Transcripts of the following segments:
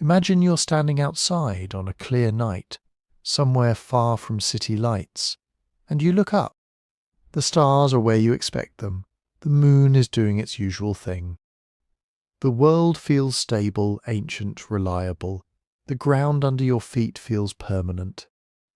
Imagine you're standing outside on a clear night, somewhere far from city lights, and you look up. The stars are where you expect them. The moon is doing its usual thing. The world feels stable, ancient, reliable. The ground under your feet feels permanent.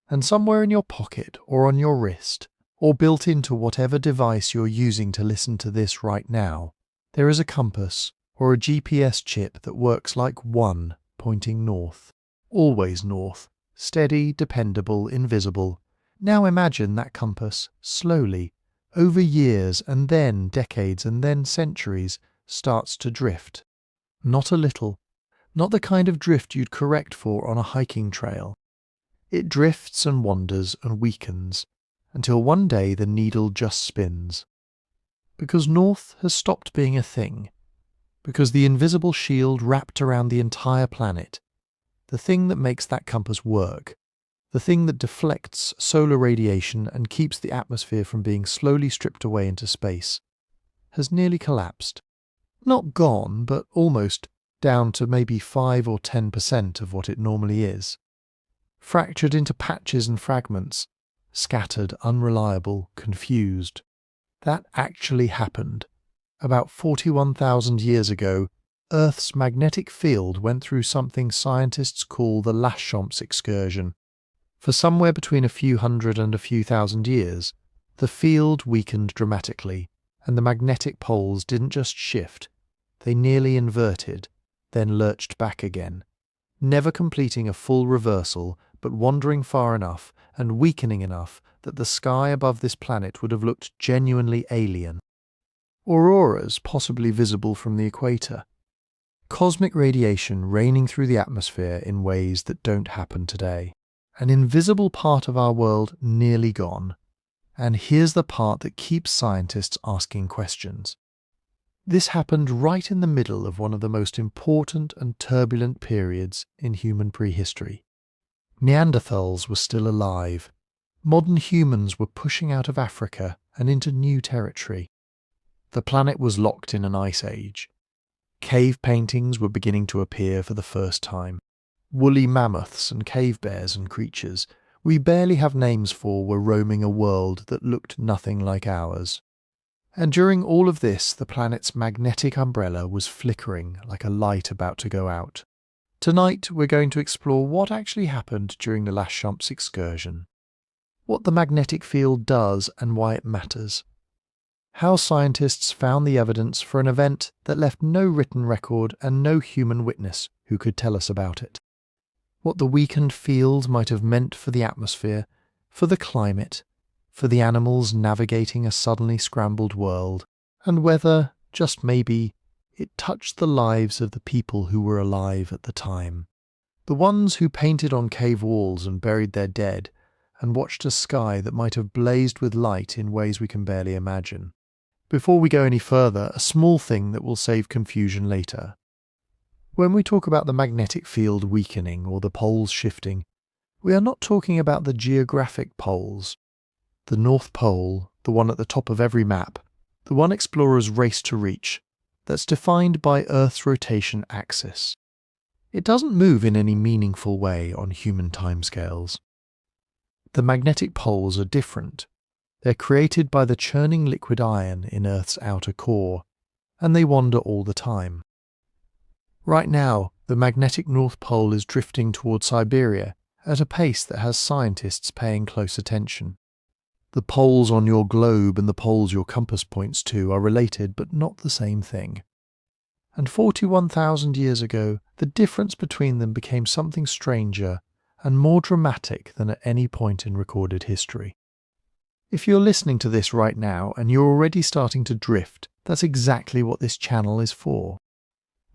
And somewhere in your pocket or on your wrist, or built into whatever device you're using to listen to this right now, there is a compass or a GPS chip that works like one pointing north. Always north. Steady, dependable, invisible. Now imagine that compass, slowly, over years and then decades and then centuries, starts to drift. Not a little. Not the kind of drift you'd correct for on a hiking trail. It drifts and wanders and weakens, until one day the needle just spins. Because north has stopped being a thing. Because the invisible shield wrapped around the entire planet, the thing that makes that compass work, the thing that deflects solar radiation and keeps the atmosphere from being slowly stripped away into space, has nearly collapsed. Not gone, but almost down to maybe 5 or 10% of what it normally is. Fractured into patches and fragments, scattered, unreliable, confused. That actually happened. About 41,000 years ago, Earth's magnetic field went through something scientists call the Laschamps excursion. For somewhere between a few hundred and a few thousand years, the field weakened dramatically, and the magnetic poles didn't just shift, they nearly inverted, then lurched back again, never completing a full reversal, but wandering far enough and weakening enough that the sky above this planet would have looked genuinely alien. Auroras possibly visible from the equator. Cosmic radiation raining through the atmosphere in ways that don't happen today. An invisible part of our world nearly gone. And here's the part that keeps scientists asking questions. This happened right in the middle of one of the most important and turbulent periods in human prehistory. Neanderthals were still alive. Modern humans were pushing out of Africa and into new territory. The planet was locked in an ice age. Cave paintings were beginning to appear for the first time. Woolly mammoths and cave bears and creatures we barely have names for were roaming a world that looked nothing like ours. And during all of this, the planet's magnetic umbrella was flickering like a light about to go out. Tonight, we're going to explore what actually happened during the Laschamps excursion. What the magnetic field does and why it matters. How scientists found the evidence for an event that left no written record and no human witness who could tell us about it. What the weakened field might have meant for the atmosphere, for the climate, for the animals navigating a suddenly scrambled world, and whether, just maybe, it touched the lives of the people who were alive at the time. The ones who painted on cave walls and buried their dead, and watched a sky that might have blazed with light in ways we can barely imagine. Before we go any further, a small thing that will save confusion later. When we talk about the magnetic field weakening or the poles shifting, we are not talking about the geographic poles. The North Pole, the one at the top of every map, the one explorers race to reach, that's defined by Earth's rotation axis. It doesn't move in any meaningful way on human timescales. The magnetic poles are different. They're created by the churning liquid iron in Earth's outer core, and they wander all the time. Right now, the magnetic North Pole is drifting toward Siberia at a pace that has scientists paying close attention. The poles on your globe and the poles your compass points to are related but not the same thing. And 41,000 years ago, the difference between them became something stranger and more dramatic than at any point in recorded history. If you're listening to this right now and you're already starting to drift, that's exactly what this channel is for.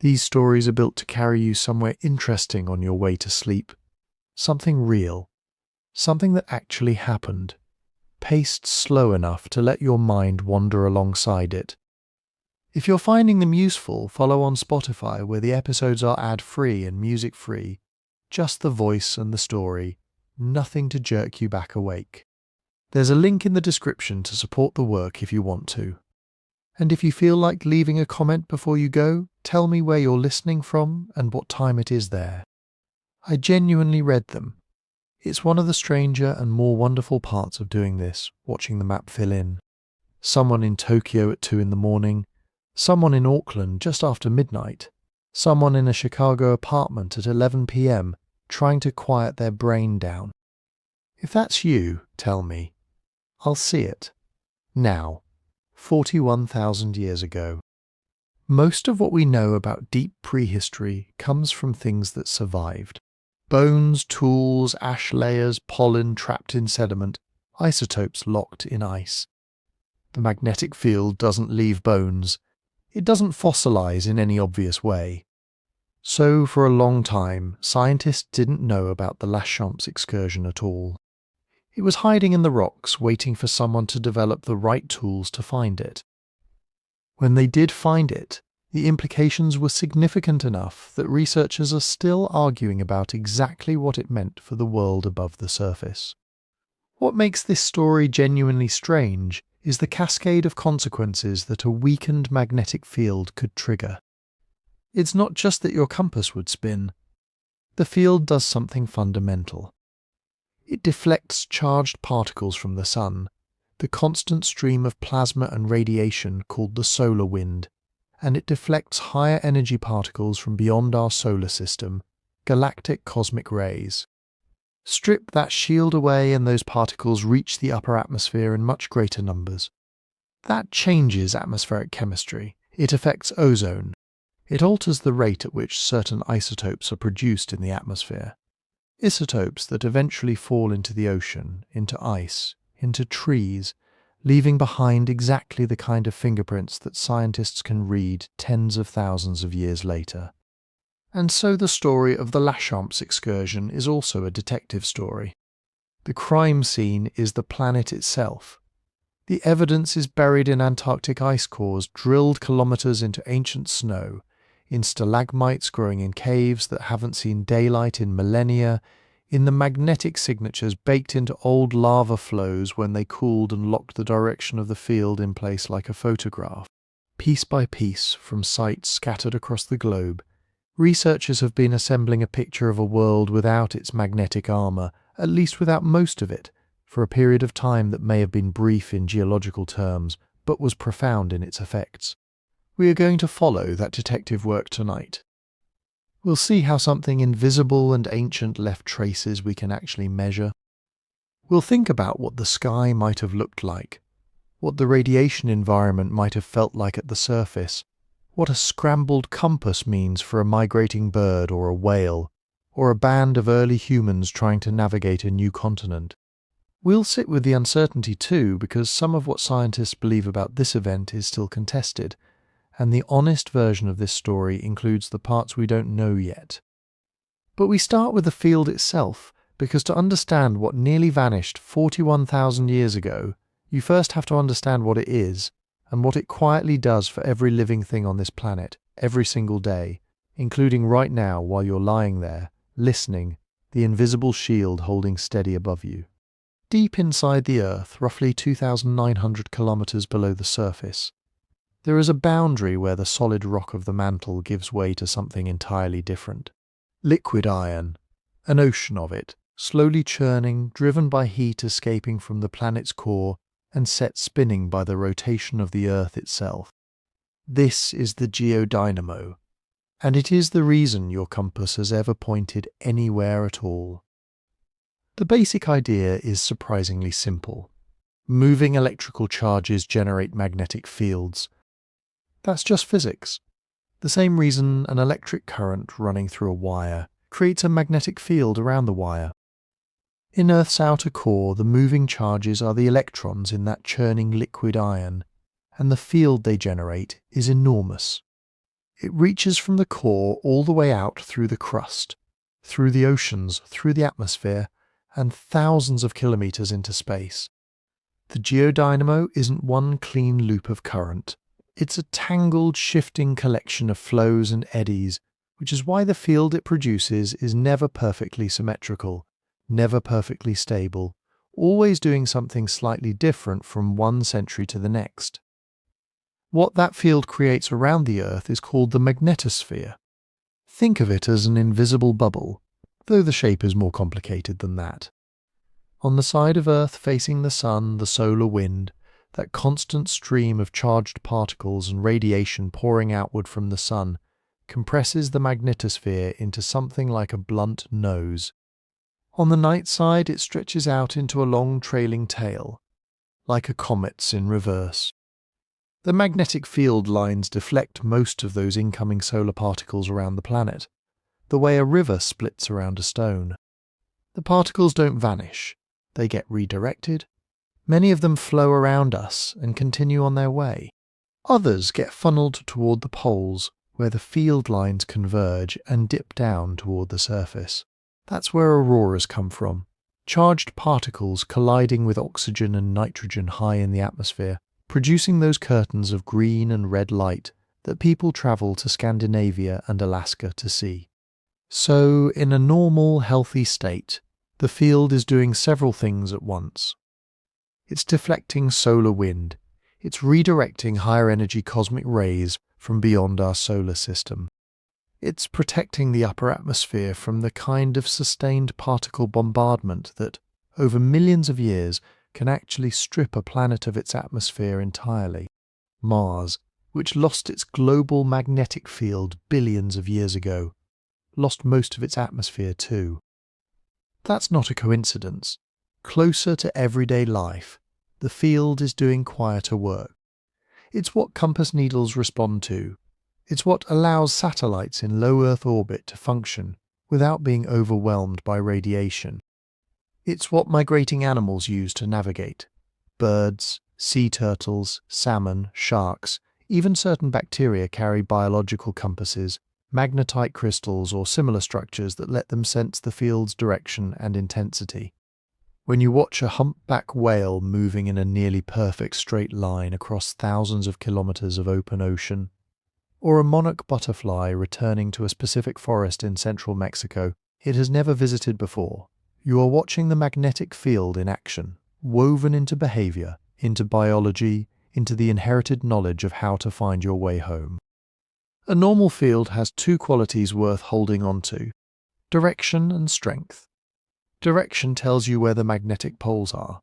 These stories are built to carry you somewhere interesting on your way to sleep. Something real. Something that actually happened. Paced slow enough to let your mind wander alongside it. If you're finding them useful, follow on Spotify where the episodes are ad-free and music-free. Just the voice and the story. Nothing to jerk you back awake. There's a link in the description to support the work if you want to. And if you feel like leaving a comment before you go, tell me where you're listening from and what time it is there. I genuinely read them. It's one of the stranger and more wonderful parts of doing this, watching the map fill in. Someone in Tokyo at 2 in the morning, someone in Auckland just after midnight, someone in a Chicago apartment at 11 p.m. trying to quiet their brain down. If that's you, tell me. I'll see it. Now, 41,000 years ago. Most of what we know about deep prehistory comes from things that survived. Bones, tools, ash layers, pollen trapped in sediment, isotopes locked in ice. The magnetic field doesn't leave bones. It doesn't fossilize in any obvious way. So, for a long time, scientists didn't know about the Laschamps excursion at all. It was hiding in the rocks, waiting for someone to develop the right tools to find it. When they did find it, the implications were significant enough that researchers are still arguing about exactly what it meant for the world above the surface. What makes this story genuinely strange is the cascade of consequences that a weakened magnetic field could trigger. It's not just that your compass would spin. The field does something fundamental. It deflects charged particles from the sun, the constant stream of plasma and radiation called the solar wind, and it deflects higher energy particles from beyond our solar system, galactic cosmic rays. Strip that shield away and those particles reach the upper atmosphere in much greater numbers. That changes atmospheric chemistry. It affects ozone. It alters the rate at which certain isotopes are produced in the atmosphere. Isotopes that eventually fall into the ocean, into ice, into trees, leaving behind exactly the kind of fingerprints that scientists can read tens of thousands of years later. And so the story of the Laschamps excursion is also a detective story. The crime scene is the planet itself. The evidence is buried in Antarctic ice cores drilled kilometers into ancient snow, in stalagmites growing in caves that haven't seen daylight in millennia, in the magnetic signatures baked into old lava flows when they cooled and locked the direction of the field in place like a photograph. Piece by piece, from sites scattered across the globe, researchers have been assembling a picture of a world without its magnetic armour, at least without most of it, for a period of time that may have been brief in geological terms, but was profound in its effects. We are going to follow that detective work tonight. We'll see how something invisible and ancient left traces we can actually measure. We'll think about what the sky might have looked like, what the radiation environment might have felt like at the surface, what a scrambled compass means for a migrating bird or a whale, or a band of early humans trying to navigate a new continent. We'll sit with the uncertainty too, because some of what scientists believe about this event is still contested, and the honest version of this story includes the parts we don't know yet. But we start with the field itself, because to understand what nearly vanished 41,000 years ago, you first have to understand what it is, and what it quietly does for every living thing on this planet, every single day, including right now while you're lying there, listening, the invisible shield holding steady above you. Deep inside the Earth, roughly 2,900 kilometers below the surface, there is a boundary where the solid rock of the mantle gives way to something entirely different. Liquid iron, an ocean of it, slowly churning, driven by heat escaping from the planet's core and set spinning by the rotation of the Earth itself. This is the geodynamo, and it is the reason your compass has ever pointed anywhere at all. The basic idea is surprisingly simple. Moving electrical charges generate magnetic fields. That's just physics. The same reason an electric current running through a wire creates a magnetic field around the wire. In Earth's outer core, the moving charges are the electrons in that churning liquid iron, and the field they generate is enormous. It reaches from the core all the way out through the crust, through the oceans, through the atmosphere, and thousands of kilometers into space. The geodynamo isn't one clean loop of current. It's a tangled, shifting collection of flows and eddies, which is why the field it produces is never perfectly symmetrical, never perfectly stable, always doing something slightly different from one century to the next. What that field creates around the Earth is called the magnetosphere. Think of it as an invisible bubble, though the shape is more complicated than that. On the side of Earth facing the Sun, the solar wind, that constant stream of charged particles and radiation pouring outward from the Sun, compresses the magnetosphere into something like a blunt nose. On the night side, it stretches out into a long trailing tail, like a comet's in reverse. The magnetic field lines deflect most of those incoming solar particles around the planet, the way a river splits around a stone. The particles don't vanish, they get redirected. Many of them flow around us and continue on their way. Others get funneled toward the poles, where the field lines converge and dip down toward the surface. That's where auroras come from, charged particles colliding with oxygen and nitrogen high in the atmosphere, producing those curtains of green and red light that people travel to Scandinavia and Alaska to see. So, in a normal, healthy state, the field is doing several things at once. It's deflecting solar wind. It's redirecting higher energy cosmic rays from beyond our solar system. It's protecting the upper atmosphere from the kind of sustained particle bombardment that, over millions of years, can actually strip a planet of its atmosphere entirely. Mars, which lost its global magnetic field billions of years ago, lost most of its atmosphere too. That's not a coincidence. Closer to everyday life, the field is doing quieter work. It's what compass needles respond to. It's what allows satellites in low Earth orbit to function without being overwhelmed by radiation. It's what migrating animals use to navigate. Birds, sea turtles, salmon, sharks, even certain bacteria carry biological compasses, magnetite crystals or similar structures that let them sense the field's direction and intensity. When you watch a humpback whale moving in a nearly perfect straight line across thousands of kilometers of open ocean, or a monarch butterfly returning to a specific forest in central Mexico it has never visited before, you are watching the magnetic field in action, woven into behavior, into biology, into the inherited knowledge of how to find your way home. A normal field has two qualities worth holding on to: direction and strength. Direction tells you where the magnetic poles are.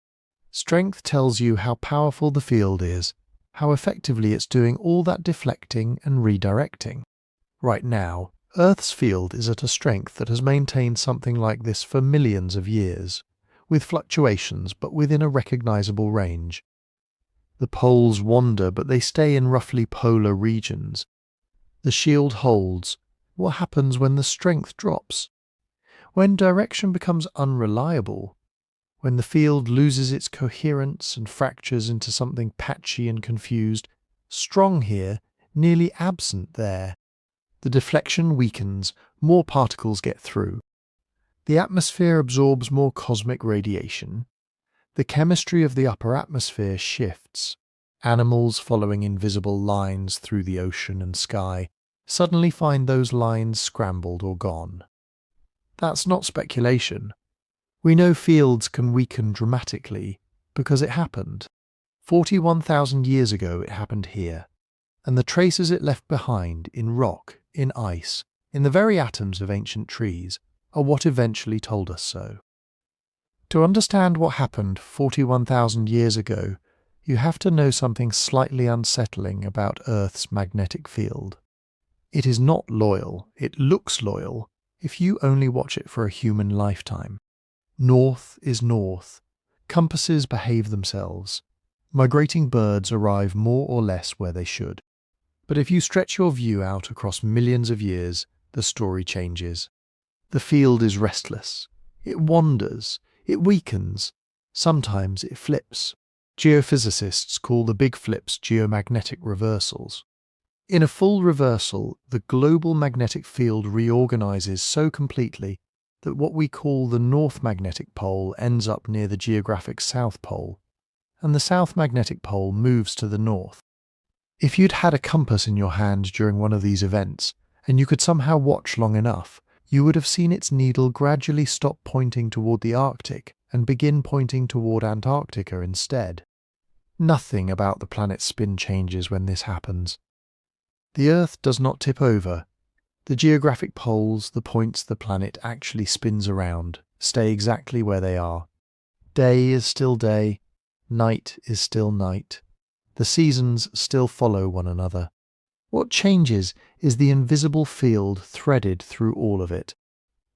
Strength tells you how powerful the field is, how effectively it's doing all that deflecting and redirecting. Right now, Earth's field is at a strength that has maintained something like this for millions of years, with fluctuations but within a recognizable range. The poles wander, but they stay in roughly polar regions. The shield holds. What happens when the strength drops? When direction becomes unreliable, when the field loses its coherence and fractures into something patchy and confused, strong here, nearly absent there, the deflection weakens, more particles get through. The atmosphere absorbs more cosmic radiation. The chemistry of the upper atmosphere shifts. Animals following invisible lines through the ocean and sky suddenly find those lines scrambled or gone. That's not speculation. We know fields can weaken dramatically because it happened. 41,000 years ago it happened here, and the traces it left behind in rock, in ice, in the very atoms of ancient trees are what eventually told us so. To understand what happened 41,000 years ago, you have to know something slightly unsettling about Earth's magnetic field. It is not loyal, it looks loyal, if you only watch it for a human lifetime. North is north. Compasses behave themselves. Migrating birds arrive more or less where they should. But if you stretch your view out across millions of years, the story changes. The field is restless. It wanders. It weakens. Sometimes it flips. Geophysicists call the big flips geomagnetic reversals. In a full reversal, the global magnetic field reorganizes so completely that what we call the north magnetic pole ends up near the geographic south pole, and the south magnetic pole moves to the north. If you'd had a compass in your hand during one of these events, and you could somehow watch long enough, you would have seen its needle gradually stop pointing toward the Arctic and begin pointing toward Antarctica instead. Nothing about the planet's spin changes when this happens. The Earth does not tip over. The geographic poles, the points the planet actually spins around, stay exactly where they are. Day is still day, night is still night. The seasons still follow one another. What changes is the invisible field threaded through all of it.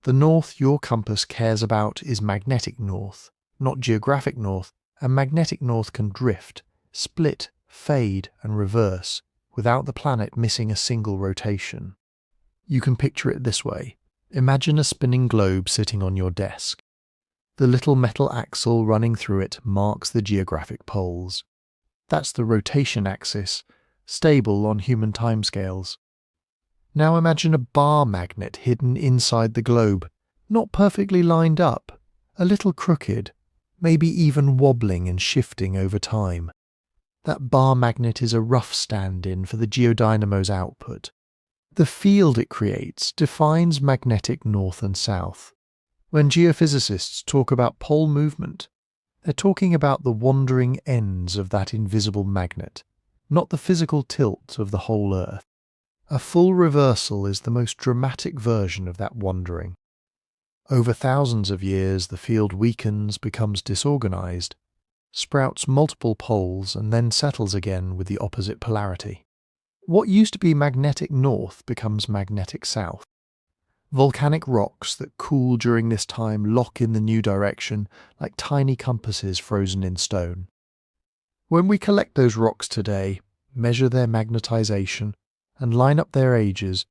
The north your compass cares about is magnetic north, not geographic north, and magnetic north can drift, split, fade, and reverse without the planet missing a single rotation. You can picture it this way. Imagine a spinning globe sitting on your desk. The little metal axle running through it marks the geographic poles. That's the rotation axis, stable on human timescales. Now imagine a bar magnet hidden inside the globe, not perfectly lined up, a little crooked, maybe even wobbling and shifting over time. That bar magnet is a rough stand-in for the geodynamo's output. The field it creates defines magnetic north and south. When geophysicists talk about pole movement, they're talking about the wandering ends of that invisible magnet, not the physical tilt of the whole Earth. A full reversal is the most dramatic version of that wandering. Over thousands of years, the field weakens, becomes disorganized, sprouts multiple poles, and then settles again with the opposite polarity. What used to be magnetic north becomes magnetic south. Volcanic rocks that cool during this time lock in the new direction like tiny compasses frozen in stone. When we collect those rocks today, measure their magnetization, and line up their ages,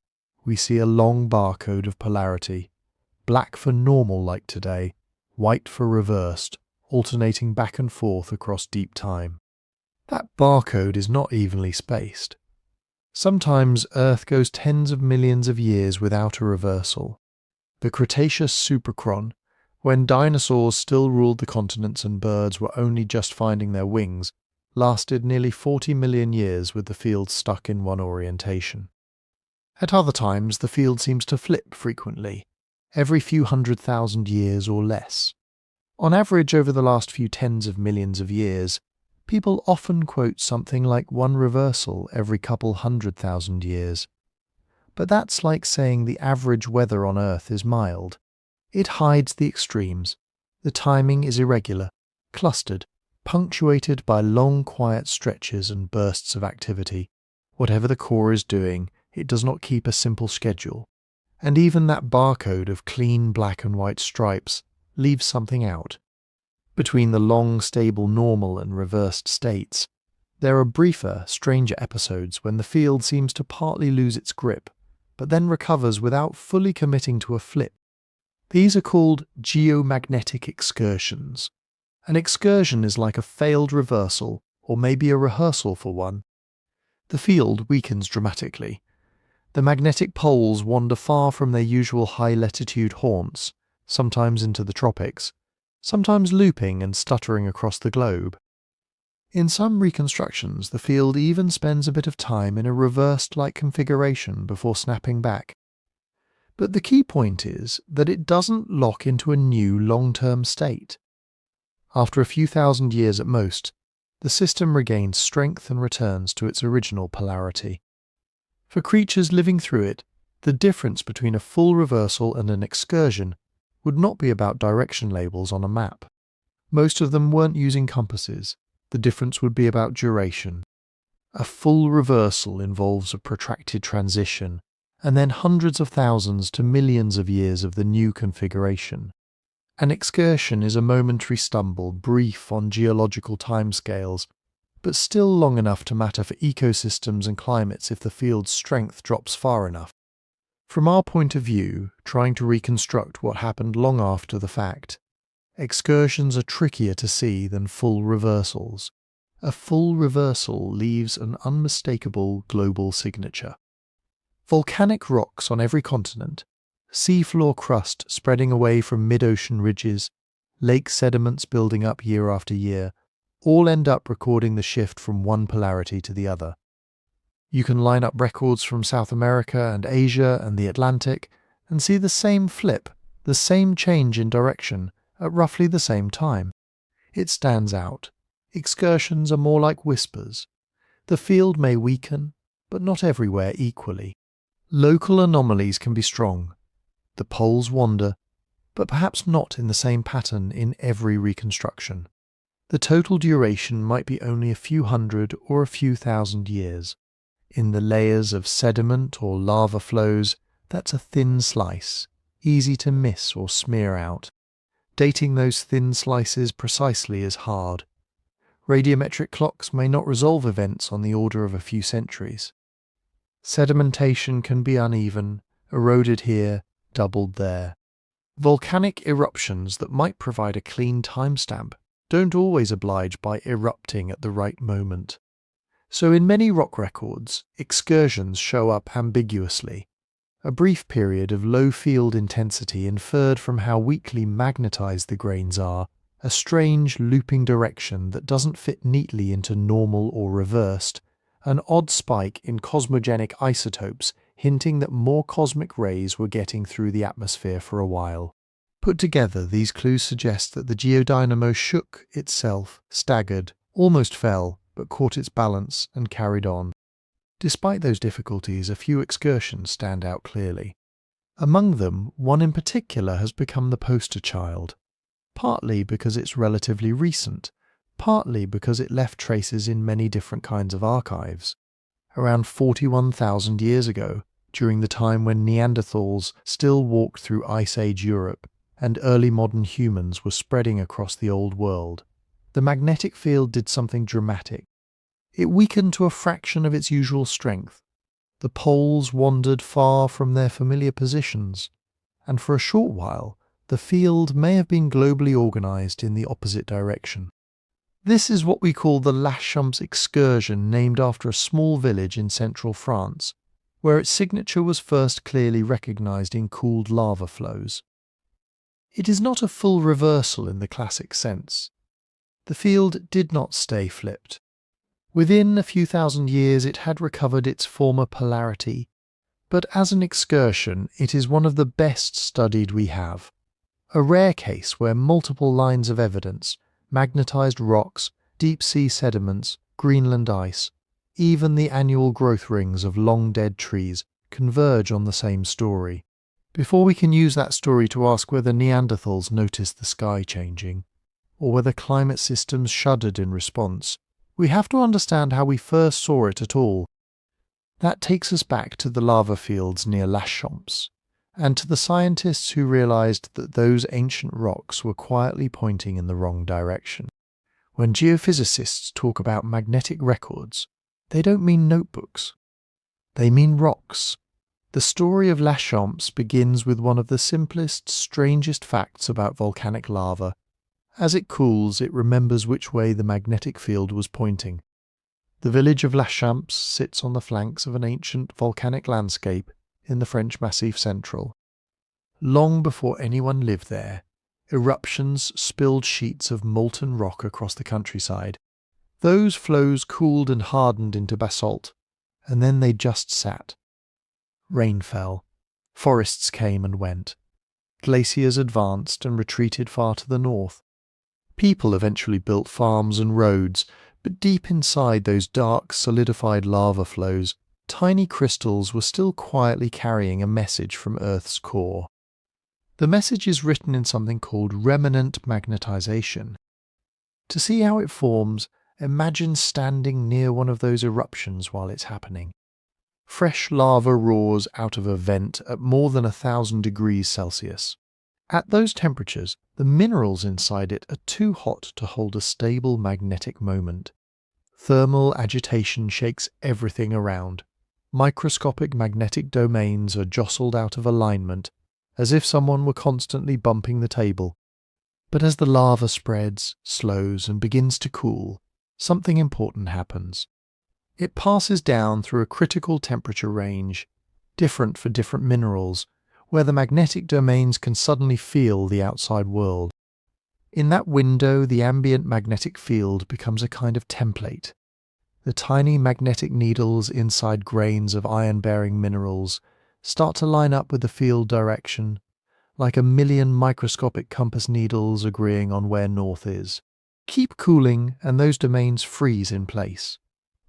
we see a long barcode of polarity, black for normal like today, white for reversed, alternating back and forth across deep time. That barcode is not evenly spaced. Sometimes Earth goes tens of millions of years without a reversal. The Cretaceous superchron, when dinosaurs still ruled the continents and birds were only just finding their wings, lasted nearly 40 million years with the field stuck in one orientation. At other times, the field seems to flip frequently, every few 100,000 years or less. On average, over the last few tens of millions of years, people often quote something like one reversal every couple 100,000 years. But that's like saying the average weather on Earth is mild. It hides the extremes. The timing is irregular, clustered, punctuated by long quiet stretches and bursts of activity. Whatever the core is doing, it does not keep a simple schedule. And even that barcode of clean black and white stripes leaves something out. Between the long, stable normal and reversed states, there are briefer, stranger episodes when the field seems to partly lose its grip, but then recovers without fully committing to a flip. These are called geomagnetic excursions. An excursion is like a failed reversal, or maybe a rehearsal for one. The field weakens dramatically. The magnetic poles wander far from their usual high-latitude haunts, sometimes into the tropics, sometimes looping and stuttering across the globe. In some reconstructions, the field even spends a bit of time in a reversed-like configuration before snapping back. But the key point is that it doesn't lock into a new long-term state. After a few thousand years at most, the system regains strength and returns to its original polarity. For creatures living through it, the difference between a full reversal and an excursion would not be about direction labels on a map. Most of them weren't using compasses. The difference would be about duration. A full reversal involves a protracted transition, and then hundreds of thousands to millions of years of the new configuration. An excursion is a momentary stumble, brief on geological timescales, but still long enough to matter for ecosystems and climates if the field's strength drops far enough. From our point of view, trying to reconstruct what happened long after the fact, excursions are trickier to see than full reversals. A full reversal leaves an unmistakable global signature. Volcanic rocks on every continent, seafloor crust spreading away from mid-ocean ridges, lake sediments building up year after year, all end up recording the shift from one polarity to the other. You can line up records from South America and Asia and the Atlantic and see the same flip, the same change in direction at roughly the same time. It stands out. Excursions are more like whispers. The field may weaken, but not everywhere equally. Local anomalies can be strong. The poles wander, but perhaps not in the same pattern in every reconstruction. The total duration might be only a few hundred or a few thousand years. In the layers of sediment or lava flows, that's a thin slice, easy to miss or smear out. Dating those thin slices precisely is hard. Radiometric clocks may not resolve events on the order of a few centuries. Sedimentation can be uneven, eroded here, doubled there. Volcanic eruptions that might provide a clean timestamp don't always oblige by erupting at the right moment. So in many rock records, excursions show up ambiguously. A brief period of low field intensity inferred from how weakly magnetized the grains are, a strange looping direction that doesn't fit neatly into normal or reversed, an odd spike in cosmogenic isotopes hinting that more cosmic rays were getting through the atmosphere for a while. Put together, these clues suggest that the geodynamo shook itself, staggered, almost fell, but caught its balance and carried on. Despite those difficulties, a few excursions stand out clearly. Among them, one in particular has become the poster child, partly because it's relatively recent, partly because it left traces in many different kinds of archives. Around 41,000 years ago, during the time when Neanderthals still walked through Ice Age Europe and early modern humans were spreading across the old world, the magnetic field did something dramatic. It weakened to a fraction of its usual strength. The poles wandered far from their familiar positions, and for a short while, the field may have been globally organized in the opposite direction. This is what we call the Laschamps excursion, named after a small village in central France, where its signature was first clearly recognized in cooled lava flows. It is not a full reversal in the classic sense. The field did not stay flipped. Within a few thousand years it had recovered its former polarity, but as an excursion it is one of the best studied we have. A rare case where multiple lines of evidence, magnetized rocks, deep-sea sediments, Greenland ice, even the annual growth rings of long-dead trees converge on the same story. Before we can use that story to ask whether Neanderthals noticed the sky changing, or whether climate systems shuddered in response, we have to understand how we first saw it at all. That takes us back to the lava fields near Laschamps, and to the scientists who realized that those ancient rocks were quietly pointing in the wrong direction. When geophysicists talk about magnetic records, they don't mean notebooks. They mean rocks. The story of Laschamps begins with one of the simplest, strangest facts about volcanic lava. As it cools, it remembers which way the magnetic field was pointing. The village of Laschamps sits on the flanks of an ancient volcanic landscape in the French Massif Central. Long before anyone lived there, eruptions spilled sheets of molten rock across the countryside. Those flows cooled and hardened into basalt, and then they just sat. Rain fell. Forests came and went. Glaciers advanced and retreated far to the north. People eventually built farms and roads, but deep inside those dark, solidified lava flows, tiny crystals were still quietly carrying a message from Earth's core. The message is written in something called remnant magnetization. To see how it forms, imagine standing near one of those eruptions while it's happening. Fresh lava roars out of a vent at more than 1,000 degrees Celsius. At those temperatures, the minerals inside it are too hot to hold a stable magnetic moment. Thermal agitation shakes everything around. Microscopic magnetic domains are jostled out of alignment, as if someone were constantly bumping the table. But as the lava spreads, slows, and begins to cool, something important happens. It passes down through a critical temperature range, different for different minerals, where the magnetic domains can suddenly feel the outside world. In that window, the ambient magnetic field becomes a kind of template. The tiny magnetic needles inside grains of iron-bearing minerals start to line up with the field direction, like a million microscopic compass needles agreeing on where north is. keep cooling and those domains freeze in place.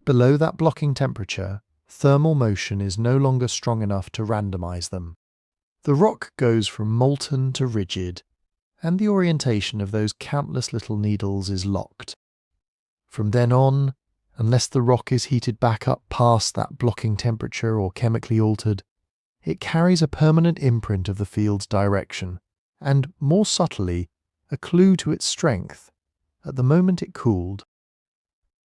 Below that blocking temperature, thermal motion is no longer strong enough to randomize them. The rock goes from molten to rigid, and the orientation of those countless little needles is locked. From then on, unless the rock is heated back up past that blocking temperature or chemically altered, it carries a permanent imprint of the field's direction, and, more subtly, a clue to its strength at the moment it cooled.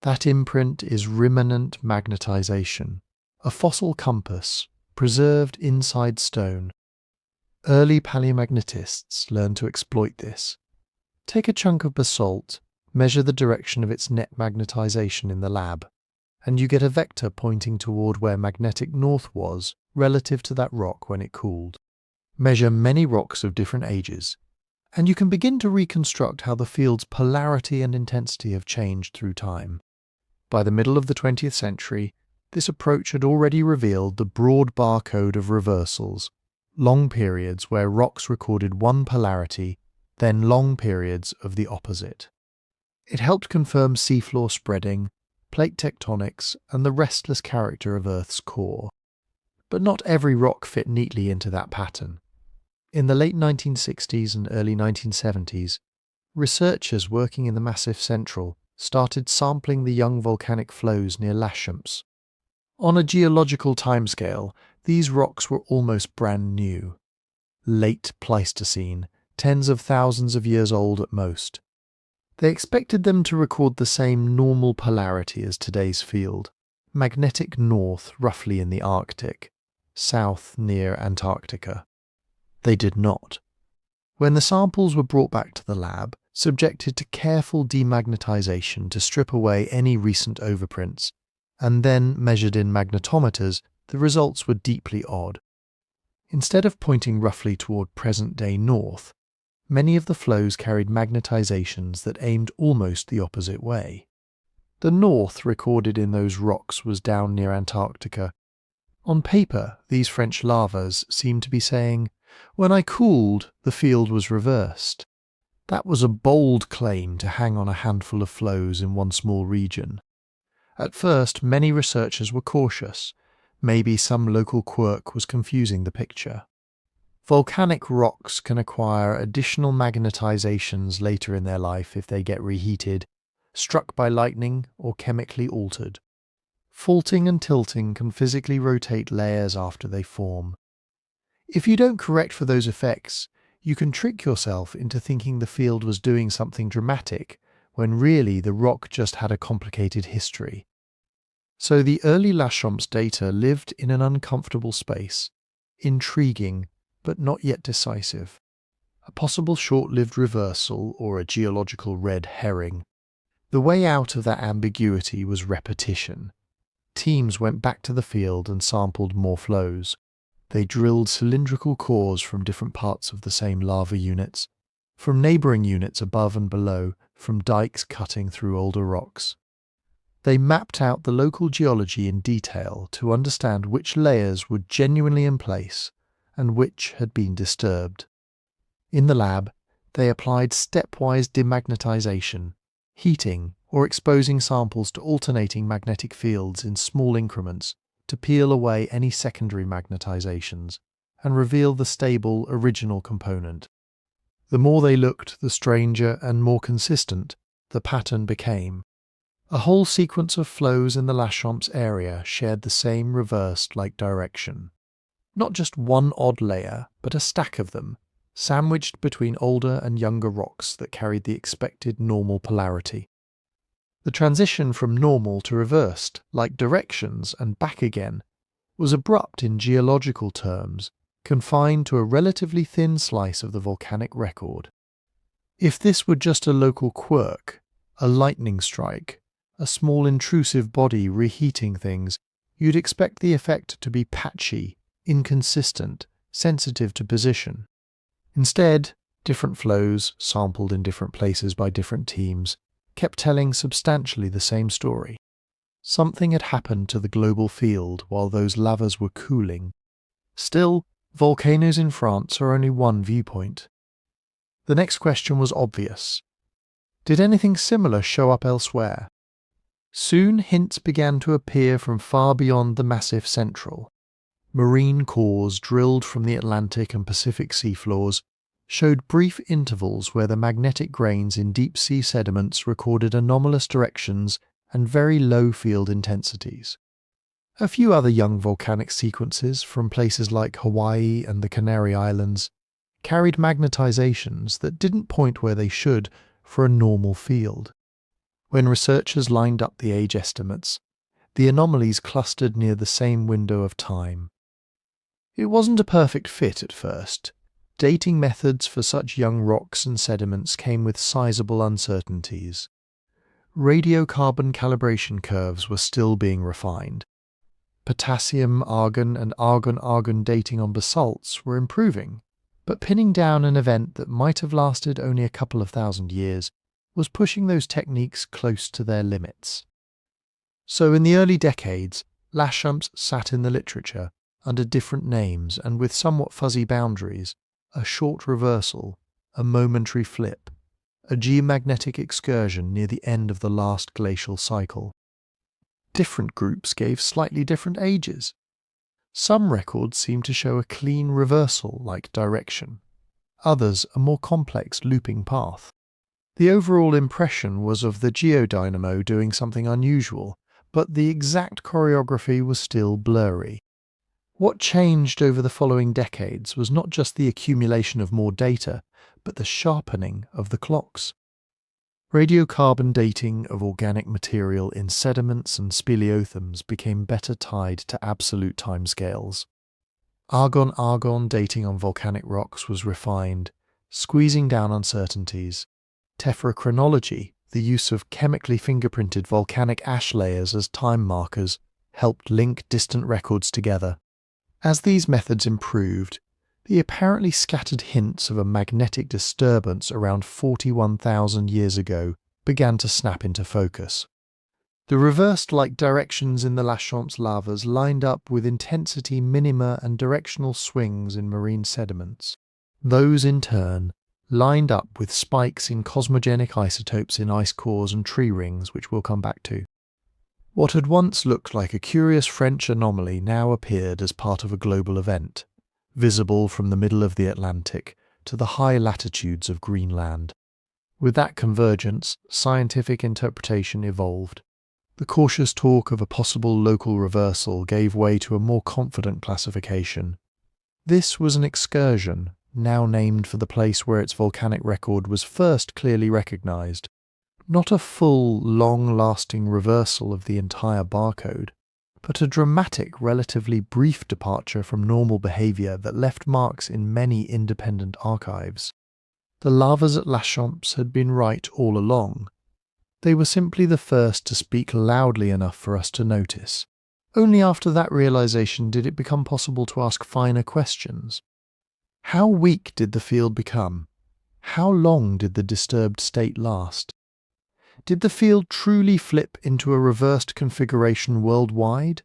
That imprint is remanent magnetization, a fossil compass preserved inside stone. Early paleomagnetists learned to exploit this. Take a chunk of basalt, measure the direction of its net magnetization in the lab, and you get a vector pointing toward where magnetic north was relative to that rock when it cooled. Measure many rocks of different ages, and you can begin to reconstruct how the field's polarity and intensity have changed through time. By the middle of the 20th century, this approach had already revealed the broad barcode of reversals, long periods where rocks recorded one polarity, then long periods of the opposite. It helped confirm seafloor spreading, plate tectonics, and the restless character of Earth's core. But not every rock fit neatly into that pattern. In the late 1960s and early 1970s, researchers working in the Massif Central started sampling the young volcanic flows near Laschamps. On a geological timescale, these rocks were almost brand new. Late Pleistocene, tens of thousands of years old at most. They expected them to record the same normal polarity as today's field, magnetic north roughly in the Arctic, south near Antarctica. They did not. When the samples were brought back to the lab, subjected to careful demagnetization to strip away any recent overprints, and then measured in magnetometers, the results were deeply odd. Instead of pointing roughly toward present-day north, many of the flows carried magnetizations that aimed almost the opposite way. The north recorded in those rocks was down near Antarctica. On paper, these French lavas seemed to be saying, "When I cooled, the field was reversed." That was a bold claim to hang on a handful of flows in one small region. At first, many researchers were cautious. Maybe some local quirk was confusing the picture. Volcanic rocks can acquire additional magnetizations later in their life if they get reheated, struck by lightning, or chemically altered. Faulting and tilting can physically rotate layers after they form. If you don't correct for those effects, you can trick yourself into thinking the field was doing something dramatic, when really the rock just had a complicated history. So the early Laschamps data lived in an uncomfortable space, intriguing but not yet decisive. A possible short-lived reversal or a geological red herring. The way out of that ambiguity was repetition. Teams went back to the field and sampled more flows. They drilled cylindrical cores from different parts of the same lava units, from neighbouring units above and below, from dikes cutting through older rocks. They mapped out the local geology in detail to understand which layers were genuinely in place and which had been disturbed. In the lab, they applied stepwise demagnetization, heating or exposing samples to alternating magnetic fields in small increments to peel away any secondary magnetizations and reveal the stable original component. The more they looked, the stranger and more consistent the pattern became. A whole sequence of flows in the Laschamps area shared the same reversed-like direction. Not just one odd layer, but a stack of them, sandwiched between older and younger rocks that carried the expected normal polarity. The transition from normal to reversed, like directions and back again, was abrupt in geological terms, confined to a relatively thin slice of the volcanic record. If this were just a local quirk, a lightning strike, a small intrusive body reheating things, you'd expect the effect to be patchy, inconsistent, sensitive to position. Instead, different flows, sampled in different places by different teams, kept telling substantially the same story. Something had happened to the global field while those lavas were cooling. Still, volcanoes in France are only one viewpoint. The next question was obvious. Did anything similar show up elsewhere? Soon hints began to appear from far beyond the massive central. Marine cores drilled from the Atlantic and Pacific seafloors showed brief intervals where the magnetic grains in deep-sea sediments recorded anomalous directions and very low field intensities. A few other young volcanic sequences from places like Hawaii and the Canary Islands carried magnetizations that didn't point where they should for a normal field. When researchers lined up the age estimates, the anomalies clustered near the same window of time. It wasn't a perfect fit at first. Dating methods for such young rocks and sediments came with sizable uncertainties. Radiocarbon calibration curves were still being refined. Potassium, argon, and argon-argon dating on basalts were improving, but pinning down an event that might have lasted only a couple of thousand years was pushing those techniques close to their limits. So in the early decades, Laschamps sat in the literature, under different names and with somewhat fuzzy boundaries: a short reversal, a momentary flip, a geomagnetic excursion near the end of the last glacial cycle. Different groups gave slightly different ages. Some records seem to show a clean reversal like direction, others a more complex looping path. The overall impression was of the geodynamo doing something unusual, but the exact choreography was still blurry. What changed over the following decades was not just the accumulation of more data, but the sharpening of the clocks. Radiocarbon dating of organic material in sediments and speleothems became better tied to absolute timescales. Argon-argon dating on volcanic rocks was refined, squeezing down uncertainties. Tephrochronology, the use of chemically fingerprinted volcanic ash layers as time markers, helped link distant records together. As these methods improved, the apparently scattered hints of a magnetic disturbance around 41,000 years ago began to snap into focus. The reversed-like directions in the Laschamps lavas lined up with intensity minima and directional swings in marine sediments. Those, in turn, lined up with spikes in cosmogenic isotopes in ice cores and tree rings, which we'll come back to. What had once looked like a curious French anomaly now appeared as part of a global event, visible from the middle of the Atlantic to the high latitudes of Greenland. With that convergence, scientific interpretation evolved. The cautious talk of a possible local reversal gave way to a more confident classification. This was an excursion, now named for the place where its volcanic record was first clearly recognized. Not a full, long-lasting reversal of the entire barcode, but a dramatic, relatively brief departure from normal behavior that left marks in many independent archives. The lavas at Laschamps had been right all along. They were simply the first to speak loudly enough for us to notice. Only after that realization did it become possible to ask finer questions. How weak did the field become? How long did the disturbed state last? Did the field truly flip into a reversed configuration worldwide?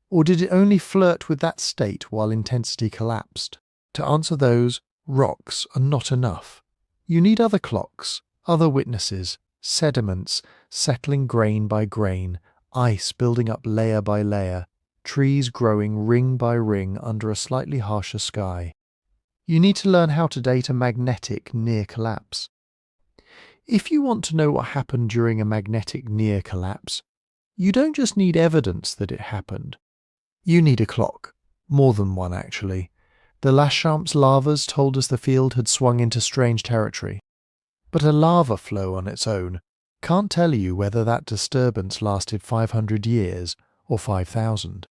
Or did it only flirt with that state while intensity collapsed? To answer those, rocks are not enough. You need other clocks, other witnesses, sediments settling grain by grain, ice building up layer by layer, trees growing ring by ring under a slightly harsher sky. You need to learn how to date a magnetic near collapse. If you want to know what happened during a magnetic near collapse, you don't just need evidence that it happened. You need a clock. More than one, actually. The Laschamps lavas told us the field had swung into strange territory. But a lava flow on its own can't tell you whether that disturbance lasted 500 years or 5,000.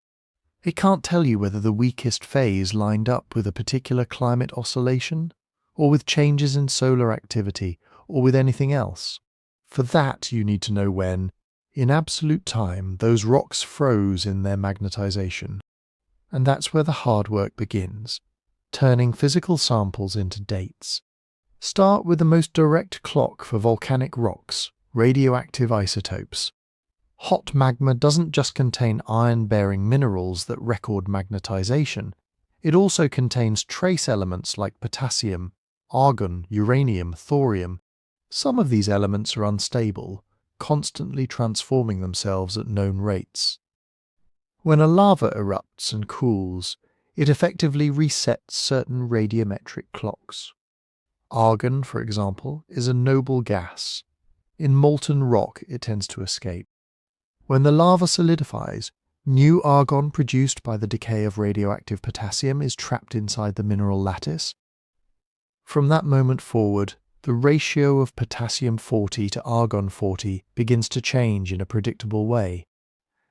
It can't tell you whether the weakest phase lined up with a particular climate oscillation, or with changes in solar activity, or with anything else. For that you need to know when, in absolute time, those rocks froze in their magnetization. And that's where the hard work begins, turning physical samples into dates. Start with the most direct clock for volcanic rocks, radioactive isotopes. Hot magma doesn't just contain iron-bearing minerals that record magnetization, it also contains trace elements like potassium, argon, uranium, thorium, Some of these elements are unstable, constantly transforming themselves at known rates. When a lava erupts and cools, it effectively resets certain radiometric clocks. Argon, for example, is a noble gas. In molten rock, it tends to escape. When the lava solidifies, new argon produced by the decay of radioactive potassium is trapped inside the mineral lattice. From that moment forward, the ratio of potassium-40 to argon-40 begins to change in a predictable way.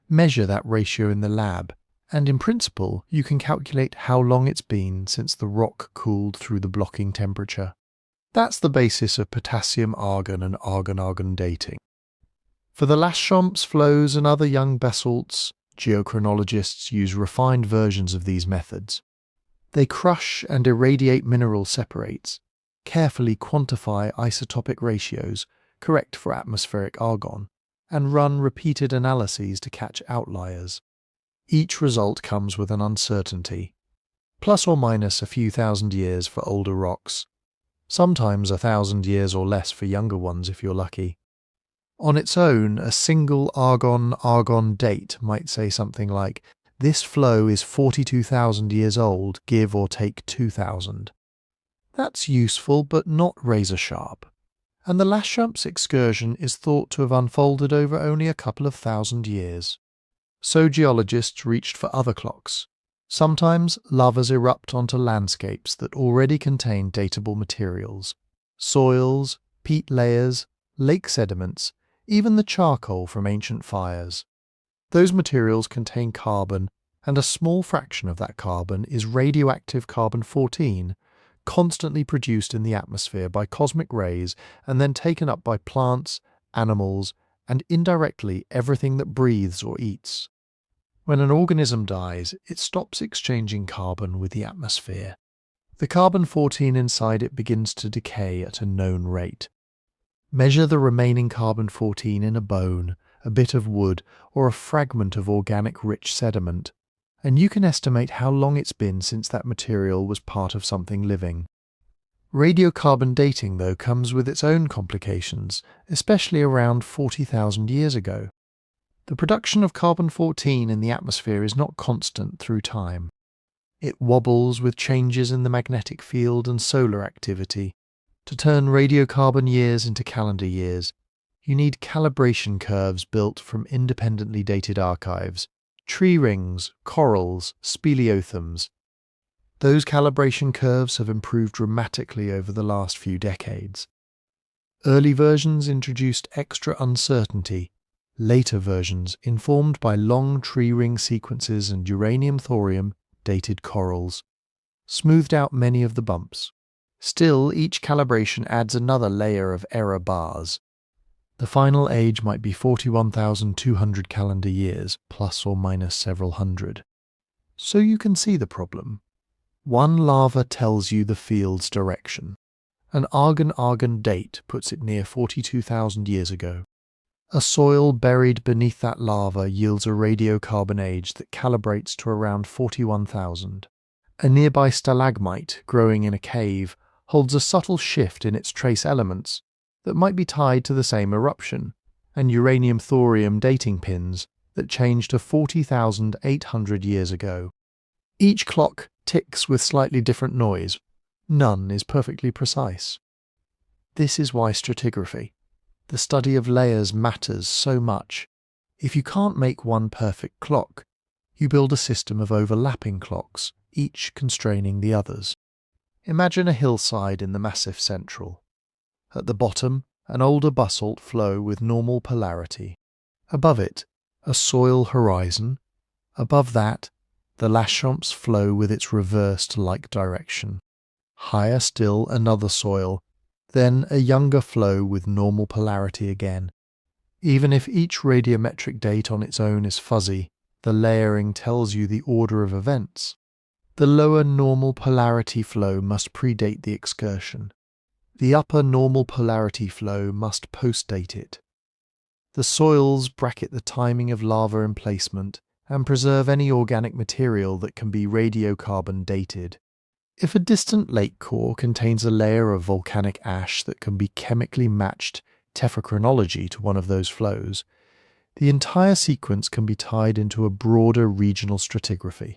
Measure that ratio in the lab, and in principle, you can calculate how long it's been since the rock cooled through the blocking temperature. That's the basis of potassium-argon and argon-argon dating. For the Laschamps flows and other young basalts, geochronologists use refined versions of these methods. They crush and irradiate mineral separates, carefully quantify isotopic ratios, correct for atmospheric argon, and run repeated analyses to catch outliers. Each result comes with an uncertainty, plus or minus a few thousand years for older rocks, sometimes 1,000 years or less for younger ones if you're lucky. On its own, a single argon-argon date might say something like, this flow is 42,000 years old, give or take 2,000. That's useful but not razor-sharp, and the Laschamps excursion is thought to have unfolded over only a couple of thousand years. So geologists reached for other clocks. Sometimes lavas erupt onto landscapes that already contain datable materials. Soils, peat layers, lake sediments, even the charcoal from ancient fires. Those materials contain carbon, and a small fraction of that carbon is radioactive carbon-14, constantly produced in the atmosphere by cosmic rays and then taken up by plants, animals, and indirectly everything that breathes or eats. When an organism dies, it stops exchanging carbon with the atmosphere. The carbon-14 inside it begins to decay at a known rate. Measure the remaining carbon-14 in a bone, a bit of wood, or a fragment of organic rich sediment, and you can estimate how long it's been since that material was part of something living. Radiocarbon dating, though, comes with its own complications, especially around 40,000 years ago. The production of carbon-14 in the atmosphere is not constant through time. It wobbles with changes in the magnetic field and solar activity. To turn radiocarbon years into calendar years, you need calibration curves built from independently dated archives, tree rings, corals, speleothems. Those calibration curves have improved dramatically over the last few decades. Early versions introduced extra uncertainty. Later versions, informed by long tree ring sequences and uranium-thorium, dated corals, smoothed out many of the bumps. Still, each calibration adds another layer of error bars. The final age might be 41,200 calendar years, plus or minus several hundred. So you can see the problem. One lava tells you the field's direction. An argon-argon date puts it near 42,000 years ago. A soil buried beneath that lava yields a radiocarbon age that calibrates to around 41,000. A nearby stalagmite growing in a cave holds a subtle shift in its trace elements that might be tied to the same eruption, and uranium-thorium dating pins that changed to 40,800 years ago. Each clock ticks with slightly different noise. None is perfectly precise. This is why stratigraphy, the study of layers, matters so much. If you can't make one perfect clock, you build a system of overlapping clocks, each constraining the others. Imagine a hillside in the Massif Central. At the bottom, an older basalt flow with normal polarity. Above it, a soil horizon. Above that, the Laschamps flow with its reversed like direction. Higher still, another soil, then a younger flow with normal polarity again. Even if each radiometric date on its own is fuzzy, the layering tells you the order of events. The lower normal polarity flow must predate the excursion. The upper normal polarity flow must postdate it. The soils bracket the timing of lava emplacement and preserve any organic material that can be radiocarbon dated. If a distant lake core contains a layer of volcanic ash that can be chemically matched tephrochronology to one of those flows, the entire sequence can be tied into a broader regional stratigraphy.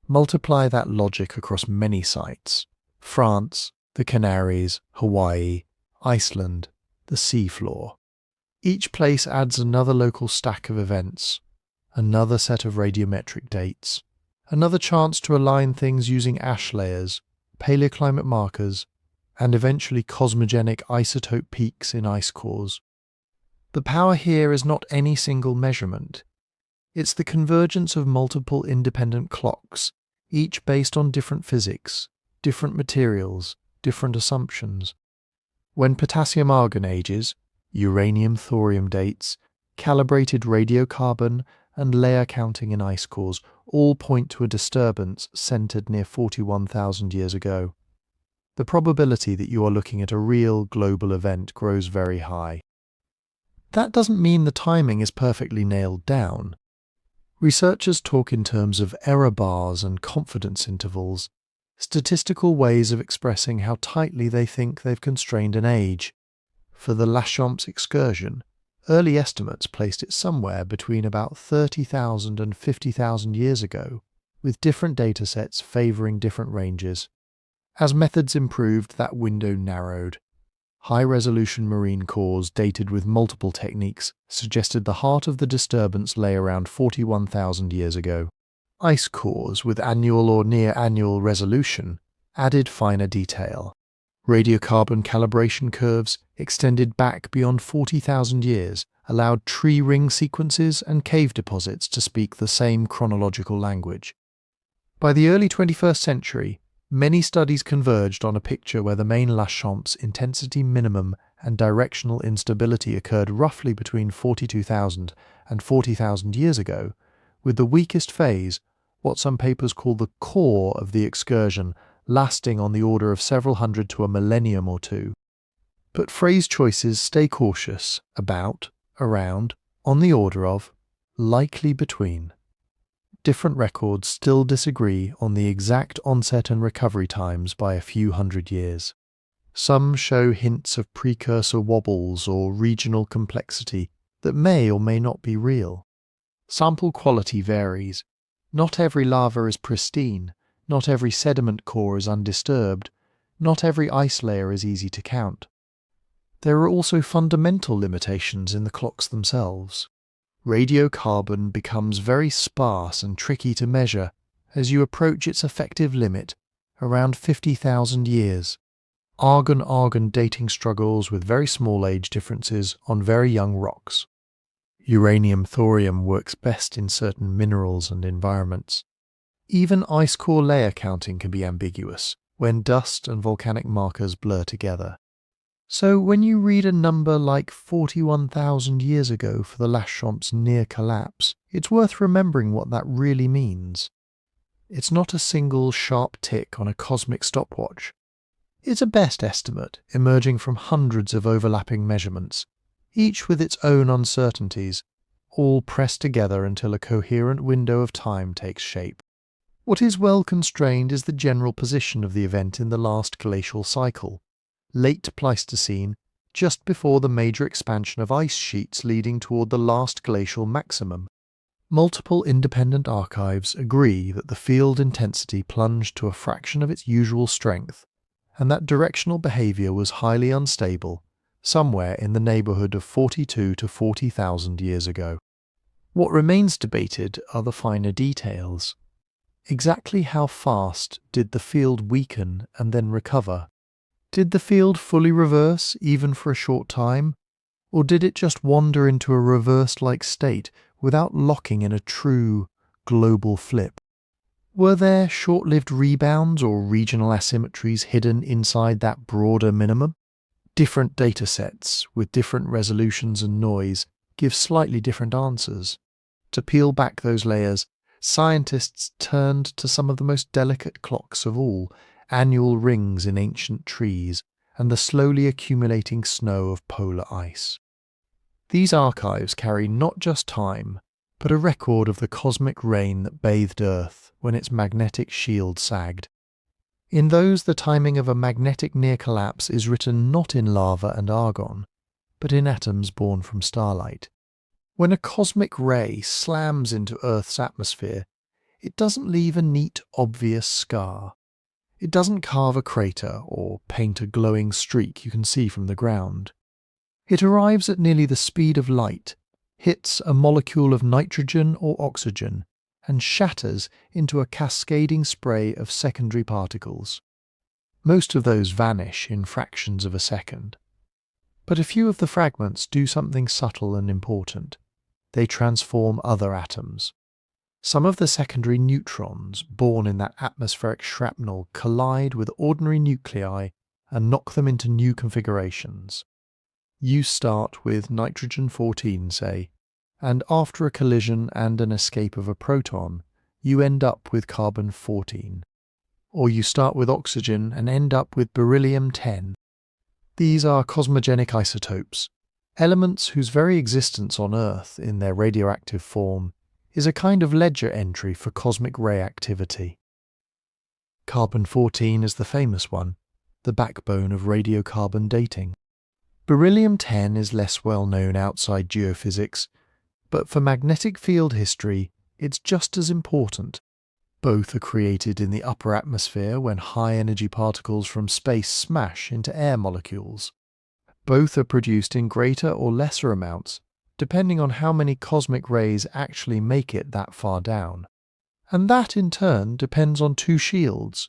Multiply that logic across many sites: France, the Canaries, Hawaii, Iceland, the seafloor. Each place adds another local stack of events, another set of radiometric dates, another chance to align things using ash layers, paleoclimate markers, and eventually cosmogenic isotope peaks in ice cores. The power here is not any single measurement. It's the convergence of multiple independent clocks, each based on different physics, different materials, different assumptions. When potassium-argon ages, uranium-thorium dates, calibrated radiocarbon, and layer counting in ice cores all point to a disturbance centered near 41,000 years ago. The probability that you are looking at a real global event grows very high. That doesn't mean the timing is perfectly nailed down. Researchers talk in terms of error bars and confidence intervals, statistical ways of expressing how tightly they think they've constrained an age. For the Laschamps excursion, early estimates placed it somewhere between about 30,000 and 50,000 years ago, with different datasets favouring different ranges. As methods improved, that window narrowed. High-resolution marine cores dated with multiple techniques suggested the heart of the disturbance lay around 41,000 years ago. Ice cores with annual or near-annual resolution added finer detail. Radiocarbon calibration curves extended back beyond 40,000 years allowed tree ring sequences and cave deposits to speak the same chronological language. By the early 21st century, many studies converged on a picture where the main Laschamps intensity minimum and directional instability occurred roughly between 42,000 and 40,000 years ago, with the weakest phase, what some papers call the core of the excursion, lasting on the order of several hundred to a millennium or two. But phrase choices stay cautious: about, around, on the order of, likely between. Different records still disagree on the exact onset and recovery times by a few hundred years. Some show hints of precursor wobbles or regional complexity that may or may not be real. Sample quality varies. Not every lava is pristine, not every sediment core is undisturbed, not every ice layer is easy to count. There are also fundamental limitations in the clocks themselves. Radiocarbon becomes very sparse and tricky to measure as you approach its effective limit, around 50,000 years. Argon-argon dating struggles with very small age differences on very young rocks. Uranium-thorium works best in certain minerals and environments. Even ice core layer counting can be ambiguous when dust and volcanic markers blur together. So when you read a number like 41,000 years ago for the Laschamps near collapse, it's worth remembering what that really means. It's not a single sharp tick on a cosmic stopwatch. It's a best estimate emerging from hundreds of overlapping measurements, each with its own uncertainties, all pressed together until a coherent window of time takes shape. What is well constrained is the general position of the event in the last glacial cycle. Late Pleistocene, just before the major expansion of ice sheets leading toward the last glacial maximum. Multiple independent archives agree that the field intensity plunged to a fraction of its usual strength, and that directional behavior was highly unstable, somewhere in the neighborhood of 42 to 40,000 years ago. What remains debated are the finer details. Exactly how fast did the field weaken and then recover? Did the field fully reverse, even for a short time? Or did it just wander into a reverse-like state without locking in a true global flip? Were there short-lived rebounds or regional asymmetries hidden inside that broader minimum? Different datasets, with different resolutions and noise, give slightly different answers. To peel back those layers, scientists turned to some of the most delicate clocks of all, annual rings in ancient trees, and the slowly accumulating snow of polar ice. These archives carry not just time, but a record of the cosmic rain that bathed Earth when its magnetic shield sagged. In those, the timing of a magnetic near collapse is written not in lava and argon, but in atoms born from starlight. When a cosmic ray slams into Earth's atmosphere, it doesn't leave a neat, obvious scar. It doesn't carve a crater or paint a glowing streak you can see from the ground. It arrives at nearly the speed of light, hits a molecule of nitrogen or oxygen, and shatters into a cascading spray of secondary particles. Most of those vanish in fractions of a second. But a few of the fragments do something subtle and important. They transform other atoms. Some of the secondary neutrons born in that atmospheric shrapnel collide with ordinary nuclei and knock them into new configurations. You start with nitrogen-14, say, and after a collision and an escape of a proton, you end up with carbon-14. Or you start with oxygen and end up with beryllium-10. These are cosmogenic isotopes, elements whose very existence on Earth in their radioactive form is a kind of ledger entry for cosmic ray activity. Carbon-14 is the famous one, the backbone of radiocarbon dating. Beryllium-10 is less well known outside geophysics, but for magnetic field history, it's just as important. Both are created in the upper atmosphere when high-energy particles from space smash into air molecules. Both are produced in greater or lesser amounts, depending on how many cosmic rays actually make it that far down. And that, in turn, depends on two shields,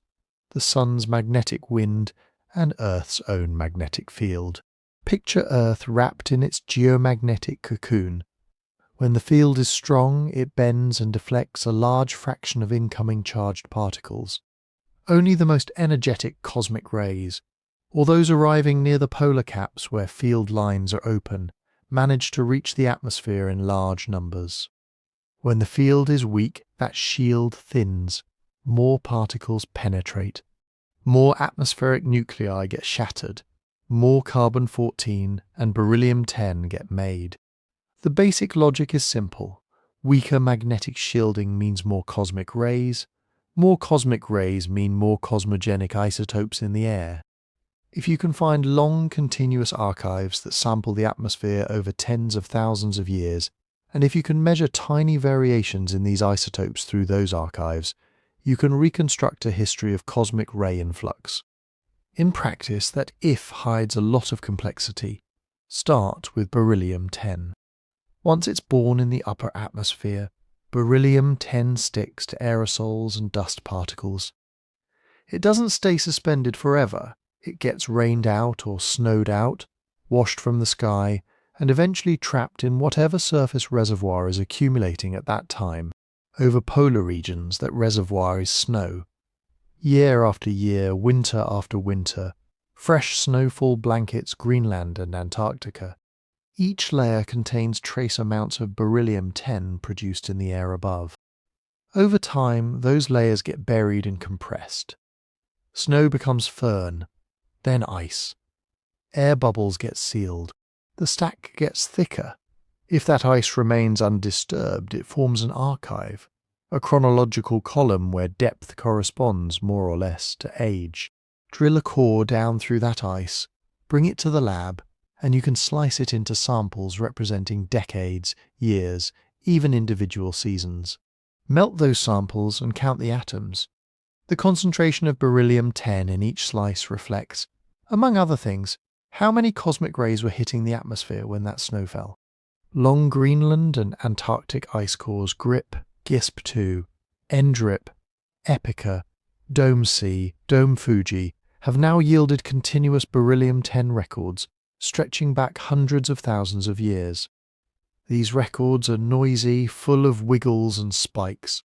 the Sun's magnetic wind and Earth's own magnetic field. Picture Earth wrapped in its geomagnetic cocoon. When the field is strong, it bends and deflects a large fraction of incoming charged particles. Only the most energetic cosmic rays, or those arriving near the polar caps where field lines are open, manage to reach the atmosphere in large numbers. When the field is weak, that shield thins, more particles penetrate, more atmospheric nuclei get shattered, more carbon-14 and beryllium-10 get made. The basic logic is simple. Weaker magnetic shielding means more cosmic rays mean more cosmogenic isotopes in the air. If you can find long, continuous archives that sample the atmosphere over tens of thousands of years, and if you can measure tiny variations in these isotopes through those archives, you can reconstruct a history of cosmic ray influx. In practice, that if hides a lot of complexity. Start with beryllium-10. Once it's born in the upper atmosphere, beryllium-10 sticks to aerosols and dust particles. It doesn't stay suspended forever. It gets rained out or snowed out, washed from the sky, and eventually trapped in whatever surface reservoir is accumulating at that time over polar regions that reservoir is snow. Year after year, winter after winter, fresh snowfall blankets Greenland and Antarctica. Each layer contains trace amounts of beryllium-10 produced in the air above. Over time, those layers get buried and compressed. Snow becomes firn, then ice. Air bubbles get sealed. The stack gets thicker. If that ice remains undisturbed, it forms an archive, a chronological column where depth corresponds more or less to age. Drill a core down through that ice, bring it to the lab, and you can slice it into samples representing decades, years, even individual seasons. Melt those samples and count the atoms. The concentration of beryllium-10 in each slice reflects, among other things, how many cosmic rays were hitting the atmosphere when that snow fell. Long Greenland and Antarctic ice cores Grip, GISP-2, NDRIP, Epica, Dome C, Dome Fuji have now yielded continuous beryllium-10 records stretching back hundreds of thousands of years. These records are noisy, full of wiggles and spikes.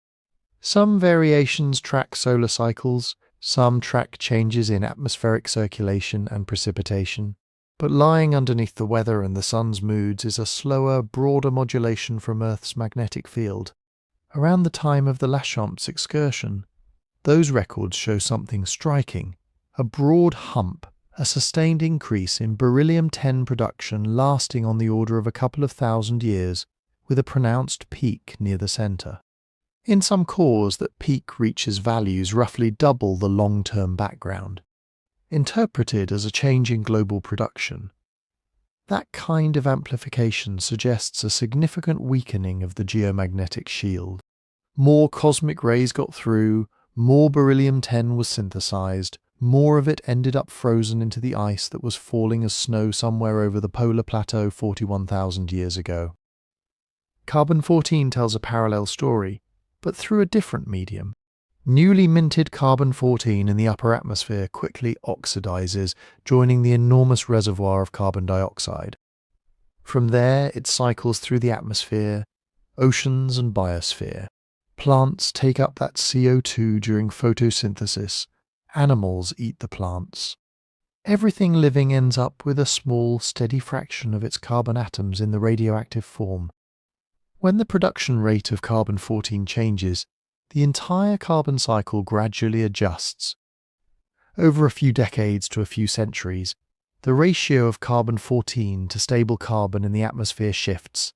Some variations track solar cycles, some track changes in atmospheric circulation and precipitation, but lying underneath the weather and the sun's moods is a slower, broader modulation from Earth's magnetic field. Around the time of the Laschamps excursion, those records show something striking, a broad hump, a sustained increase in beryllium-10 production lasting on the order of a couple of thousand years, with a pronounced peak near the centre. In some cores, that peak reaches values roughly double the long-term background, interpreted as a change in global production. That kind of amplification suggests a significant weakening of the geomagnetic shield. More cosmic rays got through, more beryllium-10 was synthesized, more of it ended up frozen into the ice that was falling as snow somewhere over the polar plateau 41,000 years ago. Carbon-14 tells a parallel story, but through a different medium. Newly minted carbon-14 in the upper atmosphere quickly oxidizes, joining the enormous reservoir of carbon dioxide. From there, it cycles through the atmosphere, oceans and biosphere. Plants take up that CO2 during photosynthesis. Animals eat the plants. Everything living ends up with a small, steady fraction of its carbon atoms in the radioactive form. When the production rate of carbon-14 changes, the entire carbon cycle gradually adjusts. Over a few decades to a few centuries, the ratio of carbon-14 to stable carbon in the atmosphere shifts.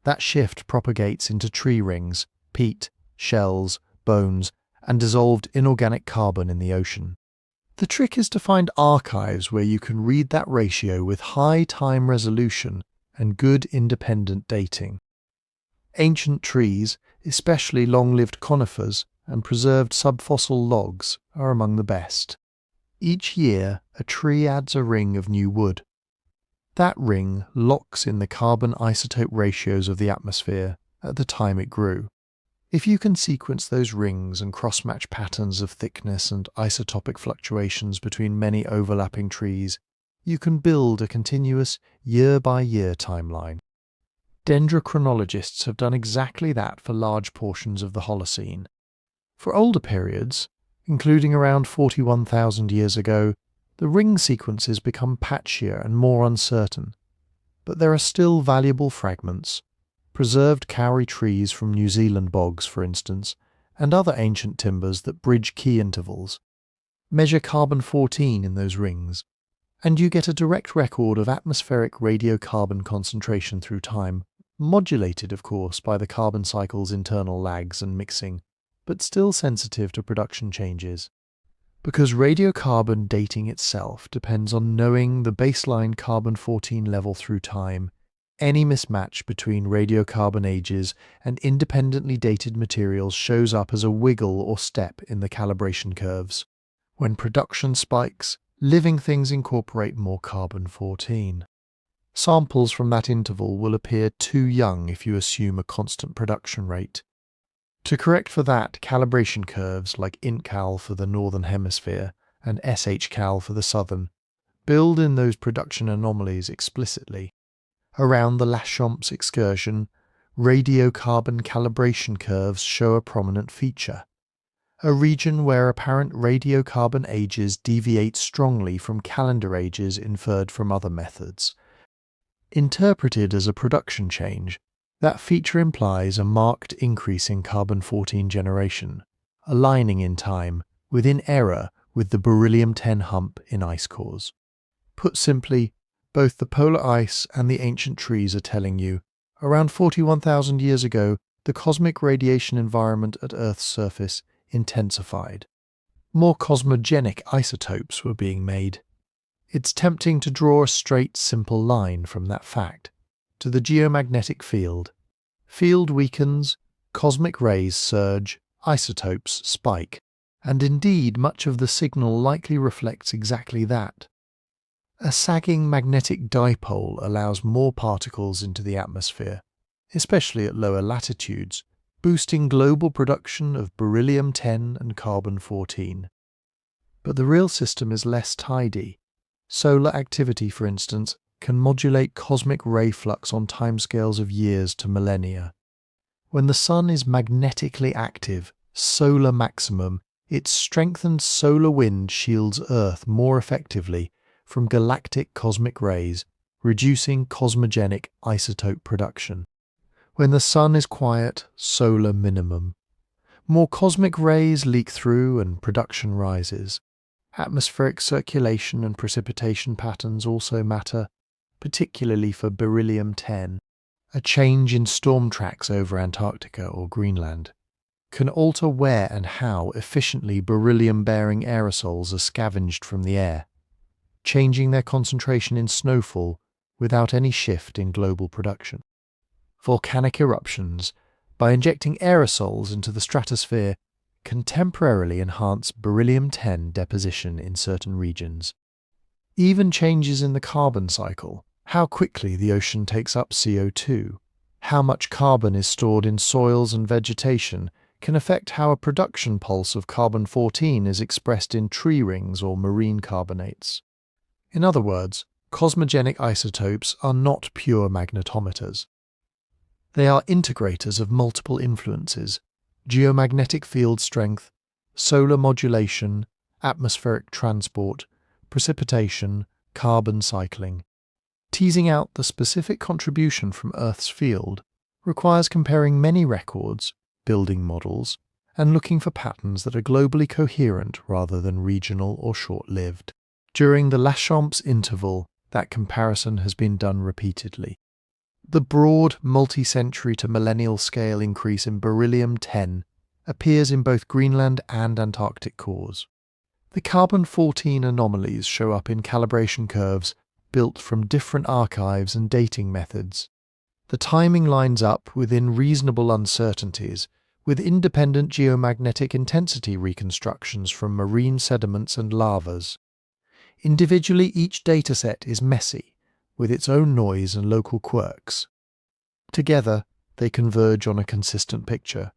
That shift propagates into tree rings, peat, shells, bones, and dissolved inorganic carbon in the ocean. The trick is to find archives where you can read that ratio with high time resolution and good independent dating. Ancient trees, especially long-lived conifers and preserved subfossil logs, are among the best. Each year, a tree adds a ring of new wood. That ring locks in the carbon isotope ratios of the atmosphere at the time it grew. If you can sequence those rings and cross-match patterns of thickness and isotopic fluctuations between many overlapping trees, you can build a continuous year-by-year timeline. Dendrochronologists have done exactly that for large portions of the Holocene. For older periods, including around 41,000 years ago, the ring sequences become patchier and more uncertain. But there are still valuable fragments, preserved kauri trees from New Zealand bogs, for instance, and other ancient timbers that bridge key intervals. Measure carbon-14 in those rings, and you get a direct record of atmospheric radiocarbon concentration through time, modulated, of course, by the carbon cycle's internal lags and mixing, but still sensitive to production changes. Because radiocarbon dating itself depends on knowing the baseline carbon-14 level through time, any mismatch between radiocarbon ages and independently dated materials shows up as a wiggle or step in the calibration curves. When production spikes, living things incorporate more carbon-14. Samples from that interval will appear too young if you assume a constant production rate. To correct for that, calibration curves like INTCAL for the northern hemisphere and SHCAL for the southern build in those production anomalies explicitly. Around the Laschamps excursion, radiocarbon calibration curves show a prominent feature, a region where apparent radiocarbon ages deviate strongly from calendar ages inferred from other methods. Interpreted as a production change, that feature implies a marked increase in carbon-14 generation, aligning in time, within error with the beryllium-10 hump in ice cores. Put simply, both the polar ice and the ancient trees are telling you, around 41,000 years ago, the cosmic radiation environment at Earth's surface intensified. More cosmogenic isotopes were being made. It's tempting to draw a straight, simple line from that fact to the geomagnetic field. Field weakens, cosmic rays surge, isotopes spike, and indeed much of the signal likely reflects exactly that. A sagging magnetic dipole allows more particles into the atmosphere, especially at lower latitudes, boosting global production of beryllium-10 and carbon-14. But the real system is less tidy. Solar activity, for instance, can modulate cosmic ray flux on timescales of years to millennia. When the Sun is magnetically active, solar maximum, its strengthened solar wind shields Earth more effectively from galactic cosmic rays, reducing cosmogenic isotope production. When the Sun is quiet, solar minimum. More cosmic rays leak through and production rises. Atmospheric circulation and precipitation patterns also matter, particularly for beryllium-10, a change in storm tracks over Antarctica or Greenland. can alter where and how efficiently beryllium-bearing aerosols are scavenged from the air, changing their concentration in snowfall without any shift in global production. Volcanic eruptions, by injecting aerosols into the stratosphere, can temporarily enhance beryllium-10 deposition in certain regions. Even changes in the carbon cycle, how quickly the ocean takes up CO2, how much carbon is stored in soils and vegetation, can affect how a production pulse of carbon-14 is expressed in tree rings or marine carbonates. In other words, cosmogenic isotopes are not pure magnetometers. They are integrators of multiple influences: geomagnetic field strength, solar modulation, atmospheric transport, precipitation, carbon cycling. Teasing out the specific contribution from Earth's field requires comparing many records, building models, and looking for patterns that are globally coherent rather than regional or short-lived. During the Laschamps interval, that comparison has been done repeatedly. The broad, multi-century to millennial scale increase in beryllium-10 appears in both Greenland and Antarctic cores. The carbon-14 anomalies show up in calibration curves built from different archives and dating methods. The timing lines up within reasonable uncertainties with independent geomagnetic intensity reconstructions from marine sediments and lavas. Individually, each dataset is messy, with its own noise and local quirks. Together, they converge on a consistent picture.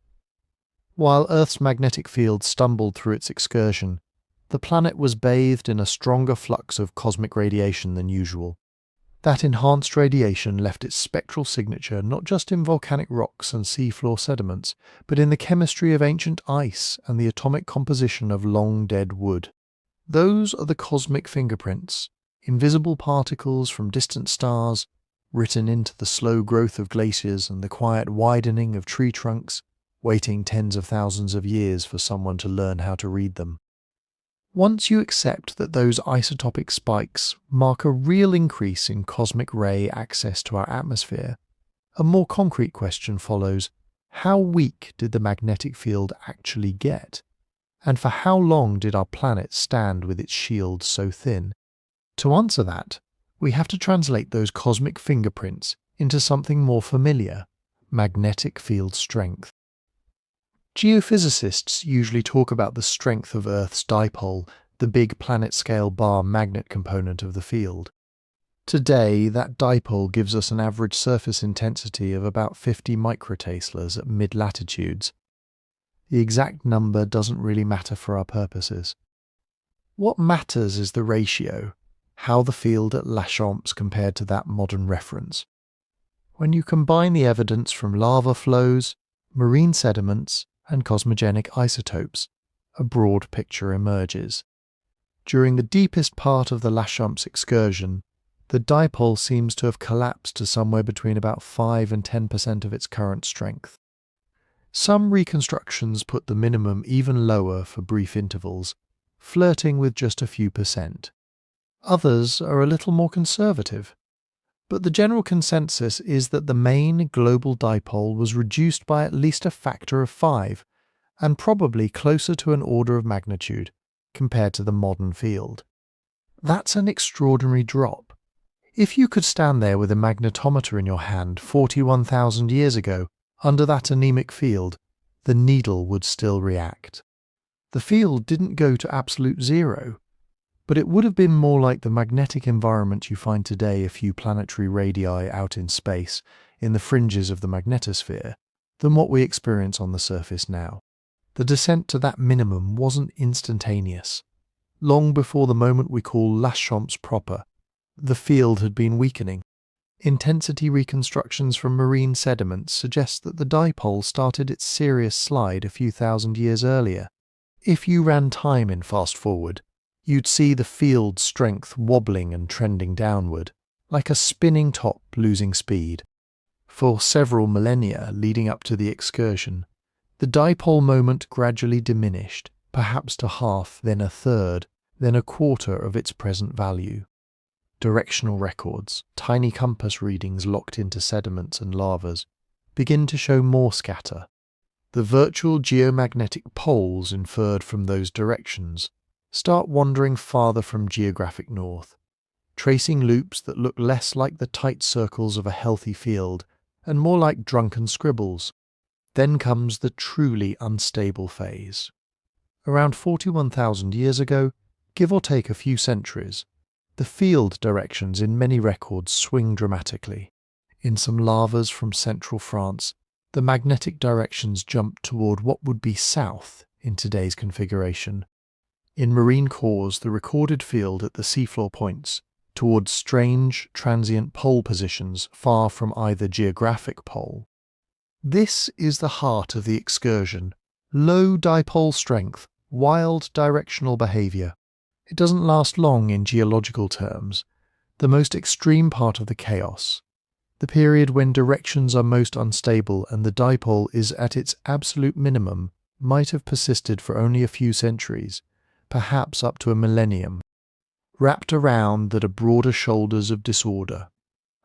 While Earth's magnetic field stumbled through its excursion, the planet was bathed in a stronger flux of cosmic radiation than usual. That enhanced radiation left its spectral signature not just in volcanic rocks and seafloor sediments, but in the chemistry of ancient ice and the atomic composition of long-dead wood. Those are the cosmic fingerprints, invisible particles from distant stars, written into the slow growth of glaciers and the quiet widening of tree trunks, waiting tens of thousands of years for someone to learn how to read them. Once you accept that those isotopic spikes mark a real increase in cosmic ray access to our atmosphere, a more concrete question follows: how weak did the magnetic field actually get? And for how long did our planet stand with its shield so thin? To answer that, we have to translate those cosmic fingerprints into something more familiar: magnetic field strength. Geophysicists usually talk about the strength of Earth's dipole, the big planet-scale bar magnet component of the field. Today, that dipole gives us an average surface intensity of about 50 microteslers at mid-latitudes. The exact number doesn't really matter for our purposes. What matters is the ratio, how the field at Laschamps compared to that modern reference. When you combine the evidence from lava flows, marine sediments, and cosmogenic isotopes, a broad picture emerges. During the deepest part of the Laschamps excursion, the dipole seems to have collapsed to somewhere between about 5 and 10% of its current strength. Some reconstructions put the minimum even lower for brief intervals, flirting with just a few percent. Others are a little more conservative. But the general consensus is that the main global dipole was reduced by at least a factor of 5, and probably closer to an order of magnitude, compared to the modern field. That's an extraordinary drop. If you could stand there with a magnetometer in your hand 41,000 years ago, under that anemic field, the needle would still react. The field didn't go to absolute zero, but it would have been more like the magnetic environment you find today a few planetary radii out in space, in the fringes of the magnetosphere, than what we experience on the surface now. The descent to that minimum wasn't instantaneous. Long before the moment we call Laschamps proper, the field had been weakening. Intensity reconstructions from marine sediments suggest that the dipole started its serious slide a few thousand years earlier. If you ran time in fast forward, you'd see the field strength wobbling and trending downward, like a spinning top losing speed. For several millennia leading up to the excursion, the dipole moment gradually diminished, perhaps to half, then a third, then a quarter of its present value. Directional records, tiny compass readings locked into sediments and lavas, begin to show more scatter. The virtual geomagnetic poles inferred from those directions start wandering farther from geographic north, tracing loops that look less like the tight circles of a healthy field and more like drunken scribbles. Then comes the truly unstable phase. Around 41,000 years ago, give or take a few centuries, the field directions in many records swing dramatically. In some lavas from central France, the magnetic directions jump toward what would be south in today's configuration. In marine cores, the recorded field at the seafloor points towards strange, transient pole positions far from either geographic pole. This is the heart of the excursion. Low dipole strength, wild directional behavior. It doesn't last long in geological terms. The most extreme part of the chaos, the period when directions are most unstable and the dipole is at its absolute minimum, might have persisted for only a few centuries, perhaps up to a millennium. Wrapped around that are broader shoulders of disorder,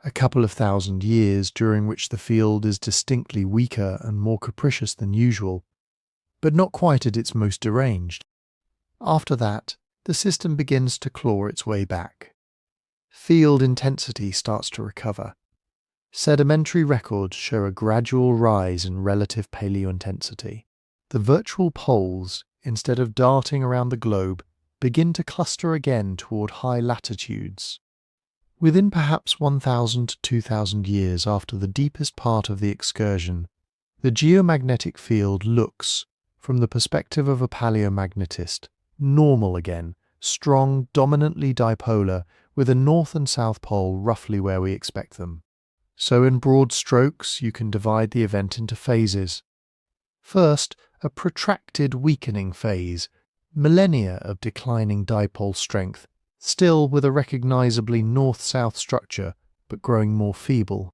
a couple of thousand years during which the field is distinctly weaker and more capricious than usual, but not quite at its most deranged. After that, the system begins to claw its way back. Field intensity starts to recover. Sedimentary records show a gradual rise in relative paleointensity. The virtual poles, instead of darting around the globe, begin to cluster again toward high latitudes. Within perhaps 1,000 to 2,000 years after the deepest part of the excursion, the geomagnetic field looks, from the perspective of a paleomagnetist, normal again, strong, dominantly dipolar, with a north and south pole roughly where we expect them. So in broad strokes, you can divide the event into phases. First, a protracted weakening phase, millennia of declining dipole strength, still with a recognizably north-south structure, but growing more feeble.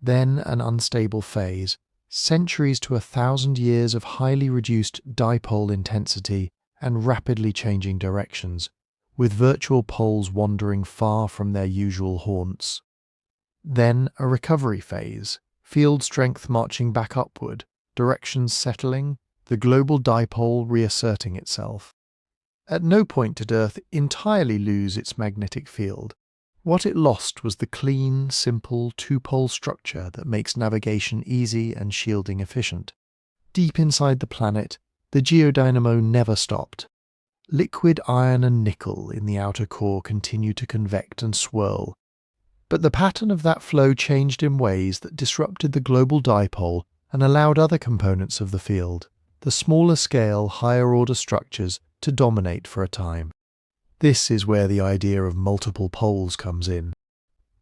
Then an unstable phase, centuries to 1,000 years of highly reduced dipole intensity and rapidly changing directions, with virtual poles wandering far from their usual haunts. Then a recovery phase, field strength marching back upward, directions settling, the global dipole reasserting itself. At no point did Earth entirely lose its magnetic field. What it lost was the clean, simple, two-pole structure that makes navigation easy and shielding efficient. Deep inside the planet, the geodynamo never stopped. Liquid iron and nickel in the outer core continue to convect and swirl. But the pattern of that flow changed in ways that disrupted the global dipole and allowed other components of the field, the smaller scale, higher order structures, to dominate for a time. This is where the idea of multiple poles comes in.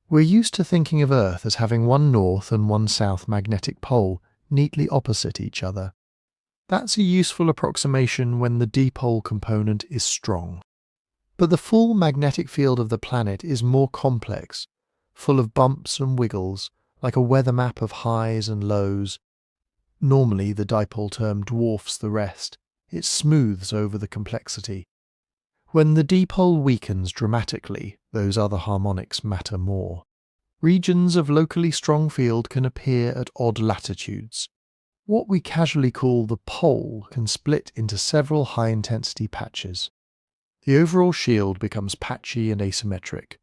We're used to thinking of Earth as having one north and one south magnetic pole, neatly opposite each other. That's a useful approximation when the dipole component is strong. But the full magnetic field of the planet is more complex, full of bumps and wiggles, like a weather map of highs and lows. Normally the dipole term dwarfs the rest. It smooths over the complexity. When the dipole weakens dramatically, those other harmonics matter more. Regions of locally strong field can appear at odd latitudes. What we casually call the pole can split into several high-intensity patches. The overall shield becomes patchy and asymmetric.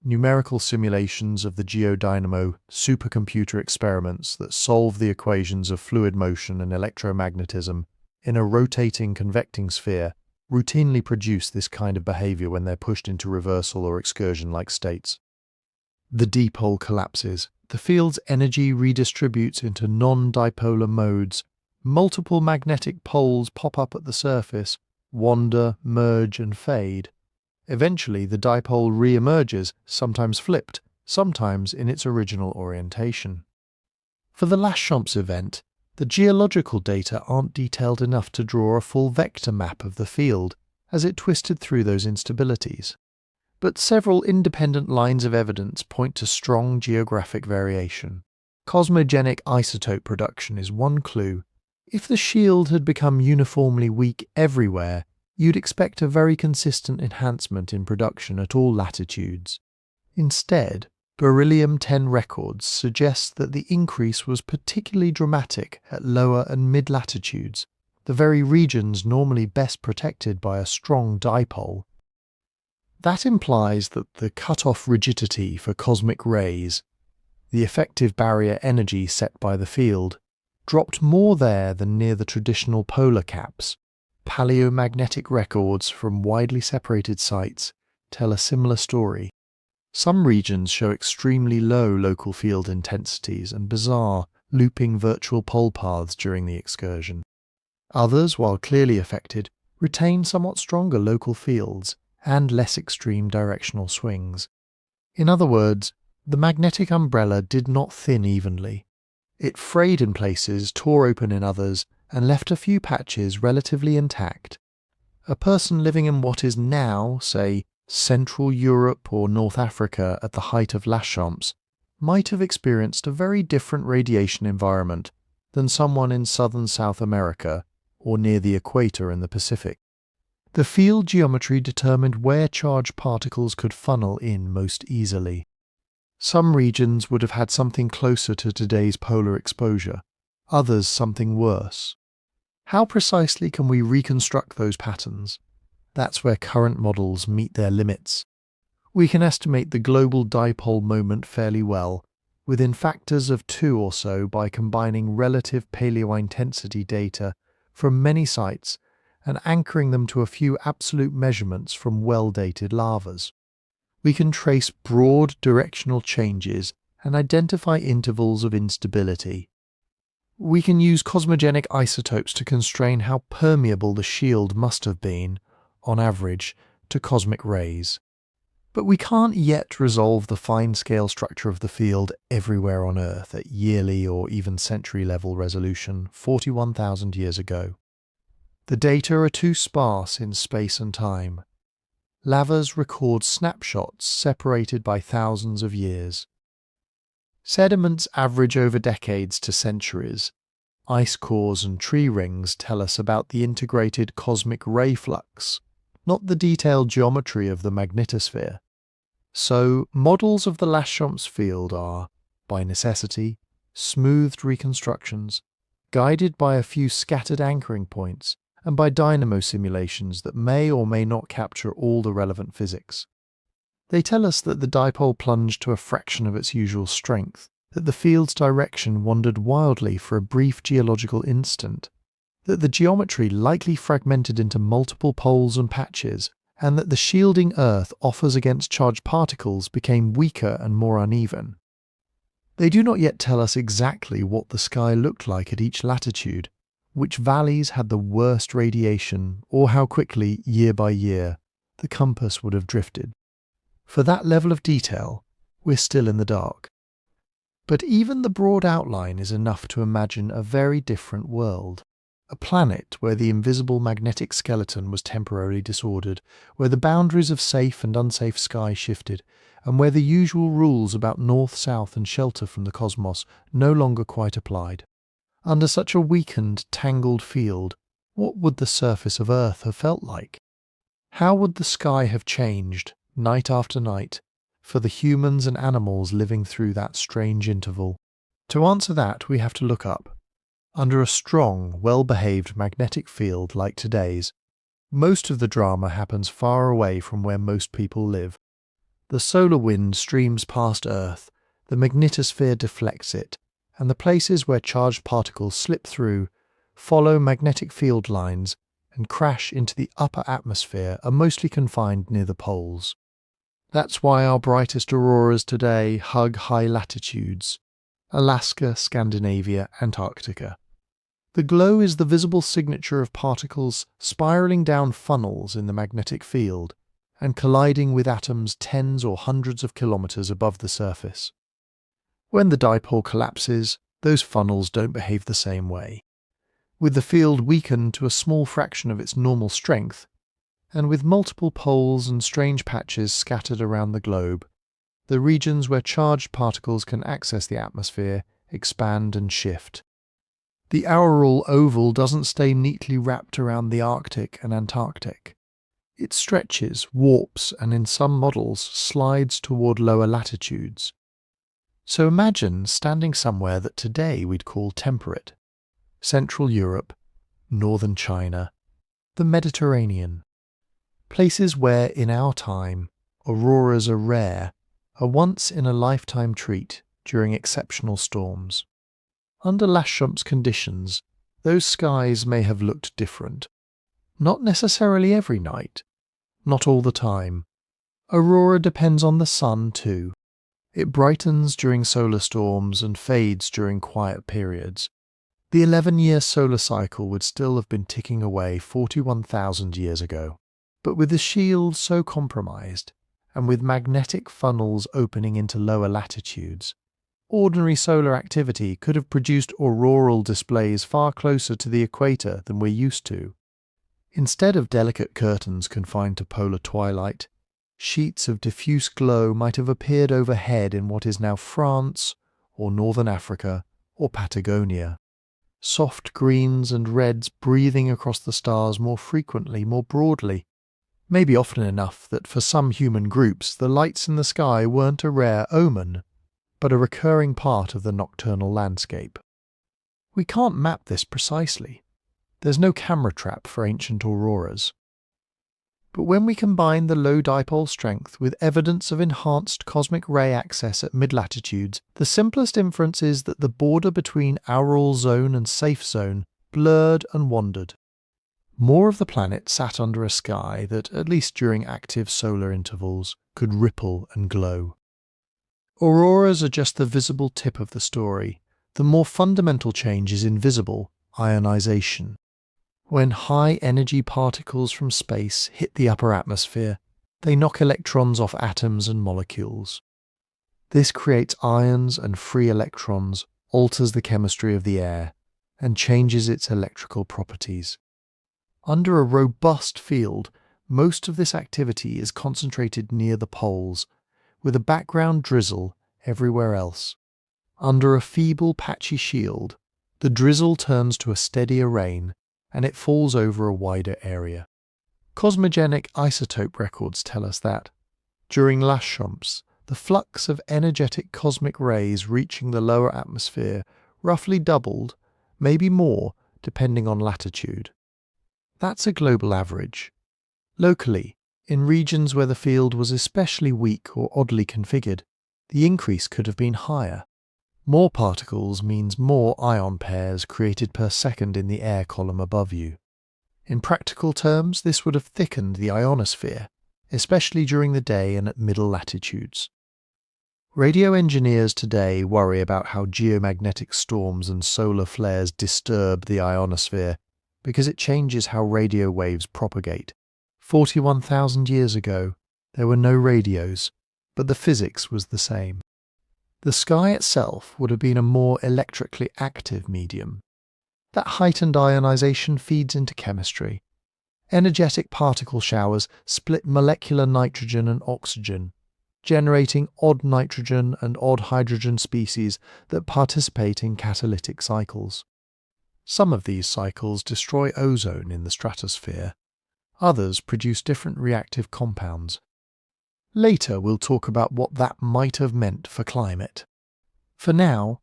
Numerical simulations of the geodynamo supercomputer experiments that solve the equations of fluid motion and electromagnetism in a rotating convecting sphere routinely produce this kind of behavior when they're pushed into reversal or excursion-like states. The dipole collapses. The field's energy redistributes into non-dipolar modes. Multiple magnetic poles pop up at the surface, wander, merge, and fade. Eventually, the dipole re-emerges, sometimes flipped, sometimes in its original orientation. For the Laschamps event, the geological data aren't detailed enough to draw a full vector map of the field as it twisted through those instabilities. But several independent lines of evidence point to strong geographic variation. Cosmogenic isotope production is one clue. If the shield had become uniformly weak everywhere, you'd expect a very consistent enhancement in production at all latitudes. Instead, Beryllium-10 records suggest that the increase was particularly dramatic at lower and mid-latitudes, the very regions normally best protected by a strong dipole. That implies that the cut-off rigidity for cosmic rays, the effective barrier energy set by the field, dropped more there than near the traditional polar caps. Paleomagnetic records from widely separated sites tell a similar story. Some regions show extremely low local field intensities and bizarre, looping virtual pole paths during the excursion. Others, while clearly affected, retain somewhat stronger local fields and less extreme directional swings. In other words, the magnetic umbrella did not thin evenly. It frayed in places, tore open in others, and left a few patches relatively intact. A person living in what is now, say, Central Europe or North Africa at the height of Laschamps might have experienced a very different radiation environment than someone in southern South America or near the equator in the Pacific. The field geometry determined where charged particles could funnel in most easily. Some regions would have had something closer to today's polar exposure, others something worse. How precisely can we reconstruct those patterns? That's where current models meet their limits. We can estimate the global dipole moment fairly well, within factors of 2 or so by combining relative paleointensity data from many sites and anchoring them to a few absolute measurements from well-dated lavas. We can trace broad directional changes and identify intervals of instability. We can use cosmogenic isotopes to constrain how permeable the shield must have been, on average, to cosmic rays. But we can't yet resolve the fine-scale structure of the field everywhere on Earth at yearly or even century-level resolution 41,000 years ago. The data are too sparse in space and time. Lavas record snapshots separated by thousands of years. Sediments average over decades to centuries. Ice cores and tree rings tell us about the integrated cosmic ray flux, not the detailed geometry of the magnetosphere. So, models of the Laschamps field are, by necessity, smoothed reconstructions, guided by a few scattered anchoring points, and by dynamo simulations that may or may not capture all the relevant physics. They tell us that the dipole plunged to a fraction of its usual strength, that the field's direction wandered wildly for a brief geological instant, that the geometry likely fragmented into multiple poles and patches, and that the shielding Earth offers against charged particles became weaker and more uneven. They do not yet tell us exactly what the sky looked like at each latitude, which valleys had the worst radiation, or how quickly, year by year, the compass would have drifted. For that level of detail, we're still in the dark. But even the broad outline is enough to imagine a very different world. A planet where the invisible magnetic skeleton was temporarily disordered, where the boundaries of safe and unsafe sky shifted, and where the usual rules about north, south, and shelter from the cosmos no longer quite applied. Under such a weakened, tangled field, what would the surface of Earth have felt like? How would the sky have changed, night after night, for the humans and animals living through that strange interval? To answer that, we have to look up. Under a strong, well-behaved magnetic field like today's, most of the drama happens far away from where most people live. The solar wind streams past Earth, the magnetosphere deflects it, and the places where charged particles slip through, follow magnetic field lines, and crash into the upper atmosphere are mostly confined near the poles. That's why our brightest auroras today hug high latitudes: Alaska, Scandinavia, Antarctica. The glow is the visible signature of particles spiraling down funnels in the magnetic field and colliding with atoms tens or hundreds of kilometers above the surface. When the dipole collapses, those funnels don't behave the same way. With the field weakened to a small fraction of its normal strength, and with multiple poles and strange patches scattered around the globe, the regions where charged particles can access the atmosphere expand and shift. The auroral oval doesn't stay neatly wrapped around the Arctic and Antarctic. It stretches, warps, and in some models slides toward lower latitudes. So imagine standing somewhere that today we'd call temperate. Central Europe, northern China, the Mediterranean. Places where, in our time, auroras are rare, a once-in-a-lifetime treat during exceptional storms. Under Laschamps conditions, those skies may have looked different. Not necessarily every night, not all the time. Aurora depends on the sun too. It brightens during solar storms and fades during quiet periods. The 11-year solar cycle would still have been ticking away 41,000 years ago. But with the shield so compromised, and with magnetic funnels opening into lower latitudes, ordinary solar activity could have produced auroral displays far closer to the equator than we're used to. Instead of delicate curtains confined to polar twilight, sheets of diffuse glow might have appeared overhead in what is now France, or northern Africa, or Patagonia. Soft greens and reds breathing across the stars more frequently, more broadly. Maybe often enough that for some human groups the lights in the sky weren't a rare omen, but a recurring part of the nocturnal landscape. We can't map this precisely. There's no camera trap for ancient auroras. But when we combine the low dipole strength with evidence of enhanced cosmic ray access at mid-latitudes, the simplest inference is that the border between auroral zone and safe zone blurred and wandered. More of the planet sat under a sky that, at least during active solar intervals, could ripple and glow. Auroras are just the visible tip of the story. The more fundamental change is invisible: ionization. When high-energy particles from space hit the upper atmosphere, they knock electrons off atoms and molecules. This creates ions and free electrons, alters the chemistry of the air, and changes its electrical properties. Under a robust field, most of this activity is concentrated near the poles, with a background drizzle everywhere else. Under a feeble patchy shield, the drizzle turns to a steadier rain, and it falls over a wider area. Cosmogenic isotope records tell us that, during Laschamps, the flux of energetic cosmic rays reaching the lower atmosphere roughly doubled, maybe more, depending on latitude. That's a global average. Locally, in regions where the field was especially weak or oddly configured, the increase could have been higher. More particles means more ion pairs created per second in the air column above you. In practical terms, this would have thickened the ionosphere, especially during the day and at middle latitudes. Radio engineers today worry about how geomagnetic storms and solar flares disturb the ionosphere because it changes how radio waves propagate. 41,000 years ago, there were no radios, but the physics was the same. The sky itself would have been a more electrically active medium. That heightened ionization feeds into chemistry. Energetic particle showers split molecular nitrogen and oxygen, generating odd nitrogen and odd hydrogen species that participate in catalytic cycles. Some of these cycles destroy ozone in the stratosphere. Others produce different reactive compounds. Later we'll talk about what that might have meant for climate. For now,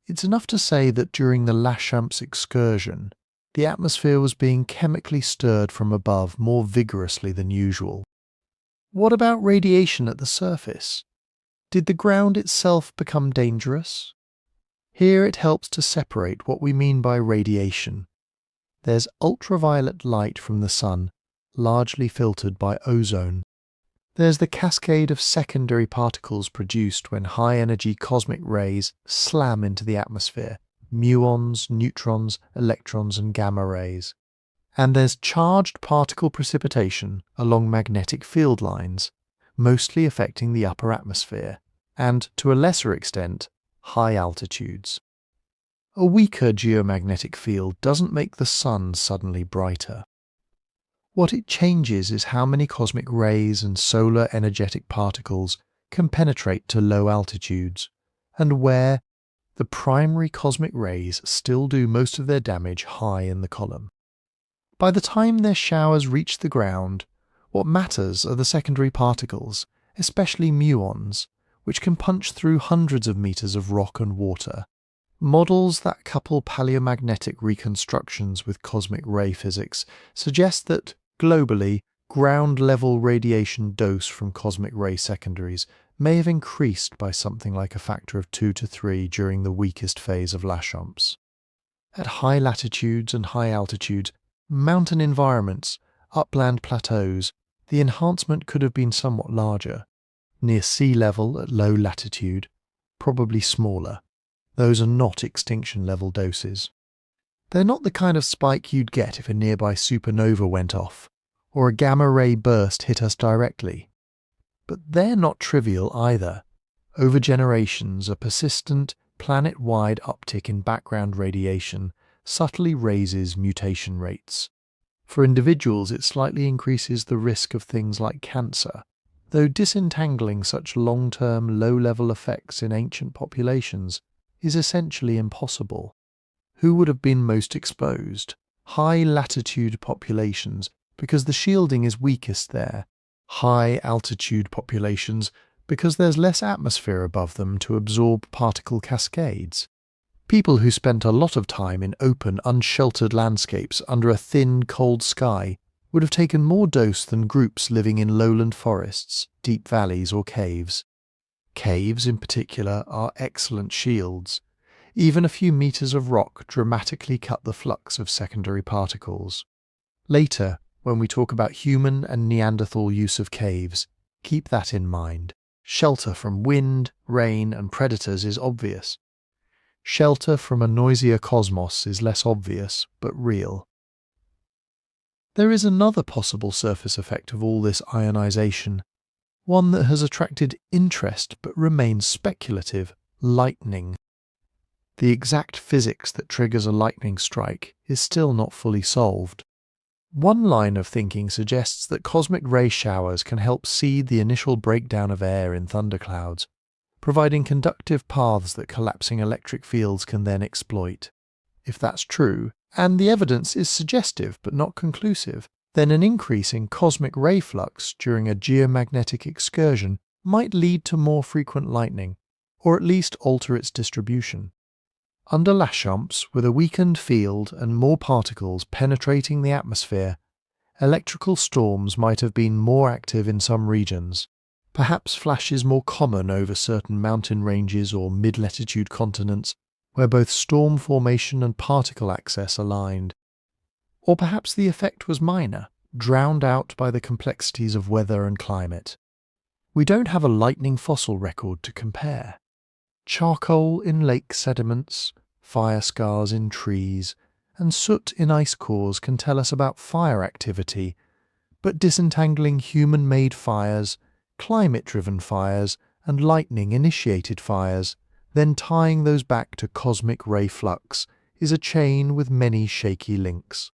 it's enough to say that during the Laschamps excursion, the atmosphere was being chemically stirred from above more vigorously than usual. What about radiation at the surface? Did the ground itself become dangerous? Here it helps to separate what we mean by radiation. There's ultraviolet light from the sun, largely filtered by ozone. There's the cascade of secondary particles produced when high-energy cosmic rays slam into the atmosphere: muons, neutrons, electrons and gamma rays. And there's charged particle precipitation along magnetic field lines, mostly affecting the upper atmosphere, and, to a lesser extent, high altitudes. A weaker geomagnetic field doesn't make the sun suddenly brighter. What it changes is how many cosmic rays and solar energetic particles can penetrate to low altitudes, and where the primary cosmic rays still do most of their damage high in the column. By the time their showers reach the ground, what matters are the secondary particles, especially muons, which can punch through hundreds of meters of rock and water. Models that couple paleomagnetic reconstructions with cosmic ray physics suggest that, globally, ground-level radiation dose from cosmic ray secondaries may have increased by something like a factor of 2 to 3 during the weakest phase of Laschamps. At high latitudes and high altitudes, mountain environments, upland plateaus, the enhancement could have been somewhat larger. Near sea level at low latitude, probably smaller. Those are not extinction-level doses. They're not the kind of spike you'd get if a nearby supernova went off, or a gamma-ray burst hit us directly. But they're not trivial either. Over generations, a persistent, planet-wide uptick in background radiation subtly raises mutation rates. For individuals, it slightly increases the risk of things like cancer, though disentangling such long-term, low-level effects in ancient populations is essentially impossible. Who would have been most exposed? High-latitude populations, because the shielding is weakest there. High-altitude populations, because there's less atmosphere above them to absorb particle cascades. People who spent a lot of time in open, unsheltered landscapes under a thin, cold sky would have taken more dose than groups living in lowland forests, deep valleys or caves. Caves, in particular, are excellent shields. Even a few meters of rock dramatically cut the flux of secondary particles. Later, when we talk about human and Neanderthal use of caves, keep that in mind. Shelter from wind, rain, and predators is obvious. Shelter from a noisier cosmos is less obvious, but real. There is another possible surface effect of all this ionization, one that has attracted interest but remains speculative: lightning. The exact physics that triggers a lightning strike is still not fully solved. One line of thinking suggests that cosmic ray showers can help seed the initial breakdown of air in thunderclouds, providing conductive paths that collapsing electric fields can then exploit. If that's true, and the evidence is suggestive but not conclusive, then an increase in cosmic ray flux during a geomagnetic excursion might lead to more frequent lightning, or at least alter its distribution. Under Laschamps, with a weakened field and more particles penetrating the atmosphere, electrical storms might have been more active in some regions. Perhaps flashes more common over certain mountain ranges or mid-latitude continents where both storm formation and particle access aligned. Or perhaps the effect was minor, drowned out by the complexities of weather and climate. We don't have a lightning fossil record to compare. Charcoal in lake sediments, fire scars in trees, and soot in ice cores can tell us about fire activity, but disentangling human-made fires, climate-driven fires, and lightning-initiated fires, then tying those back to cosmic ray flux, is a chain with many shaky links.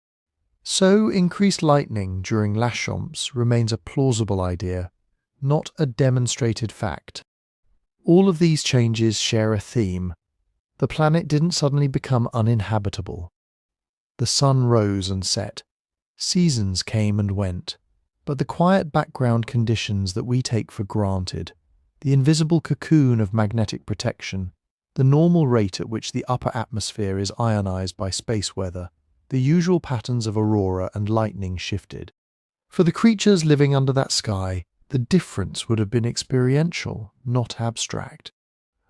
So increased lightning during Laschamps remains a plausible idea, not a demonstrated fact. All of these changes share a theme. The planet didn't suddenly become uninhabitable. The sun rose and set. Seasons came and went. But the quiet background conditions that we take for granted, the invisible cocoon of magnetic protection, the normal rate at which the upper atmosphere is ionized by space weather, the usual patterns of aurora and lightning shifted. For the creatures living under that sky, the difference would have been experiential, not abstract.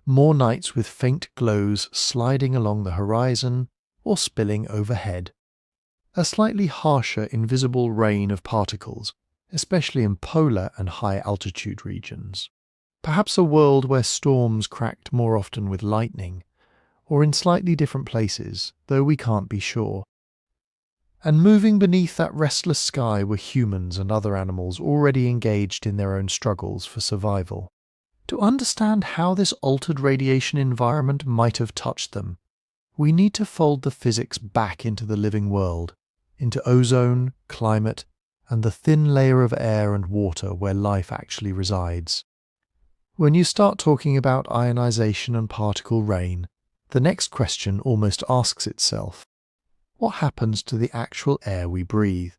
More nights with faint glows sliding along the horizon or spilling overhead. A slightly harsher invisible rain of particles, especially in polar and high-altitude regions. Perhaps a world where storms cracked more often with lightning, or in slightly different places, though we can't be sure. And moving beneath that restless sky were humans and other animals already engaged in their own struggles for survival. To understand how this altered radiation environment might have touched them, we need to fold the physics back into the living world, into ozone, climate, and the thin layer of air and water where life actually resides. When you start talking about ionization and particle rain, the next question almost asks itself: what happens to the actual air we breathe?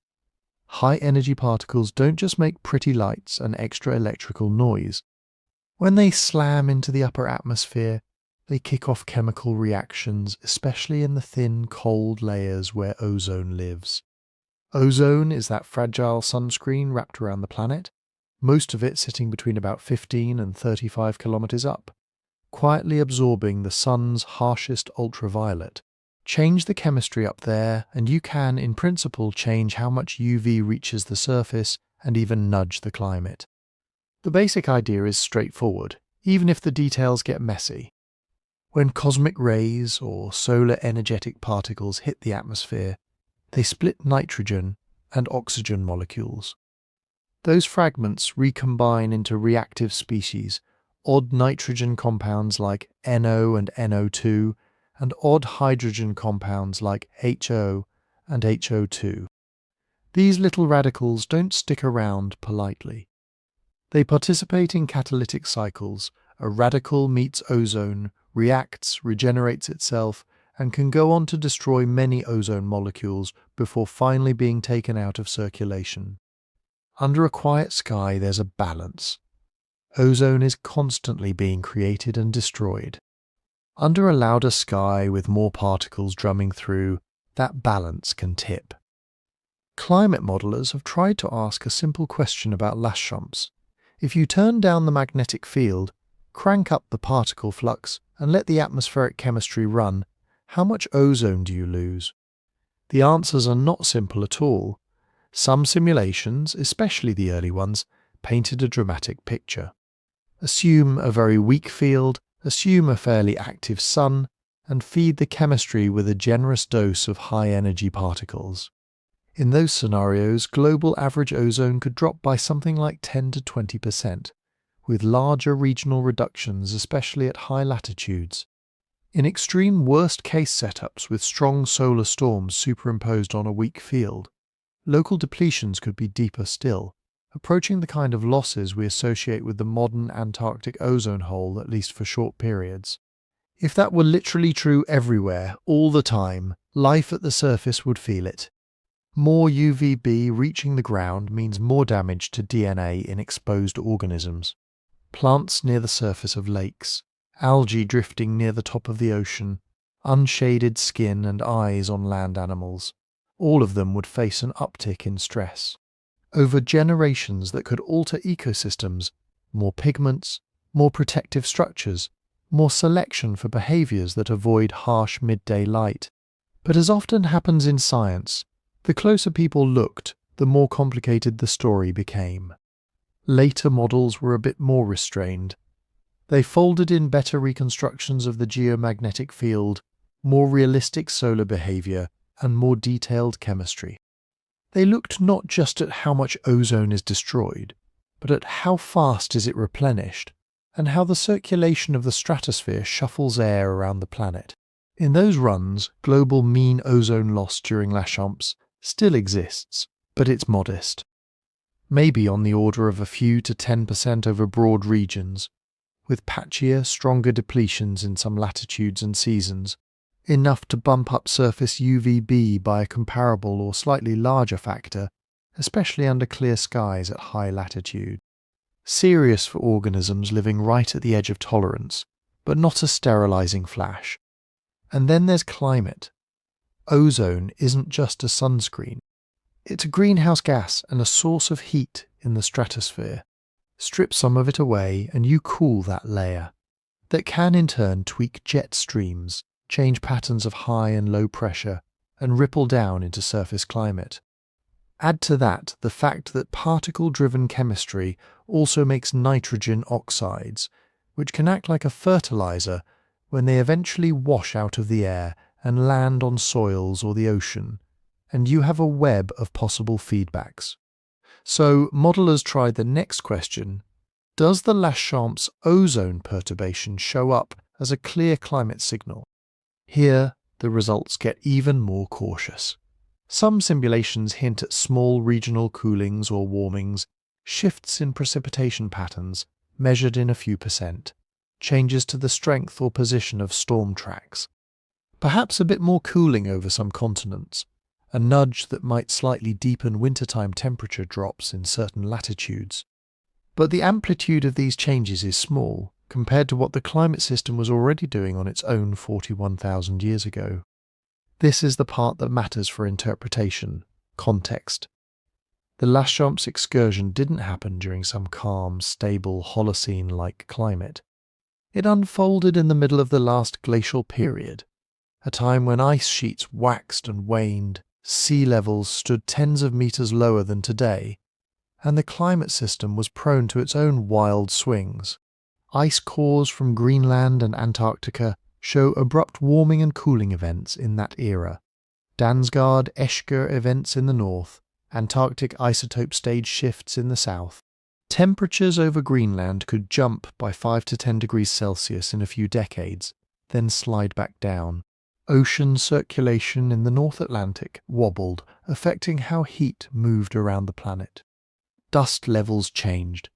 High-energy particles don't just make pretty lights and extra electrical noise. When they slam into the upper atmosphere, they kick off chemical reactions, especially in the thin, cold layers where ozone lives. Ozone is that fragile sunscreen wrapped around the planet, most of it sitting between about 15 and 35 kilometers up, quietly absorbing the sun's harshest ultraviolet. Change the chemistry up there, and you can, in principle, change how much UV reaches the surface and even nudge the climate. The basic idea is straightforward, even if the details get messy. When cosmic rays or solar energetic particles hit the atmosphere, they split nitrogen and oxygen molecules. Those fragments recombine into reactive species, odd nitrogen compounds like NO and NO2, and odd hydrogen compounds like HO and HO2. These little radicals don't stick around politely. They participate in catalytic cycles. A radical meets ozone, reacts, regenerates itself, and can go on to destroy many ozone molecules before finally being taken out of circulation. Under a quiet sky, there's a balance. Ozone is constantly being created and destroyed. Under a louder sky with more particles drumming through, that balance can tip. Climate modelers have tried to ask a simple question about Laschamps. If you turn down the magnetic field, crank up the particle flux, and let the atmospheric chemistry run, how much ozone do you lose? The answers are not simple at all. Some simulations, especially the early ones, painted a dramatic picture. Assume a very weak field, assume a fairly active sun, and feed the chemistry with a generous dose of high-energy particles. In those scenarios, global average ozone could drop by something like 10 to 20%, with larger regional reductions, especially at high latitudes. In extreme worst-case setups with strong solar storms superimposed on a weak field, local depletions could be deeper still, approaching the kind of losses we associate with the modern Antarctic ozone hole, at least for short periods. If that were literally true everywhere, all the time, life at the surface would feel it. More UVB reaching the ground means more damage to DNA in exposed organisms. Plants near the surface of lakes, algae drifting near the top of the ocean, unshaded skin and eyes on land animals, all of them would face an uptick in stress. Over generations that could alter ecosystems, more pigments, more protective structures, more selection for behaviors that avoid harsh midday light. But as often happens in science, the closer people looked, the more complicated the story became. Later models were a bit more restrained. They folded in better reconstructions of the geomagnetic field, more realistic solar behavior, and more detailed chemistry. They looked not just at how much ozone is destroyed, but at how fast is it replenished, and how the circulation of the stratosphere shuffles air around the planet. In those runs, global mean ozone loss during Laschamps still exists, but it's modest. Maybe on the order of a few to 10% over broad regions, with patchier, stronger depletions in some latitudes and seasons, enough to bump up surface UVB by a comparable or slightly larger factor, especially under clear skies at high latitude. Serious for organisms living right at the edge of tolerance, but not a sterilizing flash. And then there's climate. Ozone isn't just a sunscreen. It's a greenhouse gas and a source of heat in the stratosphere. Strip some of it away and you cool that layer. That can in turn tweak jet streams, change patterns of high and low pressure, and ripple down into surface climate. Add to that the fact that particle-driven chemistry also makes nitrogen oxides, which can act like a fertilizer when they eventually wash out of the air and land on soils or the ocean, and you have a web of possible feedbacks. So modelers tried the next question: does the Laschamps ozone perturbation show up as a clear climate signal? Here, the results get even more cautious. Some simulations hint at small regional coolings or warmings, shifts in precipitation patterns measured in a few percent, changes to the strength or position of storm tracks. Perhaps a bit more cooling over some continents, a nudge that might slightly deepen wintertime temperature drops in certain latitudes. But the amplitude of these changes is small compared to what the climate system was already doing on its own 41,000 years ago. This is the part that matters for interpretation: context. The Laschamps excursion didn't happen during some calm, stable, Holocene-like climate. It unfolded in the middle of the last glacial period, a time when ice sheets waxed and waned, sea levels stood tens of meters lower than today, and the climate system was prone to its own wild swings. Ice cores from Greenland and Antarctica show abrupt warming and cooling events in that era. Dansgaard-Eschger events in the north, Antarctic isotope stage shifts in the south. Temperatures over Greenland could jump by 5 to 10 degrees Celsius in a few decades, then slide back down. Ocean circulation in the North Atlantic wobbled, affecting how heat moved around the planet. Dust levels changed.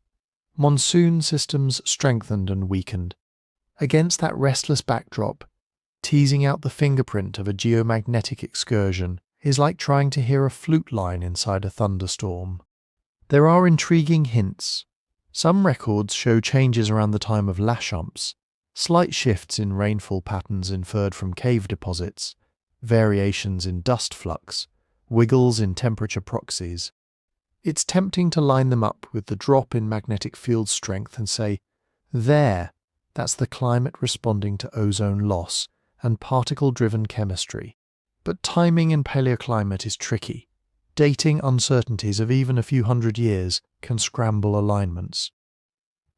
Monsoon systems strengthened and weakened. Against that restless backdrop, teasing out the fingerprint of a geomagnetic excursion is like trying to hear a flute line inside a thunderstorm. There are intriguing hints. Some records show changes around the time of Laschamps, slight shifts in rainfall patterns inferred from cave deposits, variations in dust flux, wiggles in temperature proxies. It's tempting to line them up with the drop in magnetic field strength and say, that's the climate responding to ozone loss and particle-driven chemistry. But timing in paleoclimate is tricky. Dating uncertainties of even a few hundred years can scramble alignments.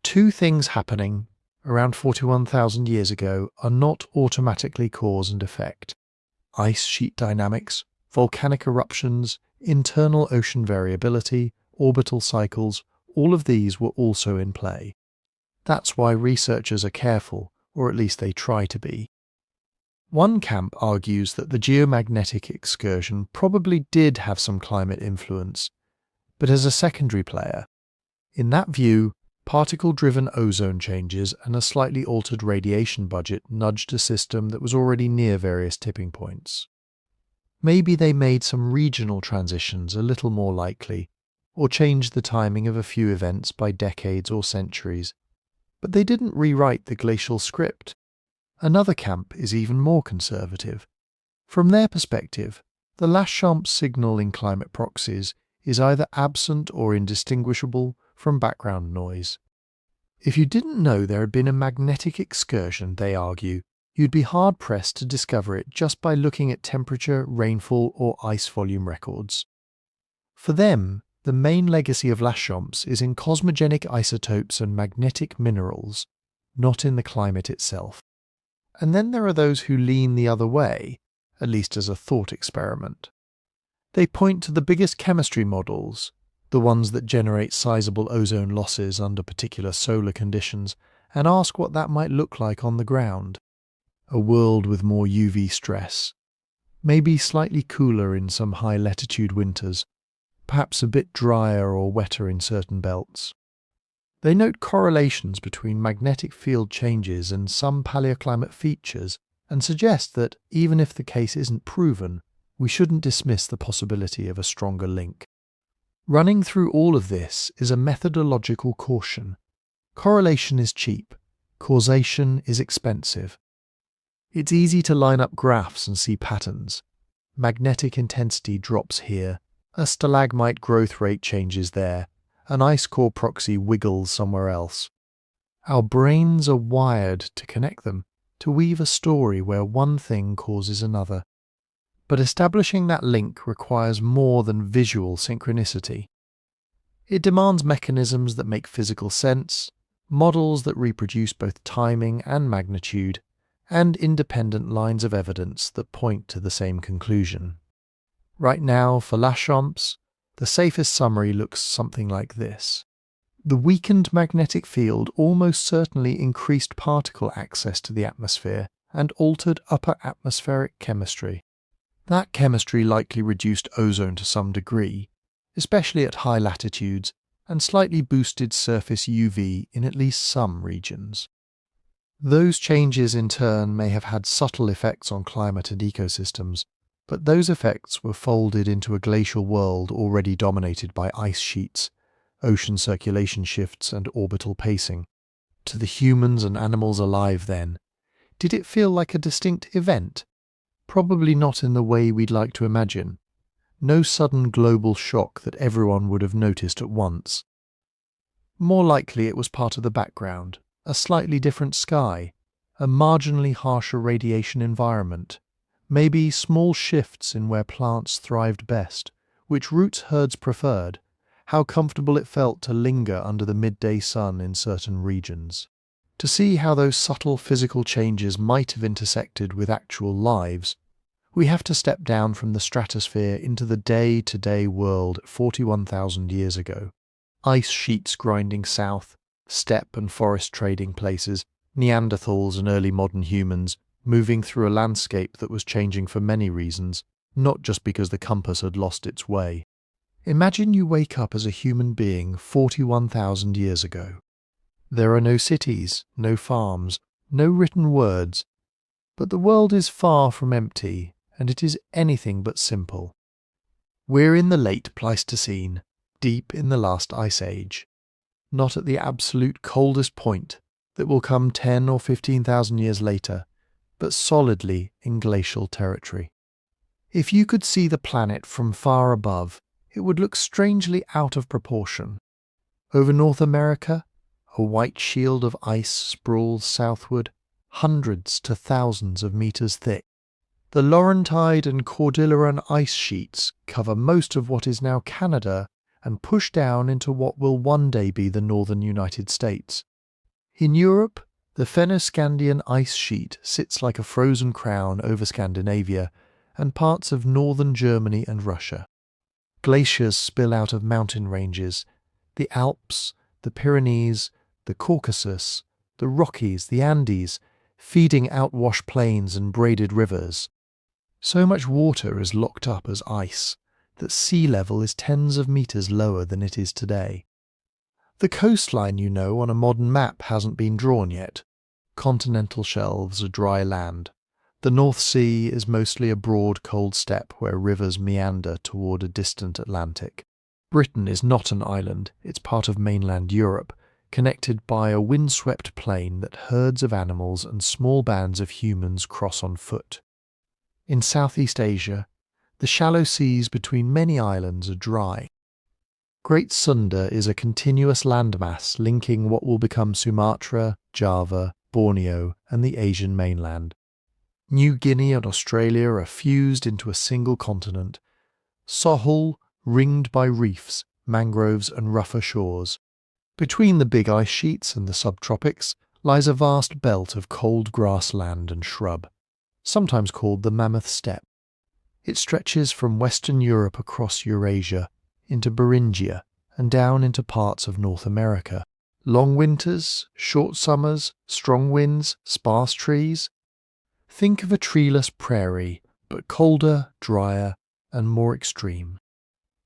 Two things happening around 41,000 years ago are not automatically cause and effect. Ice sheet dynamics, volcanic eruptions, internal ocean variability, orbital cycles, all of these were also in play. That's why researchers are careful, or at least they try to be. One camp argues that the geomagnetic excursion probably did have some climate influence, but as a secondary player. In that view, particle-driven ozone changes and a slightly altered radiation budget nudged a system that was already near various tipping points. Maybe they made some regional transitions a little more likely, or changed the timing of a few events by decades or centuries, but they didn't rewrite the glacial script. Another camp is even more conservative. From their perspective, the Laschamps signal in climate proxies is either absent or indistinguishable from background noise. If you didn't know there had been a magnetic excursion, they argue, you'd be hard-pressed to discover it just by looking at temperature, rainfall, or ice volume records. For them, the main legacy of Laschamps is in cosmogenic isotopes and magnetic minerals, not in the climate itself. And then there are those who lean the other way, at least as a thought experiment. They point to the biggest chemistry models, the ones that generate sizable ozone losses under particular solar conditions, and ask what that might look like on the ground. A world with more UV stress, maybe slightly cooler in some high-latitude winters, perhaps a bit drier or wetter in certain belts. They note correlations between magnetic field changes and some paleoclimate features and suggest that, even if the case isn't proven, we shouldn't dismiss the possibility of a stronger link. Running through all of this is a methodological caution. Correlation is cheap, causation is expensive. It's easy to line up graphs and see patterns. Magnetic intensity drops here, a stalagmite growth rate changes there, an ice core proxy wiggles somewhere else. Our brains are wired to connect them, to weave a story where one thing causes another. But establishing that link requires more than visual synchronicity. It demands mechanisms that make physical sense, models that reproduce both timing and magnitude, and independent lines of evidence that point to the same conclusion. Right now, for Laschamps, the safest summary looks something like this. The weakened magnetic field almost certainly increased particle access to the atmosphere and altered upper atmospheric chemistry. That chemistry likely reduced ozone to some degree, especially at high latitudes, and slightly boosted surface UV in at least some regions. Those changes in turn may have had subtle effects on climate and ecosystems, but those effects were folded into a glacial world already dominated by ice sheets, ocean circulation shifts and orbital pacing. To the humans and animals alive then, did it feel like a distinct event? Probably not in the way we'd like to imagine. No sudden global shock that everyone would have noticed at once. More likely it was part of the background, a slightly different sky, a marginally harsher radiation environment, maybe small shifts in where plants thrived best, which roots herds preferred, how comfortable it felt to linger under the midday sun in certain regions. To see how those subtle physical changes might have intersected with actual lives, we have to step down from the stratosphere into the day-to-day world 41,000 years ago. Ice sheets grinding south, steppe and forest trading places, Neanderthals and early modern humans moving through a landscape that was changing for many reasons, not just because the compass had lost its way. Imagine you wake up as a human being 41,000 years ago. There are no cities, no farms, no written words, but the world is far from empty, and it is anything but simple. We're in the late Pleistocene, deep in the last ice age, not at the absolute coldest point that will come 10 or 15,000 years later, but solidly in glacial territory. If you could see the planet from far above, it would look strangely out of proportion. Over North America, a white shield of ice sprawls southward, hundreds to thousands of meters thick. The Laurentide and Cordilleran ice sheets cover most of what is now Canada and push down into what will one day be the northern United States. In Europe, the Fennoscandian ice sheet sits like a frozen crown over Scandinavia and parts of northern Germany and Russia. Glaciers spill out of mountain ranges, the Alps, the Pyrenees, the Caucasus, the Rockies, the Andes, feeding outwash plains and braided rivers. So much water is locked up as ice that sea level is tens of meters lower than it is today. The coastline, on a modern map hasn't been drawn yet. Continental shelves are dry land. The North Sea is mostly a broad, cold steppe where rivers meander toward a distant Atlantic. Britain is not an island, it's part of mainland Europe, connected by a windswept plain that herds of animals and small bands of humans cross on foot. In Southeast Asia, the shallow seas between many islands are dry. Great Sunda is a continuous landmass linking what will become Sumatra, Java, Borneo, and the Asian mainland. New Guinea and Australia are fused into a single continent. Sohul, ringed by reefs, mangroves, and rougher shores. Between the big ice sheets and the subtropics lies a vast belt of cold grassland and shrub, sometimes called the Mammoth Steppe. It stretches from Western Europe across Eurasia, into Beringia, and down into parts of North America. Long winters, short summers, strong winds, sparse trees. Think of a treeless prairie, but colder, drier, and more extreme.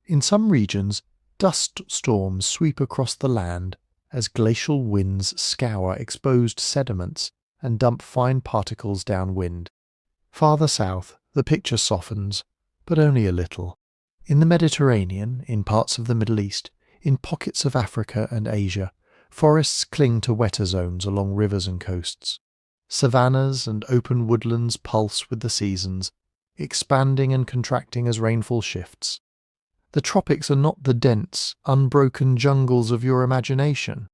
In some regions, dust storms sweep across the land as glacial winds scour exposed sediments and dump fine particles downwind. Farther south, the picture softens, but only a little. In the Mediterranean, in parts of the Middle East, in pockets of Africa and Asia, forests cling to wetter zones along rivers and coasts. Savannas and open woodlands pulse with the seasons, expanding and contracting as rainfall shifts. The tropics are not the dense, unbroken jungles of your imagination.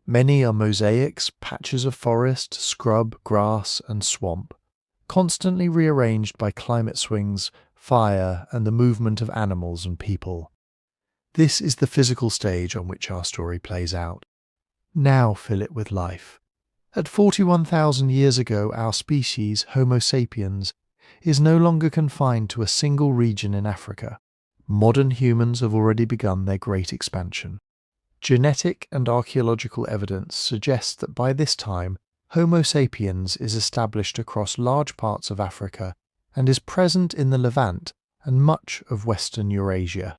Many are mosaics, patches of forest, scrub, grass, and swamp, constantly rearranged by climate swings, fire, and the movement of animals and people. This is the physical stage on which our story plays out. Now fill it with life. At 41,000 years ago, our species, Homo sapiens, is no longer confined to a single region in Africa. Modern humans have already begun their great expansion. Genetic and archaeological evidence suggests that by this time, Homo sapiens is established across large parts of Africa and is present in the Levant and much of Western Eurasia.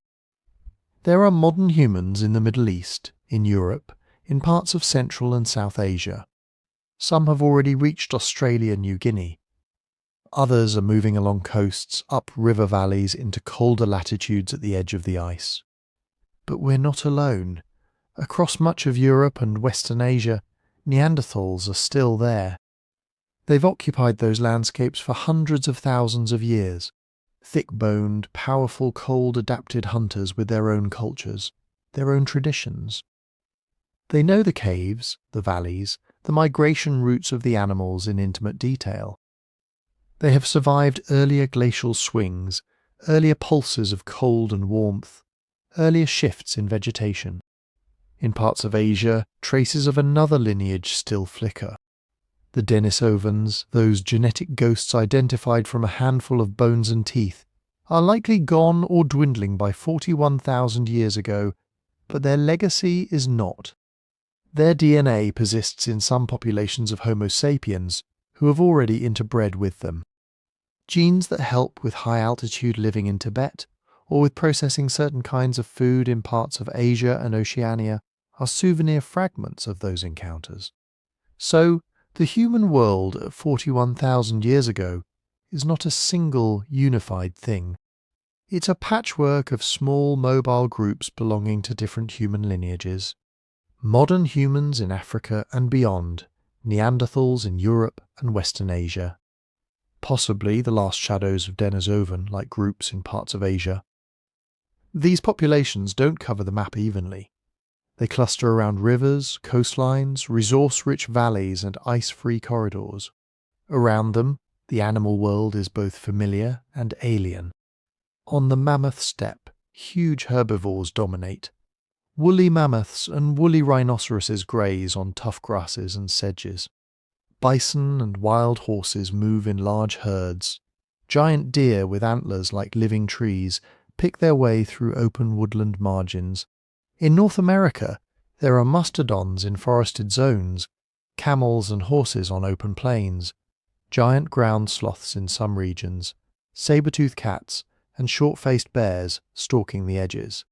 There are modern humans in the Middle East, in Europe, in parts of Central and South Asia. Some have already reached Australia and New Guinea. Others are moving along coasts, up river valleys into colder latitudes at the edge of the ice. But we're not alone. Across much of Europe and Western Asia, Neanderthals are still there. They've occupied those landscapes for hundreds of thousands of years. Thick-boned, powerful, cold-adapted hunters with their own cultures, their own traditions. They know the caves, the valleys, the migration routes of the animals in intimate detail. They have survived earlier glacial swings, earlier pulses of cold and warmth, earlier shifts in vegetation. In parts of Asia, traces of another lineage still flicker. The Denisovans, those genetic ghosts identified from a handful of bones and teeth, are likely gone or dwindling by 41,000 years ago, but their legacy is not. Their DNA persists in some populations of Homo sapiens who have already interbred with them. Genes that help with high-altitude living in Tibet, or with processing certain kinds of food in parts of Asia and Oceania, are souvenir fragments of those encounters. So, the human world at 41,000 years ago is not a single, unified thing. It's a patchwork of small, mobile groups belonging to different human lineages. Modern humans in Africa and beyond, Neanderthals in Europe and Western Asia. Possibly the last shadows of Denisovan-like groups in parts of Asia. These populations don't cover the map evenly. They cluster around rivers, coastlines, resource-rich valleys and ice-free corridors. Around them, the animal world is both familiar and alien. On the mammoth steppe, huge herbivores dominate. Woolly mammoths and woolly rhinoceroses graze on tough grasses and sedges. Bison and wild horses move in large herds. Giant deer with antlers like living trees pick their way through open woodland margins. In North America, there are mastodons in forested zones, camels and horses on open plains, giant ground sloths in some regions, saber-toothed cats, and short-faced bears stalking the edges.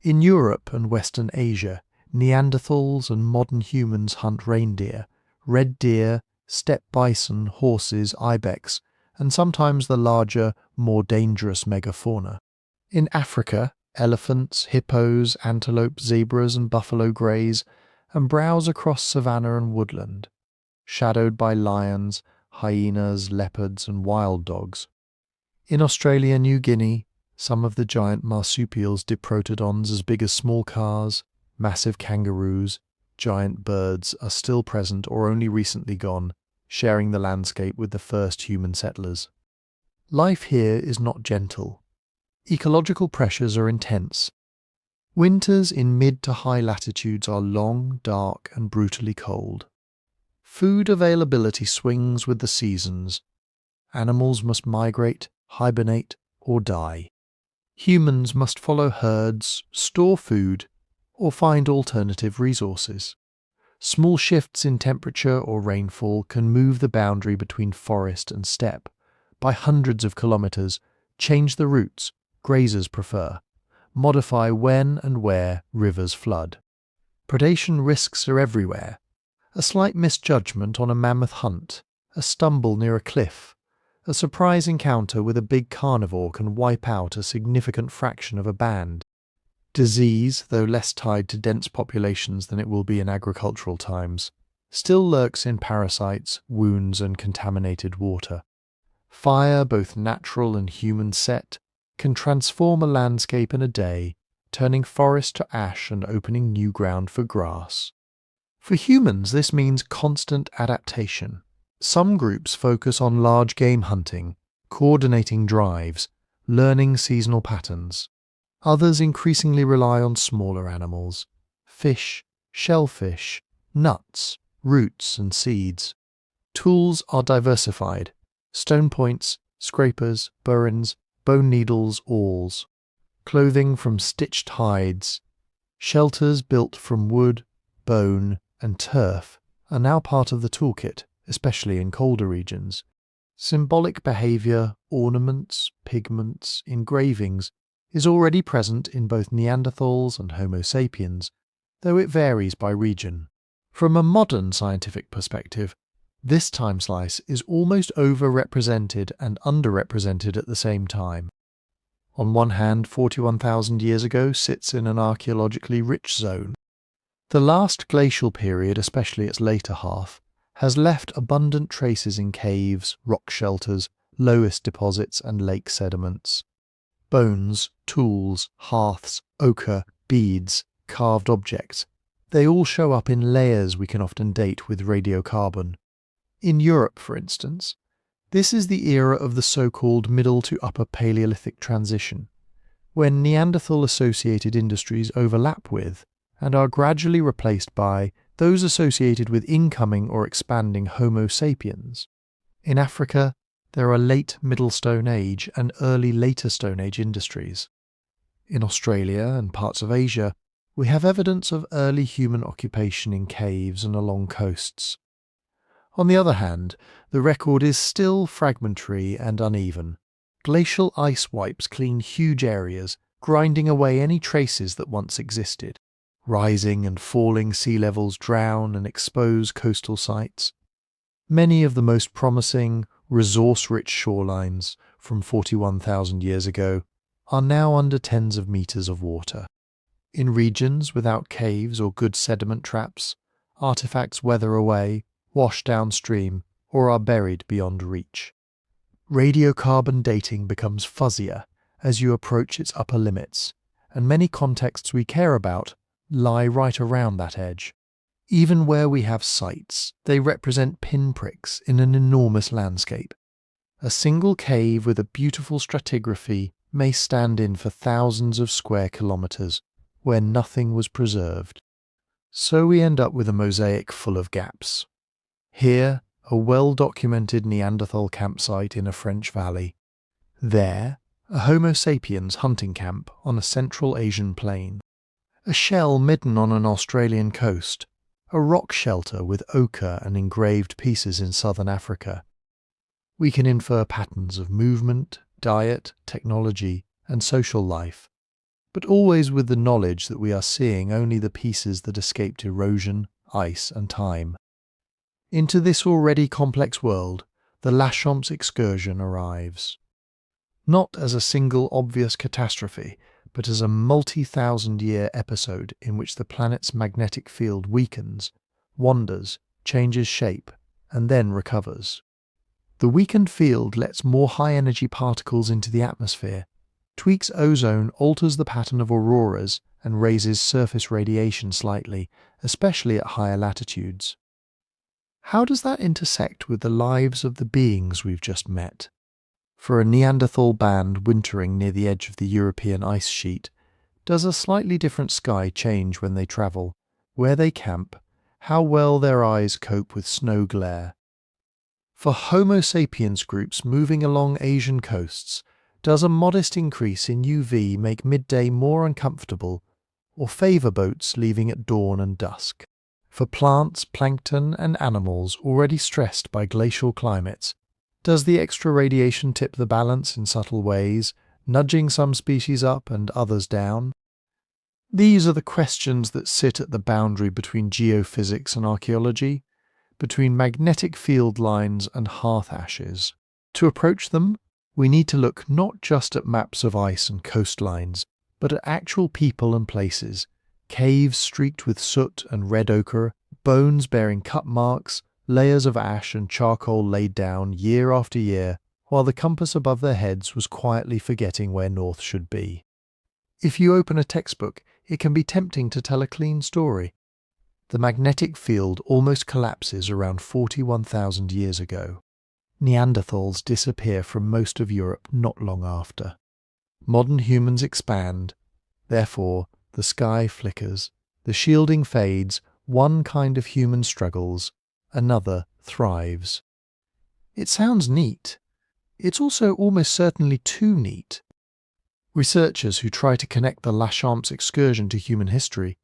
In Europe and Western Asia, Neanderthals and modern humans hunt reindeer, red deer, steppe bison, horses, ibex, and sometimes the larger, more dangerous megafauna. In Africa, elephants, hippos, antelope, zebras and buffalo graze and browse across savanna and woodland, shadowed by lions, hyenas, leopards and wild dogs. In Australia and New Guinea, some of the giant marsupials diprotodons as big as small cars, massive kangaroos, giant birds are still present or only recently gone, sharing the landscape with the first human settlers. Life here is not gentle. Ecological pressures are intense. Winters in mid to high latitudes are long, dark and brutally cold. Food availability swings with the seasons. Animals must migrate, hibernate, or die. Humans must follow herds, store food, or find alternative resources. Small shifts in temperature or rainfall can move the boundary between forest and steppe by hundreds of kilometers, change the routes grazers prefer, modify when and where rivers flood. Predation risks are everywhere. A slight misjudgment on a mammoth hunt, a stumble near a cliff, a surprise encounter with a big carnivore can wipe out a significant fraction of a band. Disease, though less tied to dense populations than it will be in agricultural times, still lurks in parasites, wounds and contaminated water. Fire, both natural and human set, can transform a landscape in a day, turning forest to ash and opening new ground for grass. For humans, this means constant adaptation. Some groups focus on large game hunting, coordinating drives, learning seasonal patterns. Others increasingly rely on smaller animals, fish, shellfish, nuts, roots and seeds. Tools are diversified: stone points, scrapers, burins, bone needles, awls. Clothing from stitched hides. Shelters built from wood, bone and turf are now part of the toolkit, especially in colder regions. Symbolic behaviour, ornaments, pigments, engravings is already present in both Neanderthals and Homo sapiens, though it varies by region. From a modern scientific perspective, this time slice is almost overrepresented and underrepresented at the same time. On one hand, 41,000 years ago sits in an archaeologically rich zone. The last glacial period, especially its later half, has left abundant traces in caves, rock shelters, lowest deposits and lake sediments. Bones, tools, hearths, ochre, beads, carved objects, they all show up in layers we can often date with radiocarbon. In Europe, for instance, this is the era of the so-called Middle to Upper Paleolithic transition, when Neanderthal-associated industries overlap with and are gradually replaced by those associated with incoming or expanding Homo sapiens. In Africa, there are late Middle Stone Age and early Later Stone Age industries. In Australia and parts of Asia, we have evidence of early human occupation in caves and along coasts. On the other hand, the record is still fragmentary and uneven. Glacial ice wipes clean huge areas, grinding away any traces that once existed. Rising and falling sea levels drown and expose coastal sites. Many of the most promising, resource-rich shorelines from 41,000 years ago are now under tens of meters of water. In regions without caves or good sediment traps, artifacts weather away, wash downstream, or are buried beyond reach. Radiocarbon dating becomes fuzzier as you approach its upper limits, and many contexts we care about lie right around that edge. Even where we have sites, they represent pinpricks in an enormous landscape. A single cave with a beautiful stratigraphy may stand in for thousands of square kilometers, where nothing was preserved. So we end up with a mosaic full of gaps. Here, a well-documented Neanderthal campsite in a French valley. There, a Homo sapiens hunting camp on a Central Asian plain. A shell midden on an Australian coast, a rock shelter with ochre and engraved pieces in southern Africa. We can infer patterns of movement, diet, technology, and social life, but always with the knowledge that we are seeing only the pieces that escaped erosion, ice, and time. Into this already complex world, the Laschamps excursion arrives. Not as a single obvious catastrophe, but as a multi-thousand-year episode in which the planet's magnetic field weakens, wanders, changes shape, and then recovers. The weakened field lets more high-energy particles into the atmosphere, tweaks ozone, alters the pattern of auroras, and raises surface radiation slightly, especially at higher latitudes. How does that intersect with the lives of the beings we've just met? For a Neanderthal band wintering near the edge of the European ice sheet, does a slightly different sky change when they travel, where they camp, how well their eyes cope with snow glare? For Homo sapiens groups moving along Asian coasts, does a modest increase in UV make midday more uncomfortable, or favour boats leaving at dawn and dusk? For plants, plankton and animals already stressed by glacial climates, does the extra radiation tip the balance in subtle ways, nudging some species up and others down? These are the questions that sit at the boundary between geophysics and archaeology, between magnetic field lines and hearth ashes. To approach them, we need to look not just at maps of ice and coastlines, but at actual people and places, caves streaked with soot and red ochre, bones bearing cut marks, layers of ash and charcoal laid down year after year, while the compass above their heads was quietly forgetting where north should be. If you open a textbook, it can be tempting to tell a clean story. The magnetic field almost collapses around 41,000 years ago. Neanderthals disappear from most of Europe not long after. Modern humans expand. Therefore, the sky flickers, the shielding fades, one kind of human struggles, another thrives. It sounds neat. It's also almost certainly too neat. Researchers who try to connect the Laschamps excursion to human history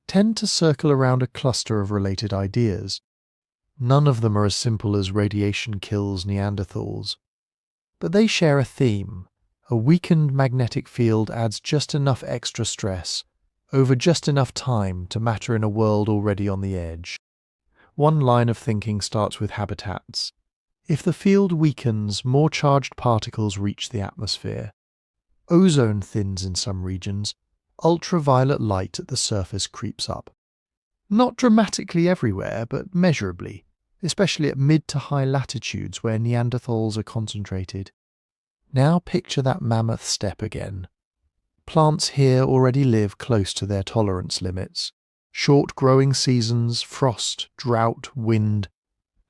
tend to circle around a cluster of related ideas. None of them are as simple as radiation kills Neanderthals. But they share a theme. A weakened magnetic field adds just enough extra stress, over just enough time to matter in a world already on the edge. One line of thinking starts with habitats. If the field weakens, more charged particles reach the atmosphere. ozone thins in some regions, ultraviolet light at the surface creeps up. Not dramatically everywhere, but measurably, especially at mid to high latitudes where Neanderthals are concentrated. Now picture that mammoth steppe again. Plants here already live close to their tolerance limits. Short growing seasons, frost, drought, wind.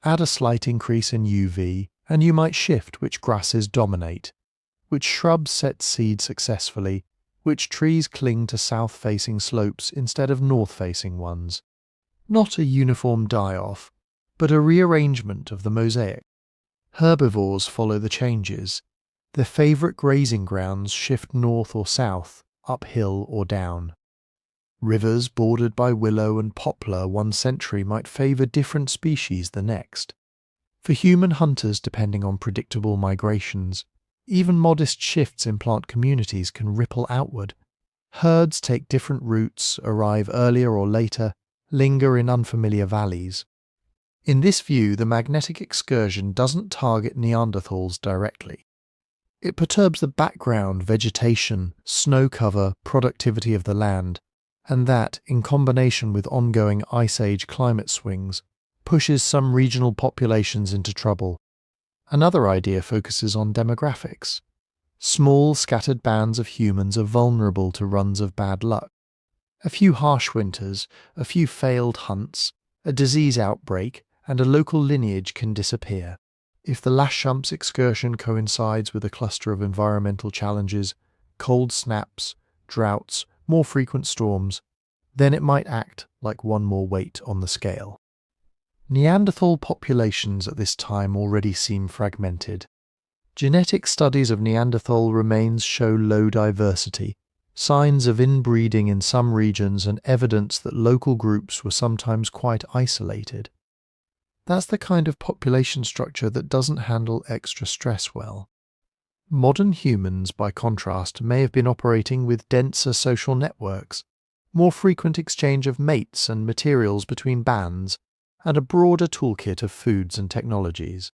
Add a slight increase in UV, and you might shift which grasses dominate, which shrubs set seed successfully, which trees cling to south-facing slopes instead of north-facing ones. Not a uniform die-off, but a rearrangement of the mosaic. Herbivores follow the changes. Their favourite grazing grounds shift north or south, uphill or down. Rivers bordered by willow and poplar one century might favour different species the next. For human hunters depending on predictable migrations, even modest shifts in plant communities can ripple outward. Herds take different routes, arrive earlier or later, linger in unfamiliar valleys. In this view, the magnetic excursion doesn't target Neanderthals directly. It perturbs the background, vegetation, snow cover, productivity of the land, and that, in combination with ongoing Ice Age climate swings, pushes some regional populations into trouble. Another idea focuses on demographics. Small, scattered bands of humans are vulnerable to runs of bad luck. A few harsh winters, a few failed hunts, a disease outbreak, and a local lineage can disappear. If the Laschamps excursion coincides with a cluster of environmental challenges, cold snaps, droughts, more frequent storms, then it might act like one more weight on the scale. Neanderthal populations at this time already seem fragmented. Genetic studies of Neanderthal remains show low diversity, signs of inbreeding in some regions and evidence that local groups were sometimes quite isolated. That's the kind of population structure that doesn't handle extra stress well. Modern humans, by contrast, may have been operating with denser social networks, more frequent exchange of mates and materials between bands, and a broader toolkit of foods and technologies.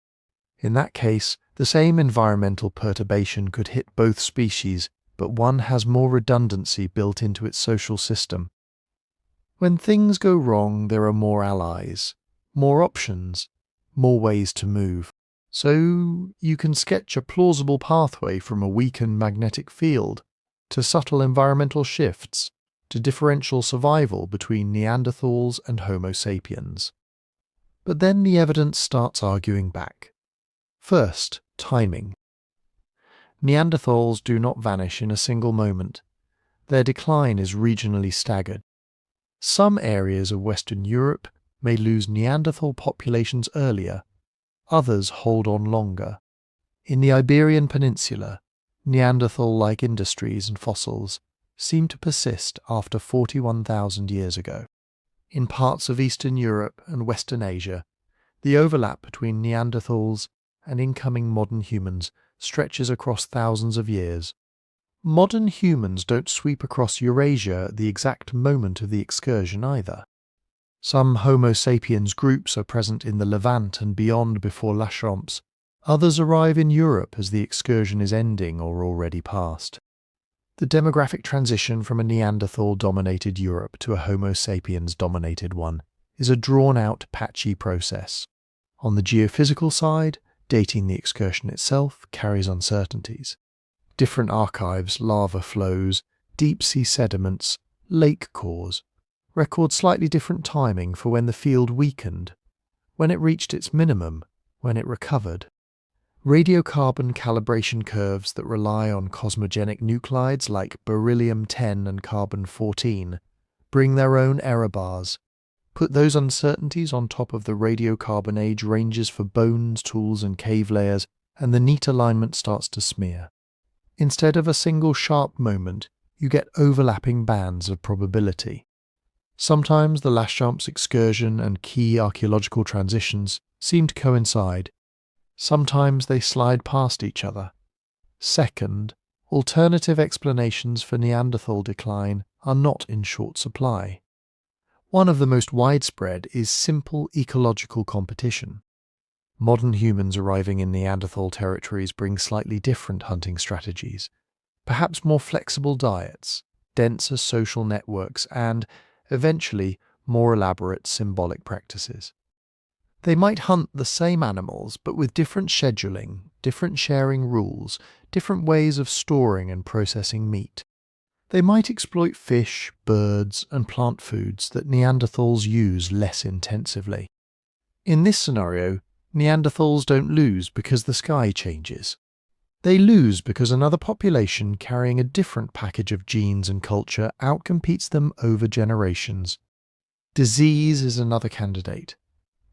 In that case, the same environmental perturbation could hit both species, but one has more redundancy built into its social system. When things go wrong, there are more allies, more options, more ways to move. So you can sketch a plausible pathway from a weakened magnetic field to subtle environmental shifts to differential survival between Neanderthals and Homo sapiens. But then the evidence starts arguing back. First, timing. Neanderthals do not vanish in a single moment. Their decline is regionally staggered. Some areas of Western Europe may lose Neanderthal populations earlier, others hold on longer. In the Iberian Peninsula, Neanderthal-like industries and fossils seem to persist after 41,000 years ago. In parts of Eastern Europe and Western Asia, the overlap between Neanderthals and incoming modern humans stretches across thousands of years. Modern humans don't sweep across Eurasia at the exact moment of the excursion either. Some Homo sapiens groups are present in the Levant and beyond before Laschamps. Others arrive in Europe as the excursion is ending or already past. The demographic transition from a Neanderthal-dominated Europe to a Homo sapiens-dominated one is a drawn-out, patchy process. On the geophysical side, dating the excursion itself carries uncertainties. Different archives, lava flows, deep-sea sediments, lake cores, record slightly different timing for when the field weakened, when it reached its minimum, when it recovered. Radiocarbon calibration curves that rely on cosmogenic nuclides like beryllium-10 and carbon-14 bring their own error bars. Put those uncertainties on top of the radiocarbon age ranges for bones, tools and cave layers, and the neat alignment starts to smear. Instead of a single sharp moment, you get overlapping bands of probability. Sometimes the Laschamps excursion and key archaeological transitions seem to coincide. Sometimes they slide past each other. Second, alternative explanations for Neanderthal decline are not in short supply. One of the most widespread is simple ecological competition. Modern humans arriving in Neanderthal territories bring slightly different hunting strategies. perhaps more flexible diets, denser social networks, and, eventually, more elaborate symbolic practices. They might hunt the same animals, but with different scheduling, different sharing rules, different ways of storing and processing meat. They might exploit fish, birds, and plant foods that Neanderthals use less intensively. In this scenario, Neanderthals don't lose because the sky changes. They lose because another population carrying a different package of genes and culture outcompetes them over generations. Disease is another candidate.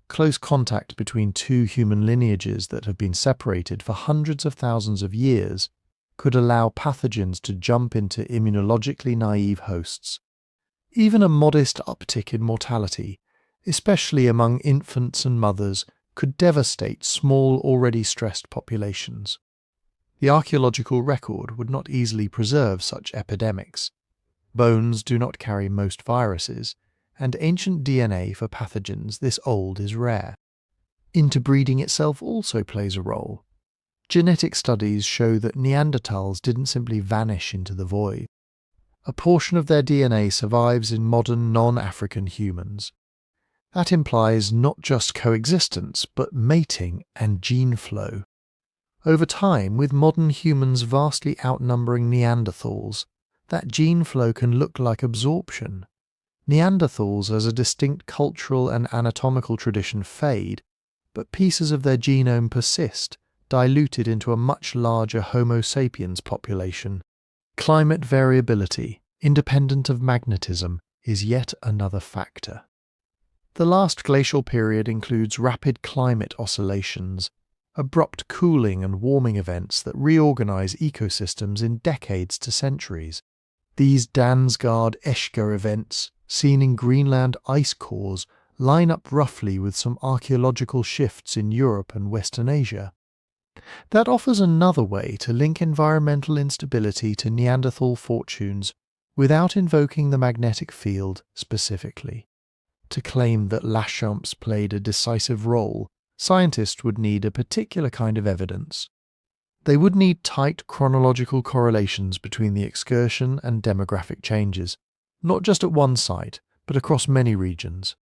Close contact between two human lineages that have been separated for hundreds of thousands of years could allow pathogens to jump into immunologically naive hosts. Even a modest uptick in mortality, especially among infants and mothers, could devastate small, already stressed populations. The archaeological record would not easily preserve such epidemics. Bones do not carry most viruses, and ancient DNA for pathogens this old is rare. Interbreeding itself also plays a role. Genetic studies show that Neanderthals didn't simply vanish into the void. A portion of their DNA survives in modern non-African humans. That implies not just coexistence, but mating and gene flow. Over time, with modern humans vastly outnumbering Neanderthals, that gene flow can look like absorption. Neanderthals as a distinct cultural and anatomical tradition fade, but pieces of their genome persist, diluted into a much larger Homo sapiens population. Climate variability, independent of magnetism, is yet another factor. The last glacial period includes rapid climate oscillations, abrupt cooling and warming events that reorganize ecosystems in decades to centuries. These Dansgaard-Eschger events, seen in Greenland ice cores, line up roughly with some archaeological shifts in Europe and Western Asia. That offers another way to link environmental instability to Neanderthal fortunes without invoking the magnetic field specifically. To claim that Laschamps played a decisive role, scientists would need a particular kind of evidence. They would need tight chronological correlations between the excursion and demographic changes, not just at one site, but across many regions.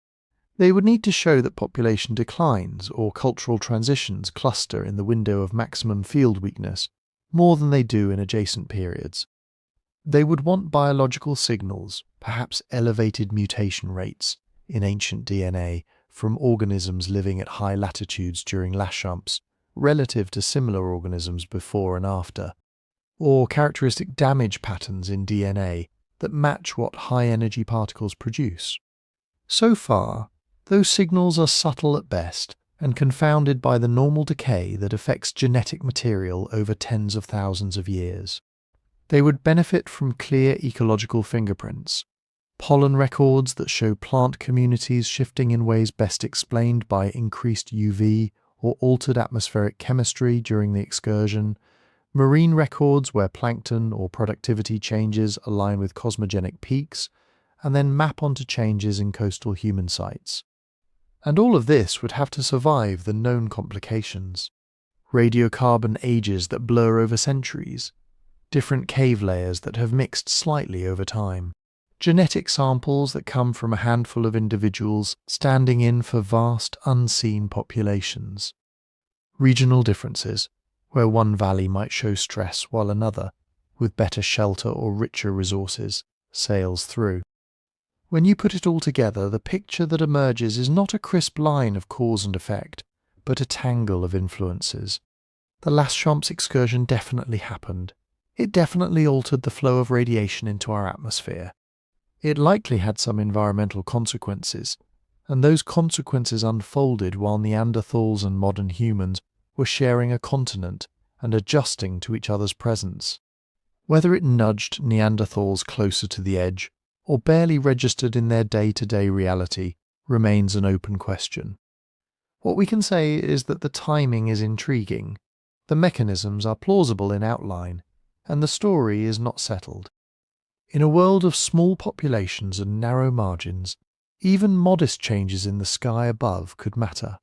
They would need to show that population declines or cultural transitions cluster in the window of maximum field weakness more than they do in adjacent periods. They would want biological signals, perhaps elevated mutation rates, in ancient DNA from organisms living at high latitudes during Laschamps, relative to similar organisms before and after, or characteristic damage patterns in DNA that match what high-energy particles produce. So far, those signals are subtle at best and confounded by the normal decay that affects genetic material over tens of thousands of years. They would benefit from clear ecological fingerprints, pollen records that show plant communities shifting in ways best explained by increased UV or altered atmospheric chemistry during the excursion, marine records where plankton or productivity changes align with cosmogenic peaks, and then map onto changes in coastal human sites. And all of this would have to survive the known complications. Radiocarbon ages that blur over centuries, different cave layers that have mixed slightly over time, genetic samples that come from a handful of individuals standing in for vast unseen populations. Regional differences, where one valley might show stress while another, with better shelter or richer resources, sails through. When you put it all together, the picture that emerges is not a crisp line of cause and effect, but a tangle of influences. The Laschamps excursion definitely happened. It definitely altered the flow of radiation into our atmosphere. It likely had some environmental consequences, and those consequences unfolded while Neanderthals and modern humans were sharing a continent and adjusting to each other's presence. Whether it nudged Neanderthals closer to the edge, or barely registered in their day-to-day reality, remains an open question. What we can say is that the timing is intriguing, the mechanisms are plausible in outline, and the story is not settled. In a world of small populations and narrow margins, even modest changes in the sky above could matter.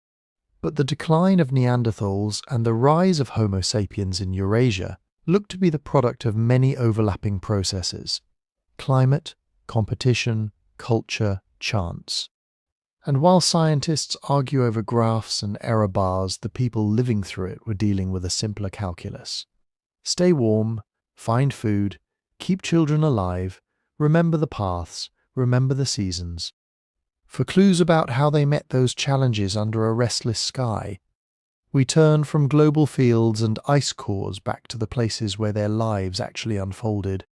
But the decline of Neanderthals and the rise of Homo sapiens in Eurasia look to be the product of many overlapping processes: climate, competition, culture, chance. And while scientists argue over graphs and error bars, the people living through it were dealing with a simpler calculus. Stay warm, find food, keep children alive, remember the paths, remember the seasons. For clues about how they met those challenges under a restless sky, we turn from global fields and ice cores back to the places where their lives actually unfolded.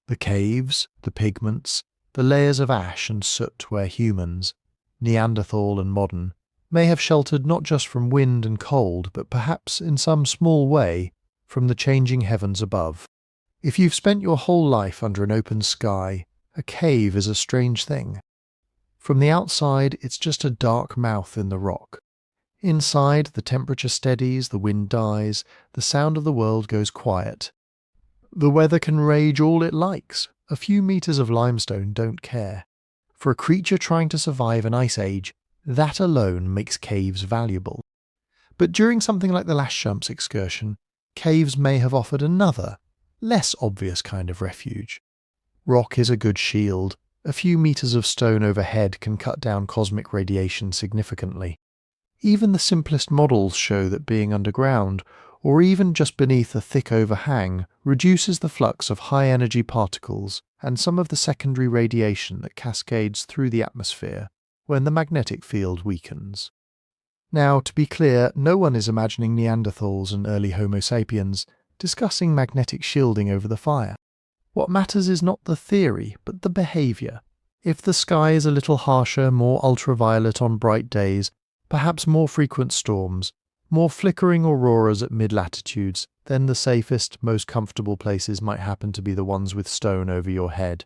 The caves, the pigments, the layers of ash and soot where humans, Neanderthal and modern, may have sheltered not just from wind and cold, but perhaps in some small way from the changing heavens above. If you've spent your whole life under an open sky, a cave is a strange thing. From the outside, it's just a dark mouth in the rock. Inside, the temperature steadies, the wind dies, the sound of the world goes quiet. The weather can rage all it likes. A few meters of limestone don't care. For a creature trying to survive an ice age, that alone makes caves valuable. But during something like the Laschamps excursion, caves may have offered another, less obvious kind of refuge. Rock is a good shield. A few meters of stone overhead can cut down cosmic radiation significantly. Even the simplest models show that being underground, or even just beneath a thick overhang, reduces the flux of high-energy particles and some of the secondary radiation that cascades through the atmosphere when the magnetic field weakens. Now, to be clear, no one is imagining Neanderthals and early Homo sapiens discussing magnetic shielding over the fire. What matters is not the theory, but the behaviour. If the sky is a little harsher, more ultraviolet on bright days, perhaps more frequent storms, more flickering auroras at mid-latitudes, then the safest, most comfortable places might happen to be the ones with stone over your head.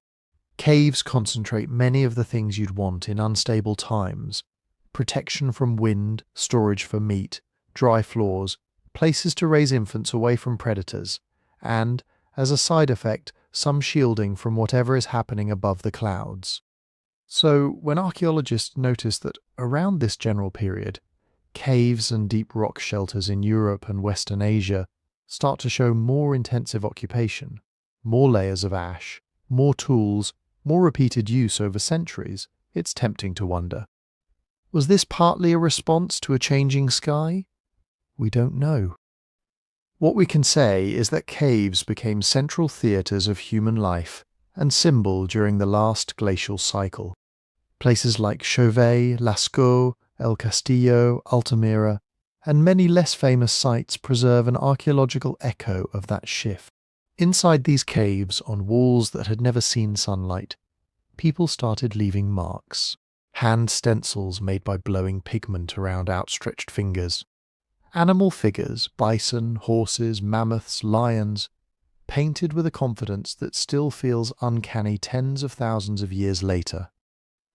Caves concentrate many of the things you'd want in unstable times: protection from wind, storage for meat, dry floors, places to raise infants away from predators, and, as a side effect, some shielding from whatever is happening above the clouds. So, when archaeologists notice that around this general period, caves and deep rock shelters in Europe and Western Asia start to show more intensive occupation, more layers of ash, more tools, more repeated use over centuries, it's tempting to wonder. Was this partly a response to a changing sky? We don't know. What we can say is that caves became central theatres of human life and symbol during the last glacial cycle. Places like Chauvet, Lascaux, El Castillo, Altamira, and many less famous sites preserve an archaeological echo of that shift. Inside these caves, on walls that had never seen sunlight, people started leaving marks. Hand stencils made by blowing pigment around outstretched fingers. Animal figures, bison, horses, mammoths, lions, painted with a confidence that still feels uncanny tens of thousands of years later.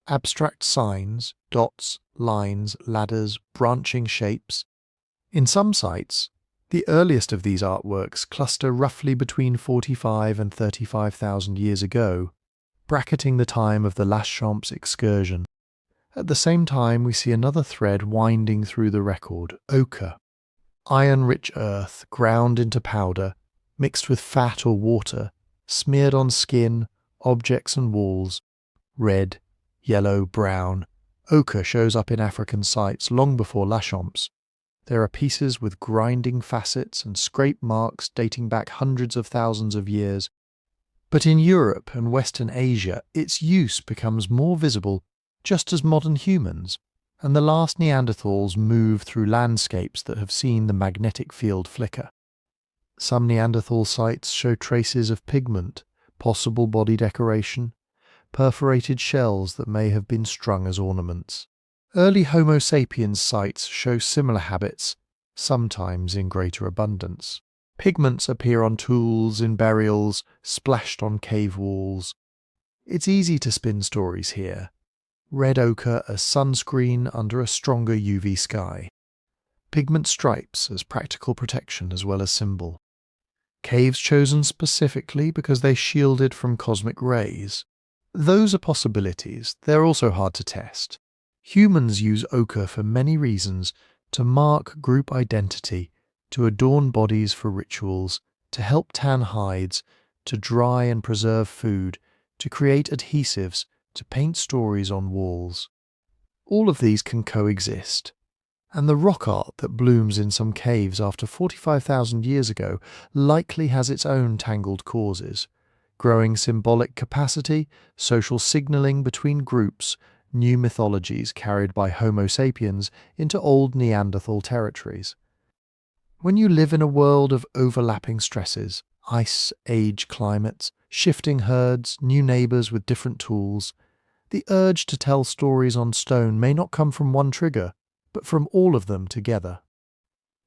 Abstract signs, dots, lines, ladders, branching shapes. In some sites, the earliest of these artworks cluster roughly between 45 and 35,000 years ago, bracketing the time of the Laschamps excursion. At the same time, we see another thread winding through the record: ochre. Iron-rich earth, ground into powder, mixed with fat or water, smeared on skin, objects and walls. Red, yellow, brown. Ochre shows up in African sites long before Laschamps. There are pieces with grinding facets and scrape marks dating back hundreds of thousands of years. But in Europe and Western Asia, its use becomes more visible just as modern humans and the last Neanderthals move through landscapes that have seen the magnetic field flicker. Some Neanderthal sites show traces of pigment, possible body decoration, perforated shells that may have been strung as ornaments. Early Homo sapiens sites show similar habits, sometimes in greater abundance. Pigments appear on tools, in burials, splashed on cave walls. It's easy to spin stories here. Red ochre as sunscreen under a stronger UV sky. Pigment stripes as practical protection as well as symbol. Caves chosen specifically because they shielded from cosmic rays. Those are possibilities. They're also hard to test. Humans use ochre for many reasons: to mark group identity, to adorn bodies for rituals, to help tan hides, to dry and preserve food, to create adhesives, to paint stories on walls. All of these can coexist. And the rock art that blooms in some caves after 45,000 years ago likely has its own tangled causes: growing symbolic capacity, social signalling between groups, new mythologies carried by Homo sapiens into old Neanderthal territories. When you live in a world of overlapping stresses, ice age climates, shifting herds, new neighbours with different tools, the urge to tell stories on stone may not come from one trigger, but from all of them together.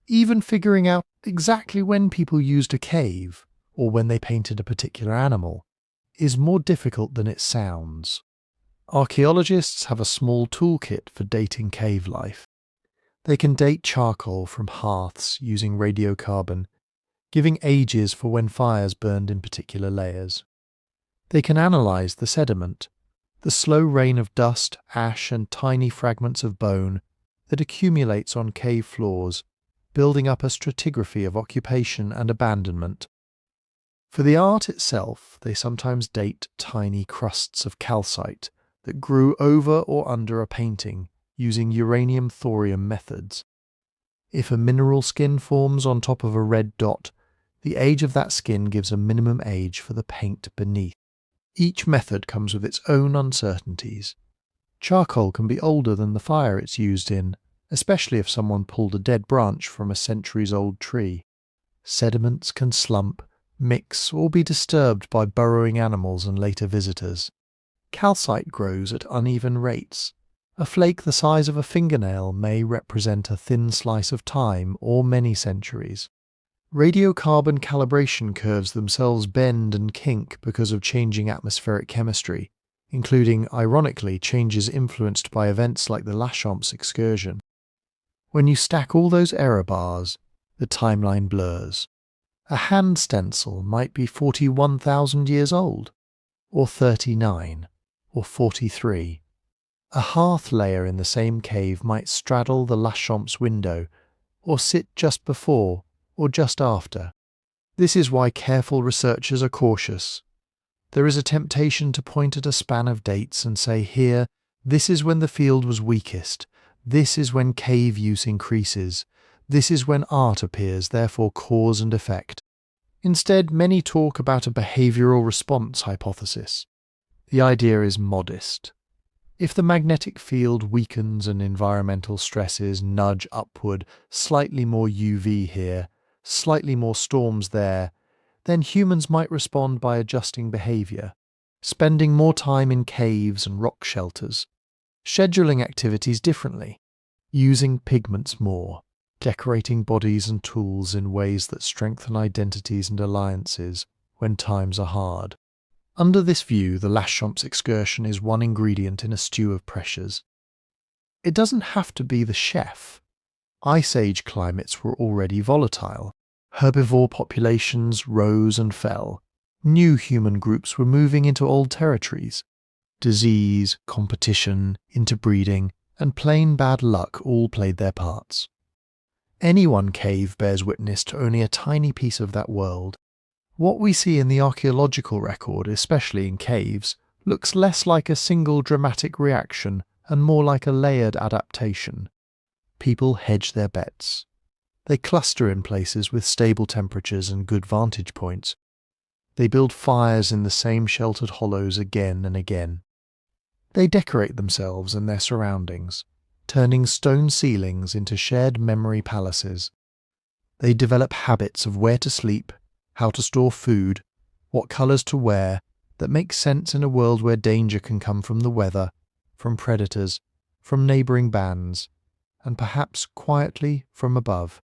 Even figuring out exactly when people used a cave, or when they painted a particular animal, is more difficult than it sounds. Archaeologists have a small toolkit for dating cave life. They can date charcoal from hearths using radiocarbon, giving ages for when fires burned in particular layers. They can analyse the sediment, the slow rain of dust, ash and tiny fragments of bone that accumulates on cave floors, building up a stratigraphy of occupation and abandonment. For the art itself, they sometimes date tiny crusts of calcite that grew over or under a painting using uranium-thorium methods. If a mineral skin forms on top of a red dot, the age of that skin gives a minimum age for the paint beneath. Each method comes with its own uncertainties. Charcoal can be older than the fire it's used in, especially if someone pulled a dead branch from a centuries-old tree. Sediments can slump, mix, or be disturbed by burrowing animals and later visitors. Calcite grows at uneven rates. A flake the size of a fingernail may represent a thin slice of time or many centuries. Radiocarbon calibration curves themselves bend and kink because of changing atmospheric chemistry, including, ironically, changes influenced by events like the Laschamps excursion. When you stack all those error bars, the timeline blurs. A hand stencil might be 41,000 years old, or 39, or 43. A hearth layer in the same cave might straddle the Laschamps window, or sit just before or just after. This is why careful researchers are cautious. There is a temptation to point at a span of dates and say, here, this is when the field was weakest, this is when cave use increases, this is when art appears, therefore cause and effect. Instead, many talk about a behavioural response hypothesis. The idea is modest. If the magnetic field weakens and environmental stresses nudge upward, slightly more UV here, slightly more storms there, then humans might respond by adjusting behaviour, spending more time in caves and rock shelters, scheduling activities differently, using pigments more, decorating bodies and tools in ways that strengthen identities and alliances when times are hard. Under this view, the Laschamps excursion is one ingredient in a stew of pressures. It doesn't have to be the chef. Ice Age climates were already volatile. Herbivore populations rose and fell. New human groups were moving into old territories. Disease, competition, interbreeding, and plain bad luck all played their parts. Any one cave bears witness to only a tiny piece of that world. What we see in the archaeological record, especially in caves, looks less like a single dramatic reaction and more like a layered adaptation. People hedge their bets. They cluster in places with stable temperatures and good vantage points. They build fires in the same sheltered hollows again and again. They decorate themselves and their surroundings, turning stone ceilings into shared memory palaces. They develop habits of where to sleep, how to store food, what colours to wear, that make sense in a world where danger can come from the weather, from predators, from neighbouring bands, and perhaps quietly from above.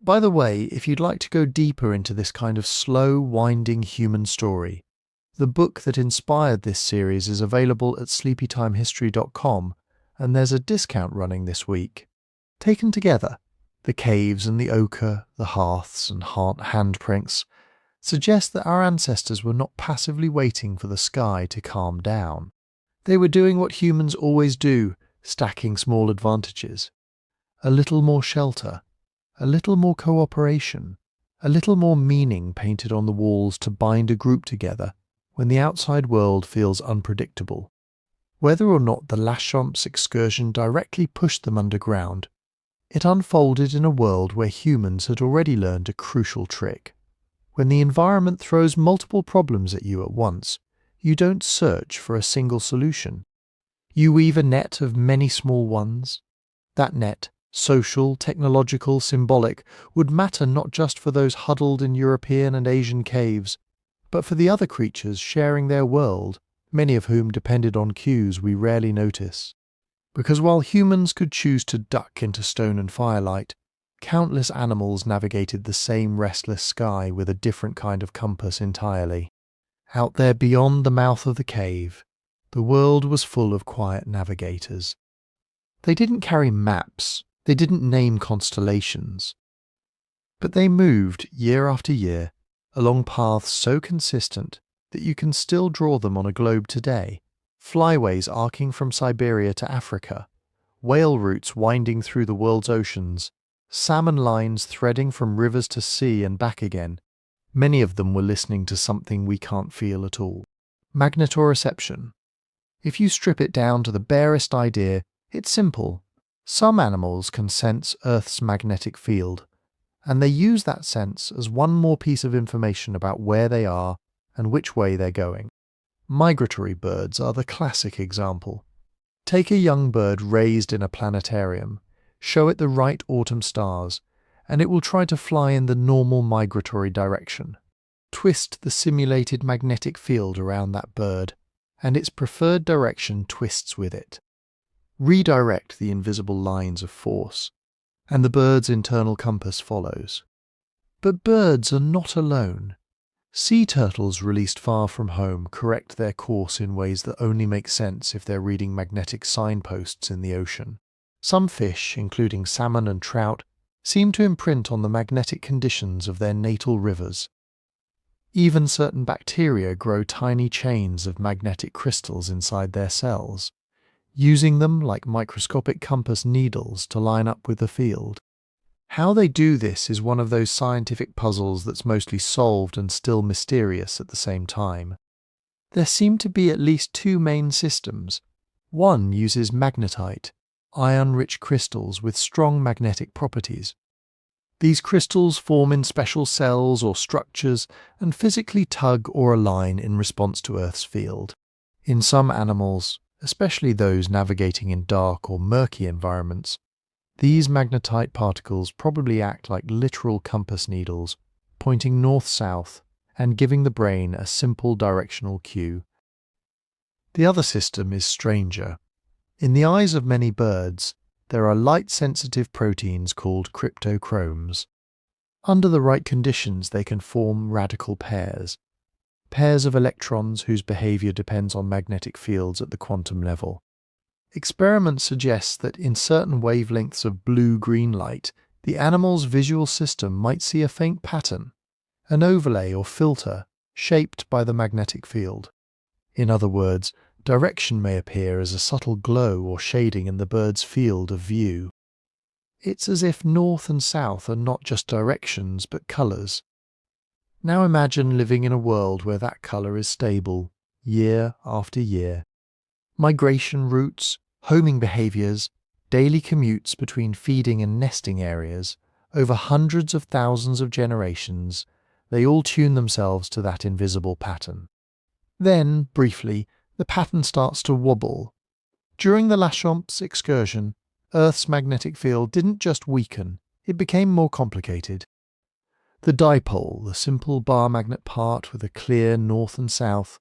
By the way, if you'd like to go deeper into this kind of slow, winding human story, the book that inspired this series is available at sleepytimehistory.com, and there's a discount running this week. Taken together, the caves and the ochre, the hearths and handprints suggest that our ancestors were not passively waiting for the sky to calm down. They were doing what humans always do, stacking small advantages. A little more shelter, a little more cooperation, a little more meaning painted on the walls to bind a group together when the outside world feels unpredictable. Whether or not the Laschamps excursion directly pushed them underground, it unfolded in a world where humans had already learned a crucial trick. When the environment throws multiple problems at you at once, you don't search for a single solution. You weave a net of many small ones. That net, social, technological, symbolic, would matter not just for those huddled in European and Asian caves, but for the other creatures sharing their world, many of whom depended on cues we rarely notice. Because while humans could choose to duck into stone and firelight, countless animals navigated the same restless sky with a different kind of compass entirely. Out there beyond the mouth of the cave, the world was full of quiet navigators. They didn't carry maps, they didn't name constellations, but they moved year after year along paths so consistent that you can still draw them on a globe today. Flyways arcing from Siberia to Africa, whale routes winding through the world's oceans, salmon lines threading from rivers to sea and back again. Many of them were listening to something we can't feel at all. Magnetoreception. If you strip it down to the barest idea, it's simple. Some animals can sense Earth's magnetic field, and they use that sense as one more piece of information about where they are and which way they're going. Migratory birds are the classic example. Take a young bird raised in a planetarium, show it the right autumn stars, and it will try to fly in the normal migratory direction. Twist the simulated magnetic field around that bird, and its preferred direction twists with it. Redirect the invisible lines of force, and the bird's internal compass follows. But birds are not alone. Sea turtles released far from home correct their course in ways that only make sense if they're reading magnetic signposts in the ocean. Some fish, including salmon and trout, seem to imprint on the magnetic conditions of their natal rivers. Even certain bacteria grow tiny chains of magnetic crystals inside their cells, using them like microscopic compass needles to line up with the field. How they do this is one of those scientific puzzles that's mostly solved and still mysterious at the same time. There seem to be at least two main systems. One uses magnetite, iron-rich crystals with strong magnetic properties. These crystals form in special cells or structures and physically tug or align in response to Earth's field. In some animals, especially those navigating in dark or murky environments, these magnetite particles probably act like literal compass needles, pointing north-south and giving the brain a simple directional cue. The other system is stranger. In the eyes of many birds, there are light-sensitive proteins called cryptochromes. Under the right conditions, they can form radical pairs of electrons whose behavior depends on magnetic fields at the quantum level. Experiments suggest that in certain wavelengths of blue-green light, the animal's visual system might see a faint pattern, an overlay or filter shaped by the magnetic field. In other words, direction may appear as a subtle glow or shading in the bird's field of view. It's as if north and south are not just directions but colours. Now imagine living in a world where that colour is stable, year after year. Migration routes, homing behaviours, daily commutes between feeding and nesting areas, over hundreds of thousands of generations, they all tune themselves to that invisible pattern. Then, briefly, the pattern starts to wobble. During the Laschamps excursion, Earth's magnetic field didn't just weaken, it became more complicated. The dipole, the simple bar magnet part with a clear north and south,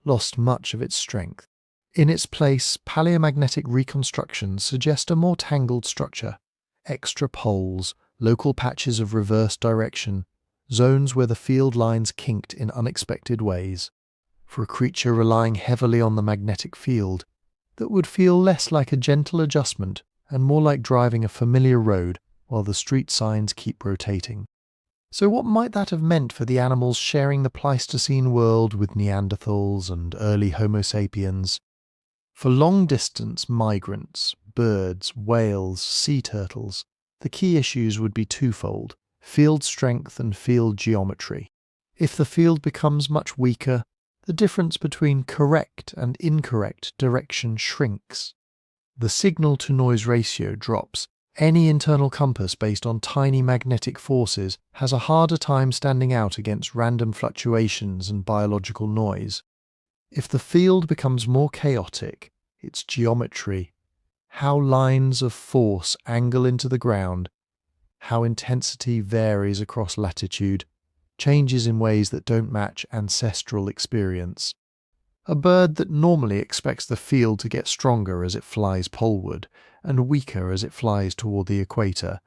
lost much of its strength. In its place, paleomagnetic reconstructions suggest a more tangled structure. Extra poles, local patches of reverse direction, zones where the field lines kinked in unexpected ways. For a creature relying heavily on the magnetic field, that would feel less like a gentle adjustment and more like driving a familiar road while the street signs keep rotating. So what might that have meant for the animals sharing the Pleistocene world with Neanderthals and early Homo sapiens? For long-distance migrants, birds, whales, sea turtles, the key issues would be twofold: field strength and field geometry. If the field becomes much weaker, the difference between correct and incorrect direction shrinks. The signal-to-noise ratio drops. Any internal compass based on tiny magnetic forces has a harder time standing out against random fluctuations and biological noise. If the field becomes more chaotic, its geometry, how lines of force angle into the ground, how intensity varies across latitude, changes in ways that don't match ancestral experience. A bird that normally expects the field to get stronger as it flies poleward and weaker as it flies toward the equator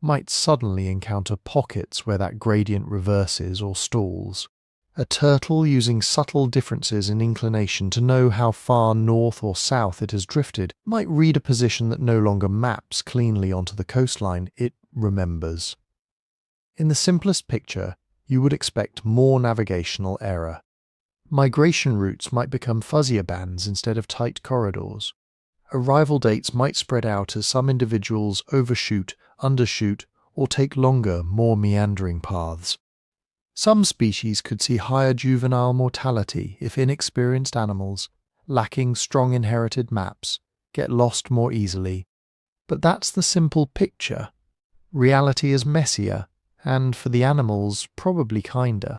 might suddenly encounter pockets where that gradient reverses or stalls. A turtle using subtle differences in inclination to know how far north or south it has drifted might read a position that no longer maps cleanly onto the coastline it remembers. In the simplest picture, you would expect more navigational error. Migration routes might become fuzzier bands instead of tight corridors. Arrival dates might spread out as some individuals overshoot, undershoot, or take longer, more meandering paths. Some species could see higher juvenile mortality if inexperienced animals, lacking strong inherited maps, get lost more easily. But that's the simple picture. Reality is messier, and for the animals, probably kinder.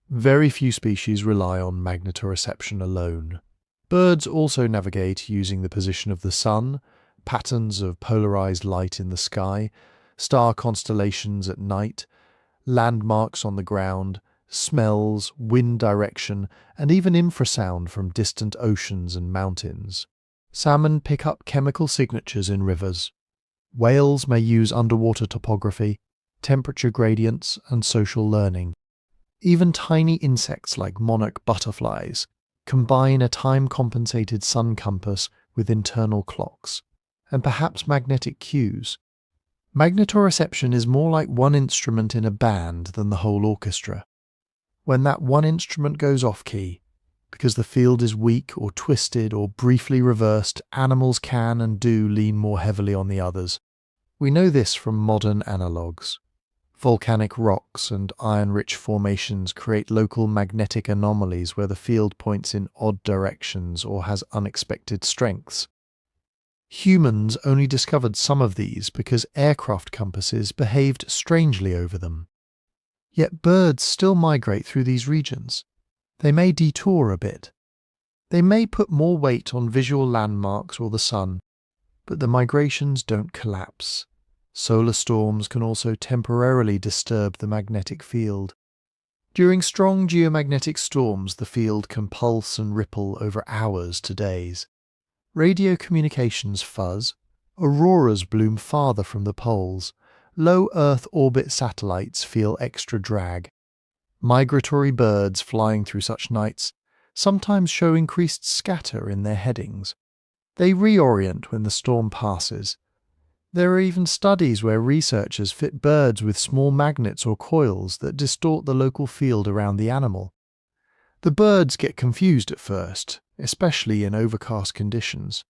Very few species rely on magnetoreception alone. Birds also navigate using the position of the sun, patterns of polarized light in the sky, star constellations at night, landmarks on the ground, smells, wind direction, and even infrasound from distant oceans and mountains. Salmon pick up chemical signatures in rivers. Whales may use underwater topography, temperature gradients, and social learning. Even tiny insects like monarch butterflies combine a time-compensated sun compass with internal clocks, and perhaps magnetic cues. Magnetoreception is more like one instrument in a band than the whole orchestra. When that one instrument goes off-key, because the field is weak or twisted or briefly reversed, animals can and do lean more heavily on the others. We know this from modern analogues. Volcanic rocks and iron-rich formations create local magnetic anomalies where the field points in odd directions or has unexpected strengths. Humans only discovered some of these because aircraft compasses behaved strangely over them. Yet birds still migrate through these regions. They may detour a bit. They may put more weight on visual landmarks or the sun, but the migrations don't collapse. Solar storms can also temporarily disturb the magnetic field. During strong geomagnetic storms, the field can pulse and ripple over hours to days. Radio communications fuzz, auroras bloom farther from the poles, low Earth orbit satellites feel extra drag. Migratory birds flying through such nights sometimes show increased scatter in their headings. They reorient when the storm passes. There are even studies where researchers fit birds with small magnets or coils that distort the local field around the animal. The birds get confused at first, especially in overcast conditions.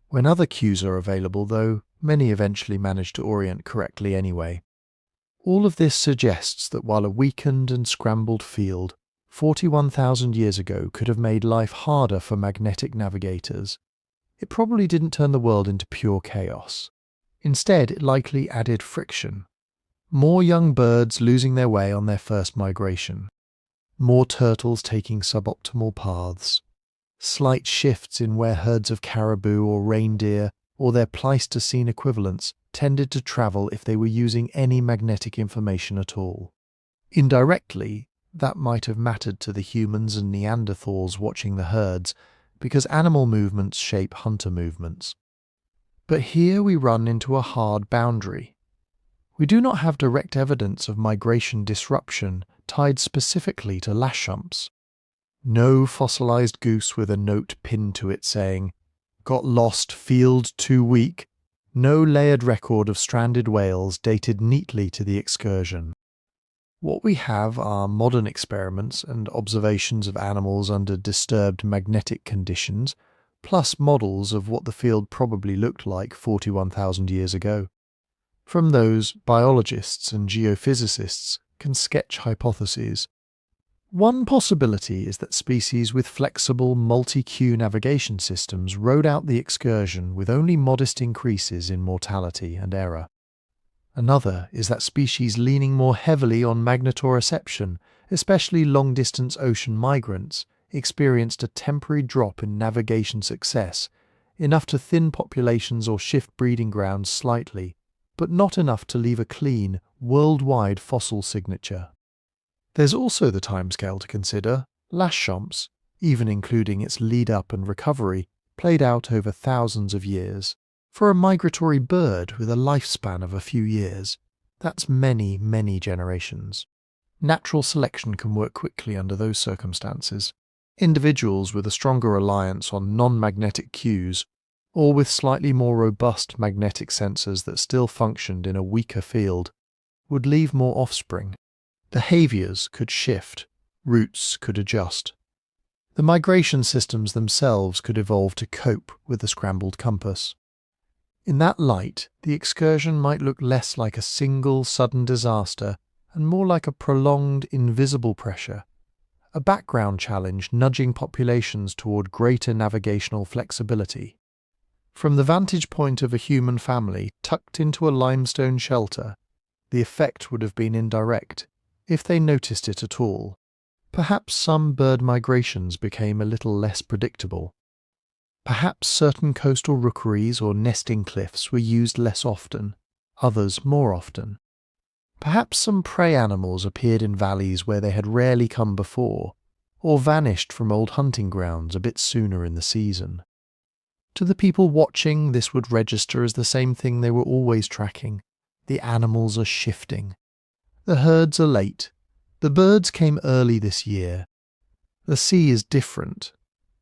When other cues are available, though, many eventually manage to orient correctly anyway. All of this suggests that while a weakened and scrambled field 41,000 years ago could have made life harder for magnetic navigators, it probably didn't turn the world into pure chaos. Instead, it likely added friction. More young birds losing their way on their first migration. More turtles taking suboptimal paths. Slight shifts in where herds of caribou or reindeer or their Pleistocene equivalents tended to travel if they were using any magnetic information at all. Indirectly, that might have mattered to the humans and Neanderthals watching the herds, because animal movements shape hunter movements. But here we run into a hard boundary. We do not have direct evidence of migration disruption tied specifically to Laschamps. No fossilized goose with a note pinned to it saying, "Got lost, field too weak." No layered record of stranded whales dated neatly to the excursion. What we have are modern experiments and observations of animals under disturbed magnetic conditions, plus models of what the field probably looked like 41,000 years ago. From those, biologists and geophysicists can sketch hypotheses. One possibility is that species with flexible multi-Q navigation systems rode out the excursion with only modest increases in mortality and error. Another is that species leaning more heavily on magnetoreception, especially long-distance ocean migrants, experienced a temporary drop in navigation success, enough to thin populations or shift breeding grounds slightly, but not enough to leave a clean, worldwide fossil signature. There's also the timescale to consider. Laschamps, even including its lead-up and recovery, played out over thousands of years. For a migratory bird with a lifespan of a few years, that's many, many generations. Natural selection can work quickly under those circumstances. Individuals with a stronger reliance on non-magnetic cues, or with slightly more robust magnetic sensors that still functioned in a weaker field, would leave more offspring. Behaviours could shift, routes could adjust. The migration systems themselves could evolve to cope with the scrambled compass. In that light, the excursion might look less like a single sudden disaster and more like a prolonged invisible pressure, a background challenge nudging populations toward greater navigational flexibility. From the vantage point of a human family tucked into a limestone shelter, the effect would have been indirect, if they noticed it at all. Perhaps some bird migrations became a little less predictable. Perhaps certain coastal rookeries or nesting cliffs were used less often, others more often. Perhaps some prey animals appeared in valleys where they had rarely come before, or vanished from old hunting grounds a bit sooner in the season. To the people watching, this would register as the same thing they were always tracking. The animals are shifting. The herds are late. The birds came early this year. The sea is different.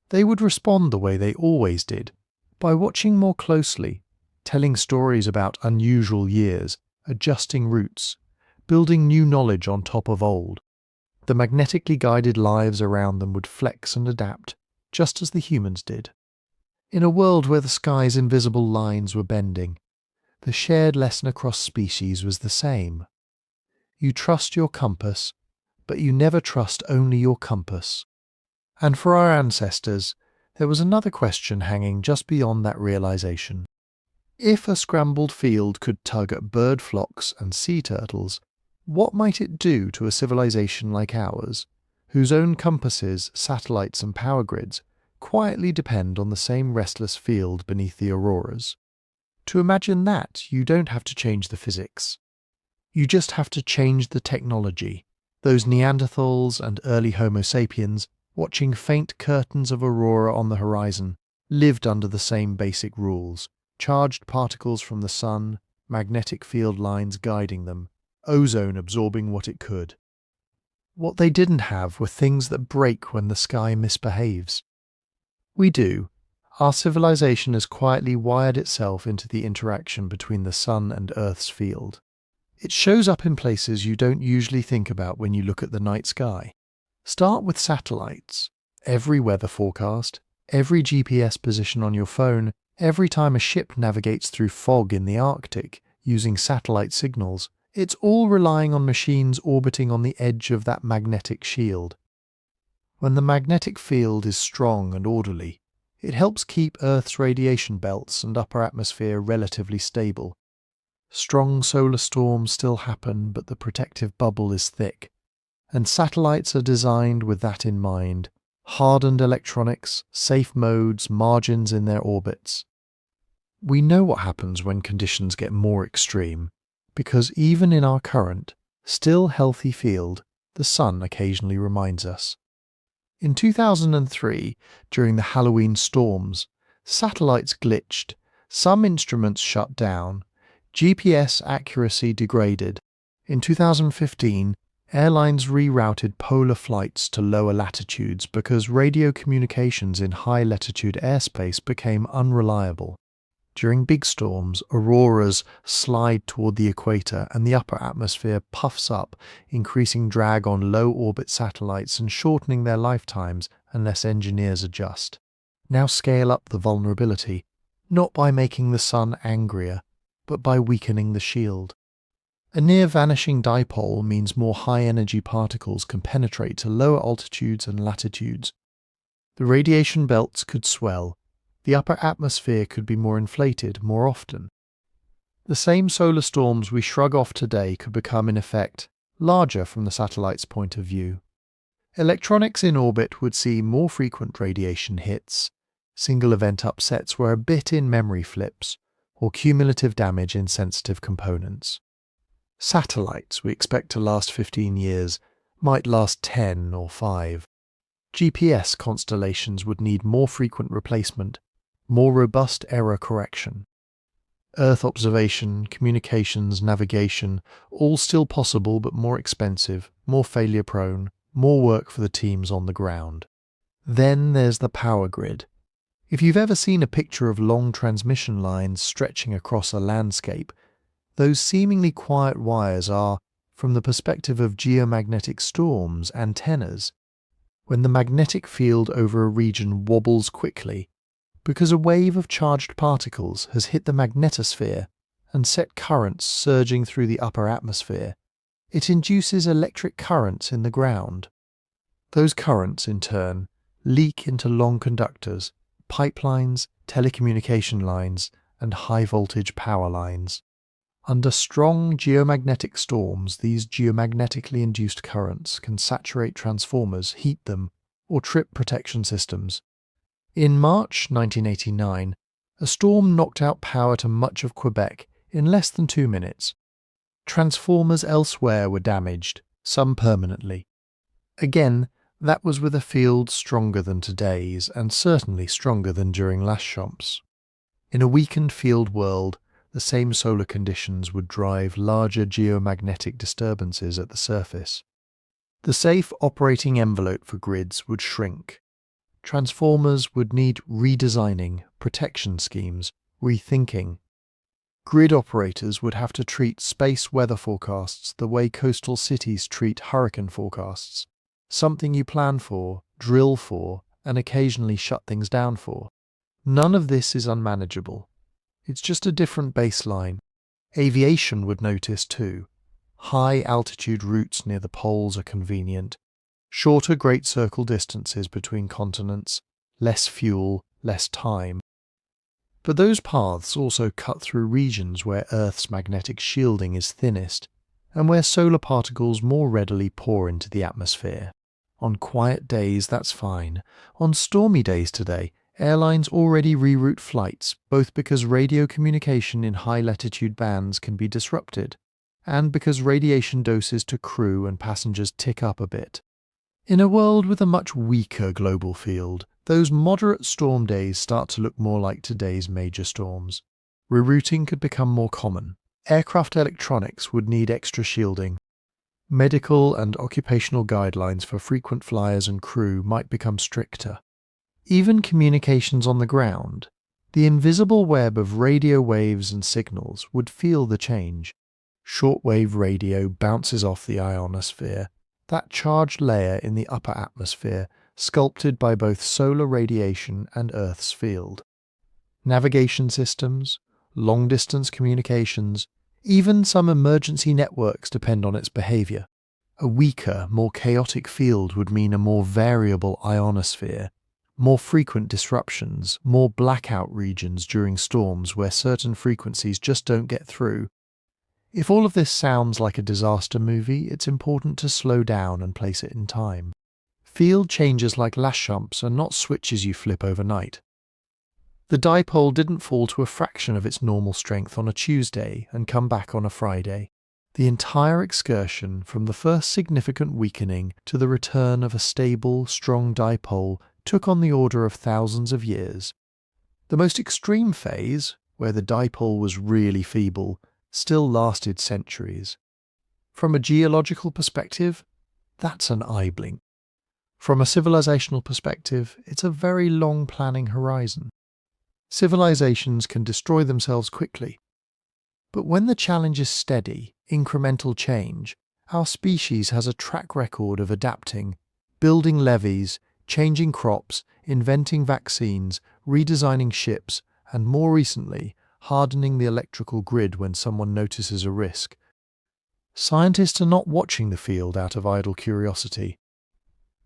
They would respond the way they always did, by watching more closely, telling stories about unusual years, adjusting routes, building new knowledge on top of old. The magnetically guided lives around them would flex and adapt, just as the humans did. In a world where the sky's invisible lines were bending, the shared lesson across species was the same. You trust your compass, but you never trust only your compass. And for our ancestors, there was another question hanging just beyond that realization. If a scrambled field could tug at bird flocks and sea turtles, what might it do to a civilization like ours, whose own compasses, satellites and power grids quietly depend on the same restless field beneath the auroras? To imagine that, you don't have to change the physics. You just have to change the technology. Those Neanderthals and early Homo sapiens, watching faint curtains of aurora on the horizon, lived under the same basic rules. Charged particles from the sun, magnetic field lines guiding them, ozone absorbing what it could. What they didn't have were things that break when the sky misbehaves. We do. Our civilization has quietly wired itself into the interaction between the sun and Earth's field. It shows up in places you don't usually think about when you look at the night sky. Start with satellites. Every weather forecast, every GPS position on your phone, every time a ship navigates through fog in the Arctic using satellite signals, it's all relying on machines orbiting on the edge of that magnetic shield. When the magnetic field is strong and orderly, it helps keep Earth's radiation belts and upper atmosphere relatively stable. Strong solar storms still happen, but the protective bubble is thick. And satellites are designed with that in mind. Hardened electronics, safe modes, margins in their orbits. We know what happens when conditions get more extreme, because even in our current, still healthy field, the sun occasionally reminds us. In 2003, during the Halloween storms, satellites glitched, some instruments shut down, GPS accuracy degraded. In 2015, airlines rerouted polar flights to lower latitudes because radio communications in high-latitude airspace became unreliable. During big storms, auroras slide toward the equator and the upper atmosphere puffs up, increasing drag on low-orbit satellites and shortening their lifetimes unless engineers adjust. Now scale up the vulnerability, not by making the sun angrier, but by weakening the shield. A near-vanishing dipole means more high-energy particles can penetrate to lower altitudes and latitudes. The radiation belts could swell. The upper atmosphere could be more inflated more often. The same solar storms we shrug off today could become, in effect, larger from the satellite's point of view. Electronics in orbit would see more frequent radiation hits, single-event upsets where a bit in memory flips, or cumulative damage in sensitive components. Satellites we expect to last 15 years might last 10 or 5. GPS constellations would need more frequent replacement, more robust error correction. Earth observation, communications, navigation, all still possible but more expensive, more failure-prone, more work for the teams on the ground. Then there's the power grid. If you've ever seen a picture of long transmission lines stretching across a landscape, those seemingly quiet wires are, from the perspective of geomagnetic storms, antennas. When the magnetic field over a region wobbles quickly, because a wave of charged particles has hit the magnetosphere and set currents surging through the upper atmosphere, it induces electric currents in the ground. Those currents, in turn, leak into long conductors, pipelines, telecommunication lines, and high-voltage power lines. Under strong geomagnetic storms, these geomagnetically induced currents can saturate transformers, heat them, or trip protection systems. In March 1989, a storm knocked out power to much of Quebec in less than 2 minutes. Transformers elsewhere were damaged, some permanently. Again, that was with a field stronger than today's, and certainly stronger than during Laschamps. In a weakened field world, the same solar conditions would drive larger geomagnetic disturbances at the surface. The safe operating envelope for grids would shrink. Transformers would need redesigning, protection schemes, rethinking. Grid operators would have to treat space weather forecasts the way coastal cities treat hurricane forecasts, something you plan for, drill for, and occasionally shut things down for. None of this is unmanageable. It's just a different baseline. Aviation would notice too. High-altitude routes near the poles are convenient. Shorter great circle distances between continents, less fuel, less time. But those paths also cut through regions where Earth's magnetic shielding is thinnest, and where solar particles more readily pour into the atmosphere. On quiet days, that's fine. On stormy days today, airlines already reroute flights, both because radio communication in high-latitude bands can be disrupted, and because radiation doses to crew and passengers tick up a bit. In a world with a much weaker global field, those moderate storm days start to look more like today's major storms. Rerouting could become more common. Aircraft electronics would need extra shielding. Medical and occupational guidelines for frequent flyers and crew might become stricter. Even communications on the ground, the invisible web of radio waves and signals, would feel the change. Shortwave radio bounces off the ionosphere, that charged layer in the upper atmosphere, sculpted by both solar radiation and Earth's field. Navigation systems, long-distance communications, even some emergency networks depend on its behavior. A weaker, more chaotic field would mean a more variable ionosphere, more frequent disruptions, more blackout regions during storms where certain frequencies just don't get through. If all of this sounds like a disaster movie, it's important to slow down and place it in time. Field changes like Laschamps are not switches you flip overnight. The dipole didn't fall to a fraction of its normal strength on a Tuesday and come back on a Friday. The entire excursion, from the first significant weakening to the return of a stable, strong dipole, took on the order of thousands of years. The most extreme phase, where the dipole was really feeble, still lasted centuries. From a geological perspective, that's an eye blink. From a civilizational perspective, it's a very long planning horizon. Civilizations can destroy themselves quickly. But when the challenge is steady, incremental change, our species has a track record of adapting, building levees, changing crops, inventing vaccines, redesigning ships, and more recently, hardening the electrical grid when someone notices a risk. Scientists are not watching the field out of idle curiosity.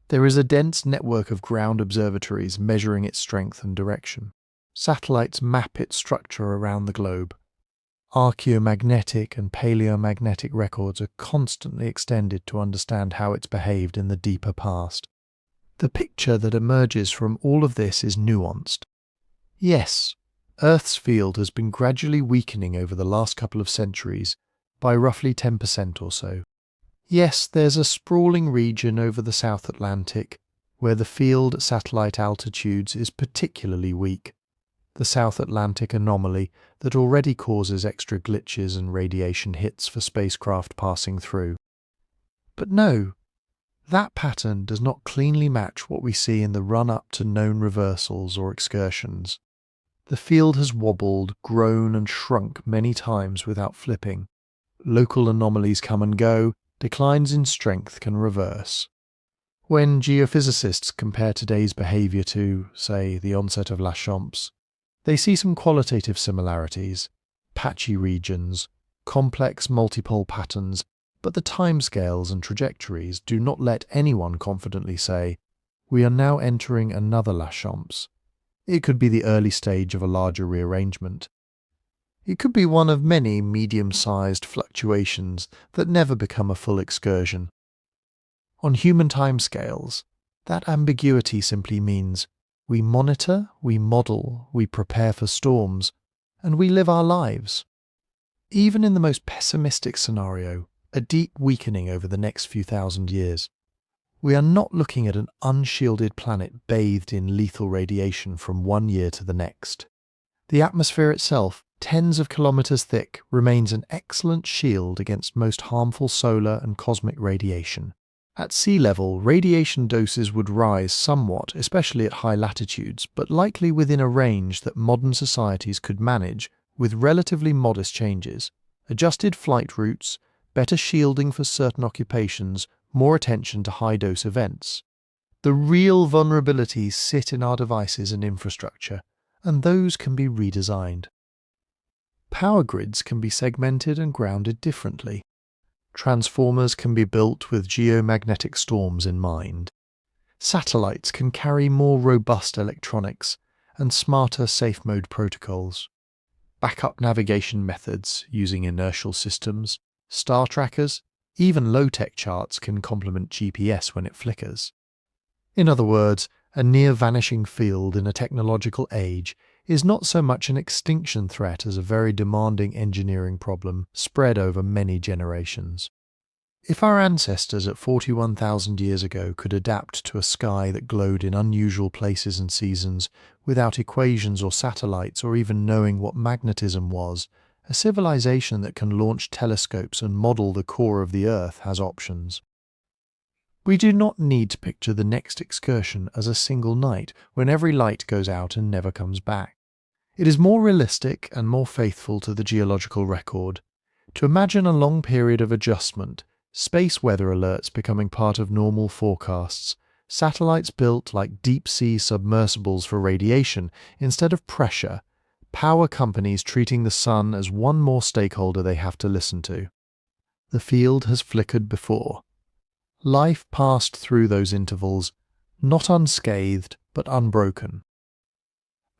There is a dense network of ground observatories measuring its strength and direction. Satellites map its structure around the globe. Archaeomagnetic and paleomagnetic records are constantly extended to understand how it's behaved in the deeper past. The picture that emerges from all of this is nuanced. Yes, Earth's field has been gradually weakening over the last couple of centuries by roughly 10% or so. Yes, there's a sprawling region over the South Atlantic where the field at satellite altitudes is particularly weak. The South Atlantic anomaly that already causes extra glitches and radiation hits for spacecraft passing through. But no, that pattern does not cleanly match what we see in the run-up to known reversals or excursions. The field has wobbled, grown and shrunk many times without flipping. Local anomalies come and go, declines in strength can reverse. When geophysicists compare today's behaviour to, say, the onset of Laschamps, they see some qualitative similarities, patchy regions, complex multipole patterns, but the timescales and trajectories do not let anyone confidently say, we are now entering another Laschamps. It could be the early stage of a larger rearrangement. It could be one of many medium-sized fluctuations that never become a full excursion. On human timescales, that ambiguity simply means we monitor, we model, we prepare for storms, and we live our lives. Even in the most pessimistic scenario, a deep weakening over the next few thousand years, we are not looking at an unshielded planet bathed in lethal radiation from one year to the next. The atmosphere itself, tens of kilometers thick, remains an excellent shield against most harmful solar and cosmic radiation. At sea level, radiation doses would rise somewhat, especially at high latitudes, but likely within a range that modern societies could manage with relatively modest changes. Adjusted flight routes, better shielding for certain occupations, more attention to high-dose events. The real vulnerabilities sit in our devices and infrastructure, and those can be redesigned. Power grids can be segmented and grounded differently. Transformers can be built with geomagnetic storms in mind. Satellites can carry more robust electronics and smarter safe mode protocols. Backup navigation methods using inertial systems, star trackers, even low-tech charts can complement GPS when it flickers. In other words, a near-vanishing field in a technological age is not so much an extinction threat as a very demanding engineering problem spread over many generations. If our ancestors at 41,000 years ago could adapt to a sky that glowed in unusual places and seasons without equations or satellites or even knowing what magnetism was, a civilization that can launch telescopes and model the core of the Earth has options. We do not need to picture the next excursion as a single night when every light goes out and never comes back. It is more realistic and more faithful to the geological record to imagine a long period of adjustment, space weather alerts becoming part of normal forecasts, satellites built like deep-sea submersibles for radiation instead of pressure, power companies treating the sun as one more stakeholder they have to listen to. The field has flickered before. Life passed through those intervals, not unscathed, but unbroken.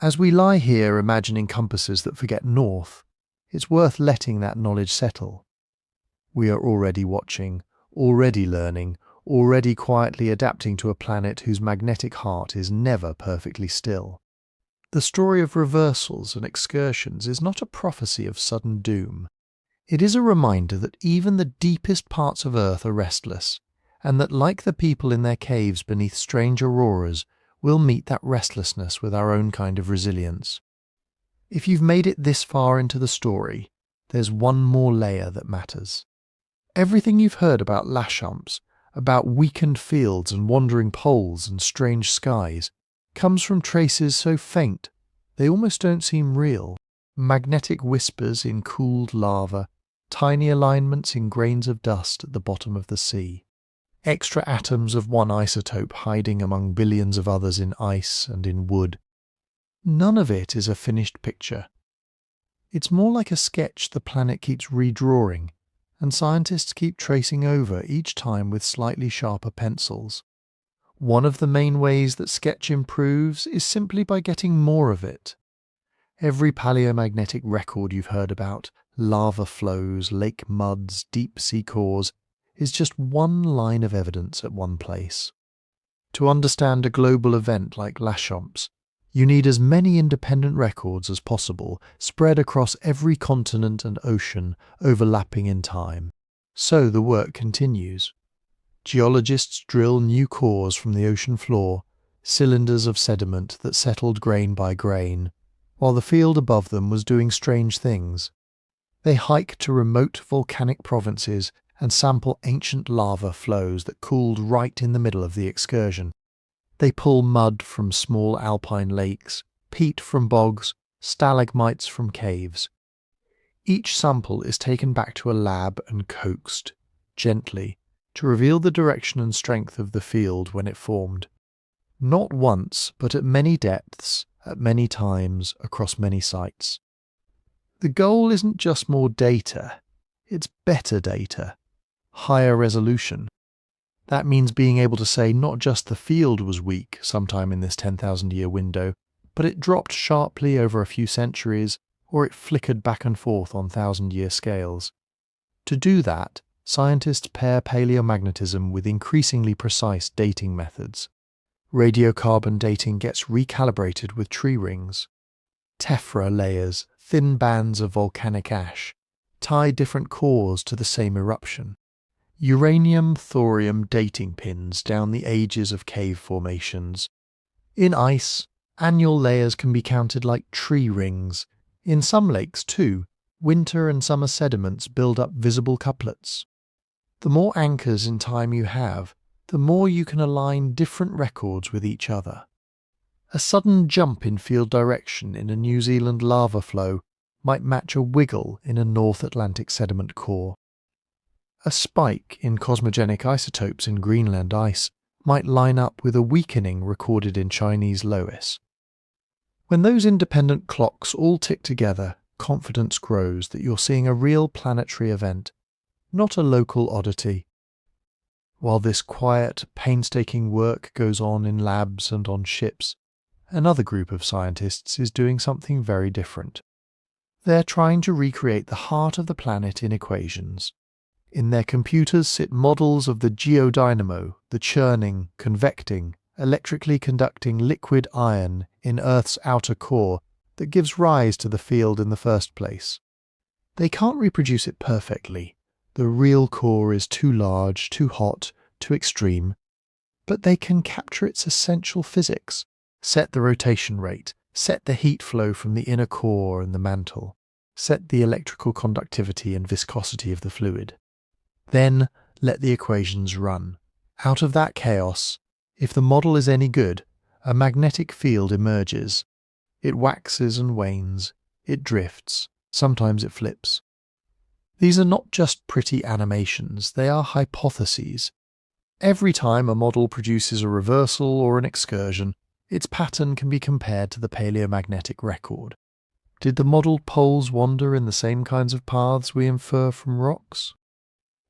As we lie here imagining compasses that forget north, it's worth letting that knowledge settle. We are already watching, already learning, already quietly adapting to a planet whose magnetic heart is never perfectly still. The story of reversals and excursions is not a prophecy of sudden doom. It is a reminder that even the deepest parts of Earth are restless, and that like the people in their caves beneath strange auroras, we'll meet that restlessness with our own kind of resilience. If you've made it this far into the story, there's one more layer that matters. Everything you've heard about Laschamps, about weakened fields and wandering poles and strange skies, comes from traces so faint they almost don't seem real. Magnetic whispers in cooled lava, tiny alignments in grains of dust at the bottom of the sea. Extra atoms of one isotope hiding among billions of others in ice and in wood. None of it is a finished picture. It's more like a sketch the planet keeps redrawing, and scientists keep tracing over each time with slightly sharper pencils. One of the main ways that sketch improves is simply by getting more of it. Every paleomagnetic record you've heard about, lava flows, lake muds, deep sea cores, is just one line of evidence at one place. To understand a global event like Laschamps, you need as many independent records as possible, spread across every continent and ocean, overlapping in time. So the work continues. Geologists drill new cores from the ocean floor, cylinders of sediment that settled grain by grain, while the field above them was doing strange things. They hike to remote volcanic provinces and sample ancient lava flows that cooled right in the middle of the excursion. They pull mud from small alpine lakes, peat from bogs, stalagmites from caves. Each sample is taken back to a lab and coaxed, gently, to reveal the direction and strength of the field when it formed. Not once, but at many depths, at many times, across many sites. The goal isn't just more data, it's better data, higher resolution. That means being able to say not just the field was weak sometime in this 10,000-year window, but it dropped sharply over a few centuries, or it flickered back and forth on 1,000-year scales. To do that, scientists pair paleomagnetism with increasingly precise dating methods. Radiocarbon dating gets recalibrated with tree rings. Tephra layers, thin bands of volcanic ash, tie different cores to the same eruption. Uranium-thorium dating pins down the ages of cave formations. In ice, annual layers can be counted like tree rings. In some lakes, too, winter and summer sediments build up visible couplets. The more anchors in time you have, the more you can align different records with each other. A sudden jump in field direction in a New Zealand lava flow might match a wiggle in a North Atlantic sediment core. A spike in cosmogenic isotopes in Greenland ice might line up with a weakening recorded in Chinese loess. When those independent clocks all tick together, confidence grows that you're seeing a real planetary event, not a local oddity. While this quiet, painstaking work goes on in labs and on ships, another group of scientists is doing something very different. They're trying to recreate the heart of the planet in equations. In their computers sit models of the geodynamo, the churning, convecting, electrically conducting liquid iron in Earth's outer core that gives rise to the field in the first place. They can't reproduce it perfectly. The real core is too large, too hot, too extreme. But they can capture its essential physics, set the rotation rate, set the heat flow from the inner core and the mantle, set the electrical conductivity and viscosity of the fluid. Then let the equations run. Out of that chaos, if the model is any good, a magnetic field emerges. It waxes and wanes, it drifts, sometimes it flips. These are not just pretty animations, they are hypotheses. Every time a model produces a reversal or an excursion, its pattern can be compared to the paleomagnetic record. Did the modelled poles wander in the same kinds of paths we infer from rocks?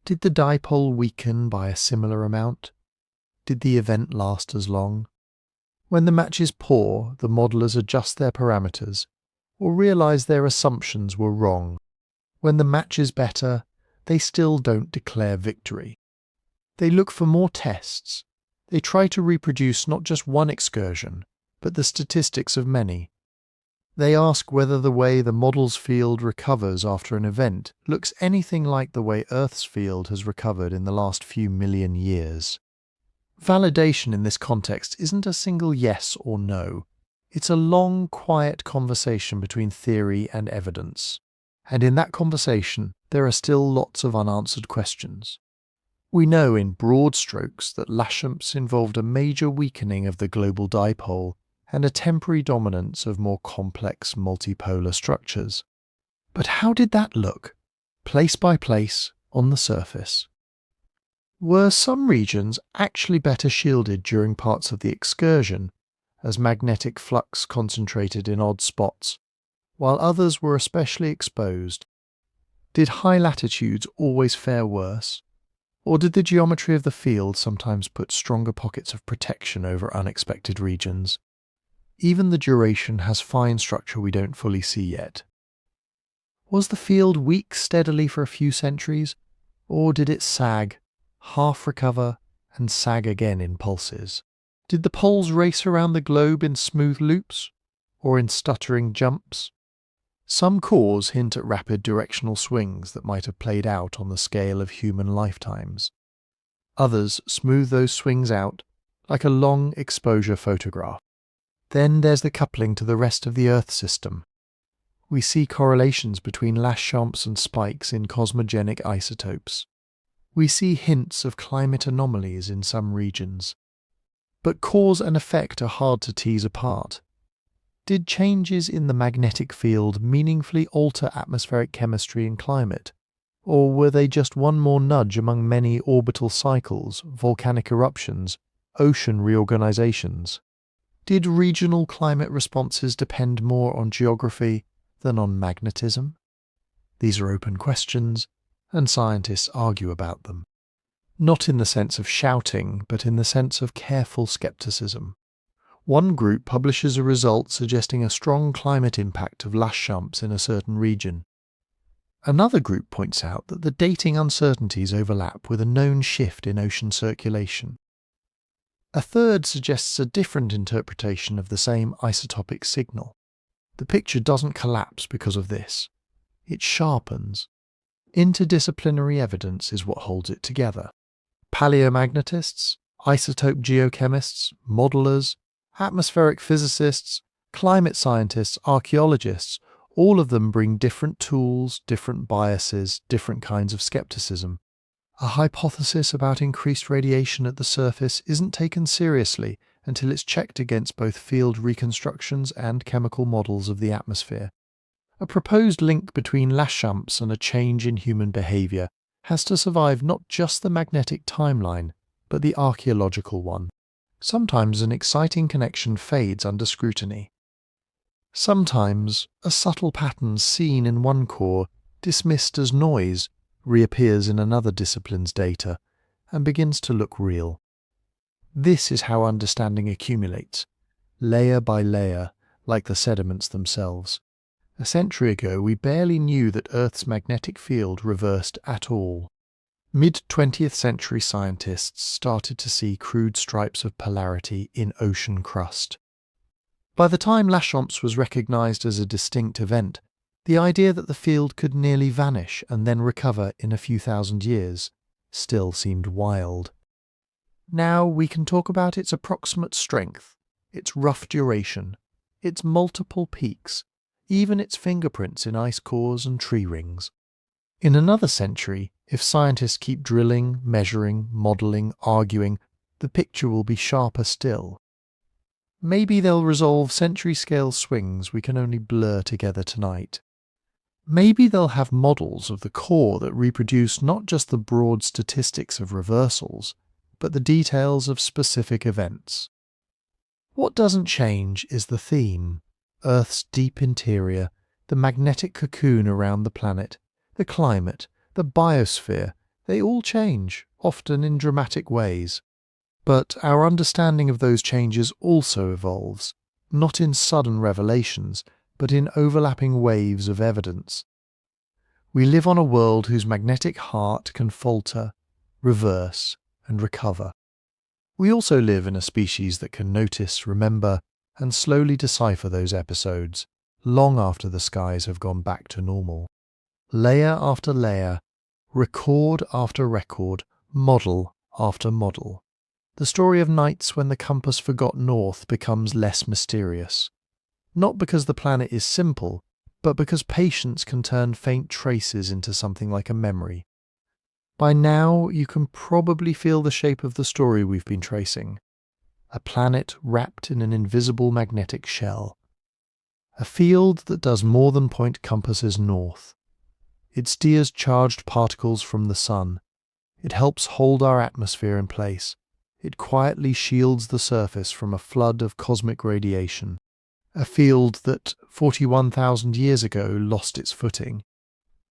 Did the dipole weaken by a similar amount? Did the event last as long? When the match is poor, the modellers adjust their parameters, or realise their assumptions were wrong. When the match is better, they still don't declare victory. They look for more tests. They try to reproduce not just one excursion, but the statistics of many. They ask whether the way the model's field recovers after an event looks anything like the way Earth's field has recovered in the last few million years. Validation in this context isn't a single yes or no. It's a long, quiet conversation between theory and evidence. And in that conversation, there are still lots of unanswered questions. We know in broad strokes that Laschamps involved a major weakening of the global dipole and a temporary dominance of more complex multipolar structures. But how did that look, place by place, on the surface? Were some regions actually better shielded during parts of the excursion, as magnetic flux concentrated in odd spots, while others were especially exposed. Did high latitudes always fare worse? Or did the geometry of the field sometimes put stronger pockets of protection over unexpected regions? Even the duration has fine structure we don't fully see yet. Was the field weak steadily for a few centuries, or did it sag, half recover, and sag again in pulses? Did the poles race around the globe in smooth loops, or in stuttering jumps? Some cores hint at rapid directional swings that might have played out on the scale of human lifetimes. Others smooth those swings out like a long exposure photograph. Then there's the coupling to the rest of the Earth system. We see correlations between Laschamps and spikes in cosmogenic isotopes. We see hints of climate anomalies in some regions. But cause and effect are hard to tease apart. Did changes in the magnetic field meaningfully alter atmospheric chemistry and climate? Or were they just one more nudge among many orbital cycles, volcanic eruptions, ocean reorganizations? Did regional climate responses depend more on geography than on magnetism? These are open questions, and scientists argue about them. Not in the sense of shouting, but in the sense of careful skepticism. One group publishes a result suggesting a strong climate impact of Laschamps in a certain region. Another group points out that the dating uncertainties overlap with a known shift in ocean circulation. A third suggests a different interpretation of the same isotopic signal. The picture doesn't collapse because of this. It sharpens. Interdisciplinary evidence is what holds it together. Paleomagnetists, isotope geochemists, modelers, atmospheric physicists, climate scientists, archaeologists, all of them bring different tools, different biases, different kinds of skepticism. A hypothesis about increased radiation at the surface isn't taken seriously until it's checked against both field reconstructions and chemical models of the atmosphere. A proposed link between Laschamps and a change in human behavior has to survive not just the magnetic timeline, but the archaeological one. Sometimes an exciting connection fades under scrutiny. Sometimes a subtle pattern seen in one core, dismissed as noise, reappears in another discipline's data and begins to look real. This is how understanding accumulates, layer by layer, like the sediments themselves. A century ago, we barely knew that Earth's magnetic field reversed at all. Mid-20th century scientists started to see crude stripes of polarity in ocean crust. By the time Laschamps was recognized as a distinct event, the idea that the field could nearly vanish and then recover in a few thousand years still seemed wild. Now we can talk about its approximate strength, its rough duration, its multiple peaks, even its fingerprints in ice cores and tree rings. In another century, if scientists keep drilling, measuring, modelling, arguing, the picture will be sharper still. Maybe they'll resolve century-scale swings we can only blur together tonight. Maybe they'll have models of the core that reproduce not just the broad statistics of reversals, but the details of specific events. What doesn't change is the theme: Earth's deep interior, the magnetic cocoon around the planet, the climate, the biosphere. They all change, often in dramatic ways. But our understanding of those changes also evolves, not in sudden revelations, but in overlapping waves of evidence. We live on a world whose magnetic heart can falter, reverse, and recover. We also live in a species that can notice, remember, and slowly decipher those episodes, long after the skies have gone back to normal. Layer after layer, record after record, model after model. The story of nights when the compass forgot north becomes less mysterious. Not because the planet is simple, but because patience can turn faint traces into something like a memory. By now, you can probably feel the shape of the story we've been tracing. A planet wrapped in an invisible magnetic shell. A field that does more than point compasses north. It steers charged particles from the sun. It helps hold our atmosphere in place. It quietly shields the surface from a flood of cosmic radiation. a field that 41,000 years ago lost its footing.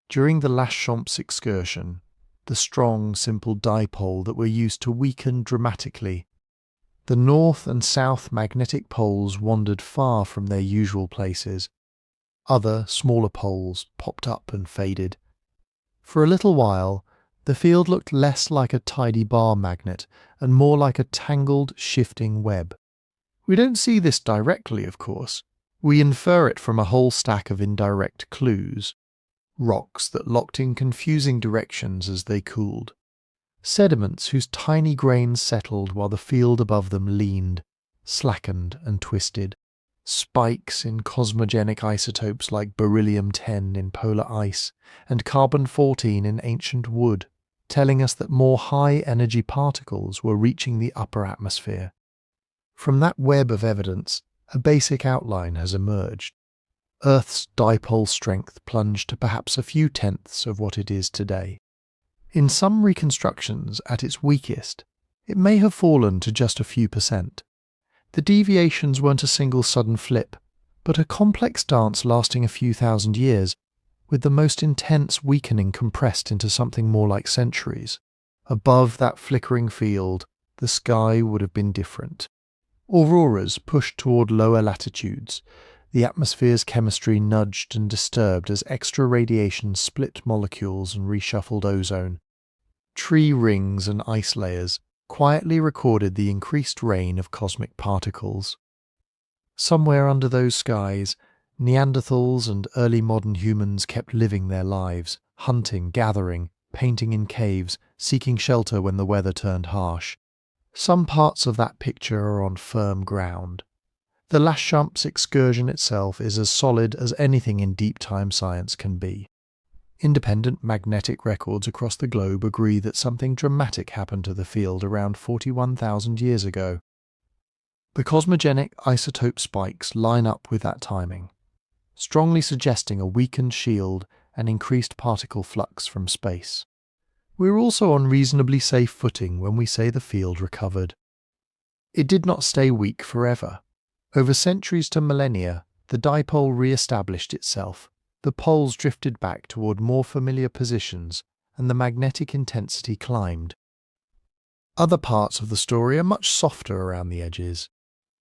During the Laschamps excursion, the strong, simple dipole that were used to weaken dramatically, the north and south magnetic poles wandered far from their usual places. Other, smaller poles popped up and faded. For a little while, the field looked less like a tidy bar magnet and more like a tangled, shifting web. We don't see this directly, of course. We infer it from a whole stack of indirect clues. Rocks that locked in confusing directions as they cooled. Sediments whose tiny grains settled while the field above them leaned, slackened and twisted. Spikes in cosmogenic isotopes like beryllium-10 in polar ice and carbon-14 in ancient wood, telling us that more high-energy particles were reaching the upper atmosphere. From that web of evidence, a basic outline has emerged. Earth's dipole strength plunged to perhaps a few tenths of what it is today. In some reconstructions, at its weakest, it may have fallen to just a few percent. The deviations weren't a single sudden flip, but a complex dance lasting a few thousand years, with the most intense weakening compressed into something more like centuries. Above that flickering field, the sky would have been different. Auroras pushed toward lower latitudes. The atmosphere's chemistry nudged and disturbed as extra radiation split molecules and reshuffled ozone. Tree rings and ice layers quietly recorded the increased rain of cosmic particles. Somewhere under those skies, Neanderthals and early modern humans kept living their lives, hunting, gathering, painting in caves, seeking shelter when the weather turned harsh. Some parts of that picture are on firm ground. The Laschamps excursion itself is as solid as anything in deep time science can be. Independent magnetic records across the globe agree that something dramatic happened to the field around 41,000 years ago. The cosmogenic isotope spikes line up with that timing, strongly suggesting a weakened shield and increased particle flux from space. We're also on reasonably safe footing when we say the field recovered. It did not stay weak forever. Over centuries to millennia, the dipole re-established itself. The poles drifted back toward more familiar positions, and the magnetic intensity climbed. Other parts of the story are much softer around the edges.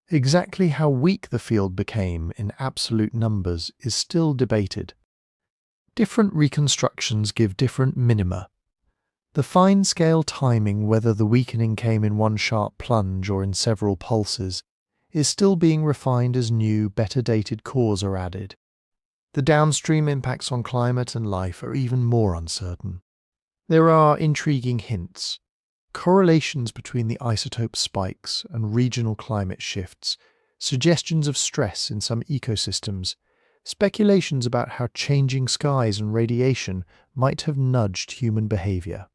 Exactly how weak the field became in absolute numbers is still debated. Different reconstructions give different minima. The fine-scale timing, whether the weakening came in one sharp plunge or in several pulses, is still being refined as new, better-dated cores are added. The downstream impacts on climate and life are even more uncertain. There are intriguing hints. Correlations between the isotope spikes and regional climate shifts, suggestions of stress in some ecosystems, speculations about how changing skies and radiation might have nudged human behavior.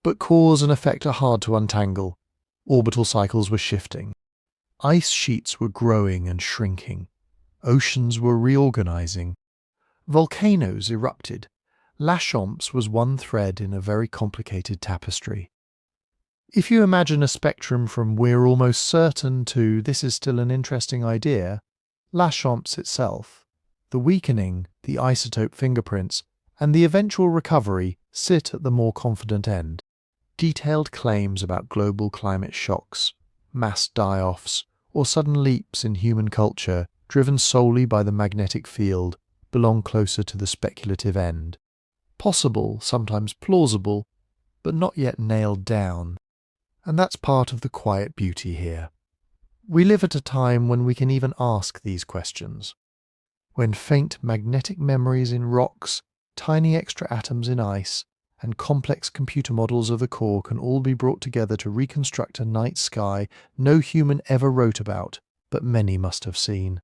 But cause and effect are hard to untangle. Orbital cycles were shifting. Ice sheets were growing and shrinking. Oceans were reorganizing. Volcanoes erupted. Laschamps was one thread in a very complicated tapestry. If you imagine a spectrum from "we're almost certain" to "this is still an interesting idea," Laschamps itself, the weakening, the isotope fingerprints, and the eventual recovery sit at the more confident end. Detailed claims about global climate shocks, mass die-offs, or sudden leaps in human culture driven solely by the magnetic field belong closer to the speculative end. Possible, sometimes plausible, but not yet nailed down. And that's part of the quiet beauty here. We live at a time when we can even ask these questions. When faint magnetic memories in rocks, tiny extra atoms in ice, and complex computer models of the core can all be brought together to reconstruct a night sky no human ever wrote about, but many must have seen.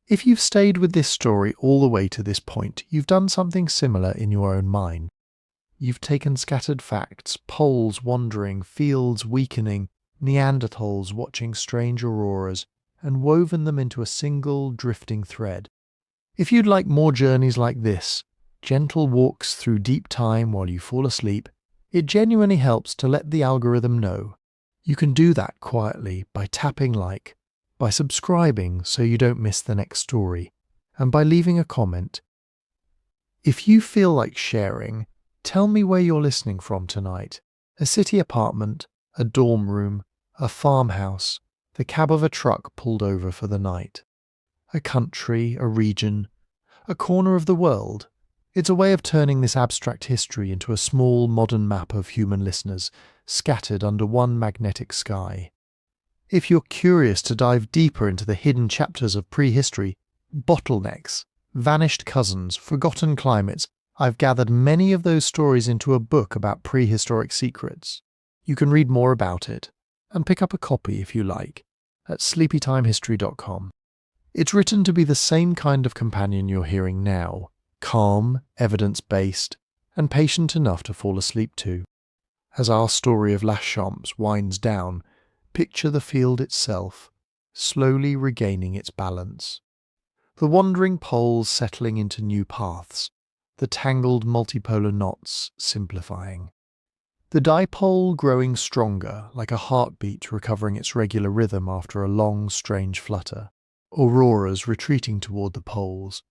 If you've stayed with this story all the way to this point, you've done something similar in your own mind. You've taken scattered facts, poles wandering, fields weakening, Neanderthals watching strange auroras, and woven them into a single drifting thread. If you'd like more journeys like this, gentle walks through deep time while you fall asleep, it genuinely helps to let the algorithm know. You can do that quietly by tapping like, by subscribing so you don't miss the next story, and by leaving a comment. If you feel like sharing, tell me where you're listening from tonight. A city apartment, a dorm room, a farmhouse, the cab of a truck pulled over for the night. A country, a region, a corner of the world. It's a way of turning this abstract history into a small modern map of human listeners scattered under one magnetic sky. If you're curious to dive deeper into the hidden chapters of prehistory, bottlenecks, vanished cousins, forgotten climates, I've gathered many of those stories into a book about prehistoric secrets. You can read more about it, and pick up a copy if you like, at sleepytimehistory.com. It's written to be the same kind of companion you're hearing now, calm, evidence-based, and patient enough to fall asleep to. As our story of Laschamps winds down, picture the field itself, slowly regaining its balance. The wandering poles settling into new paths, the tangled multipolar knots simplifying. The dipole growing stronger, like a heartbeat recovering its regular rhythm after a long, strange flutter. Auroras retreating toward the poles.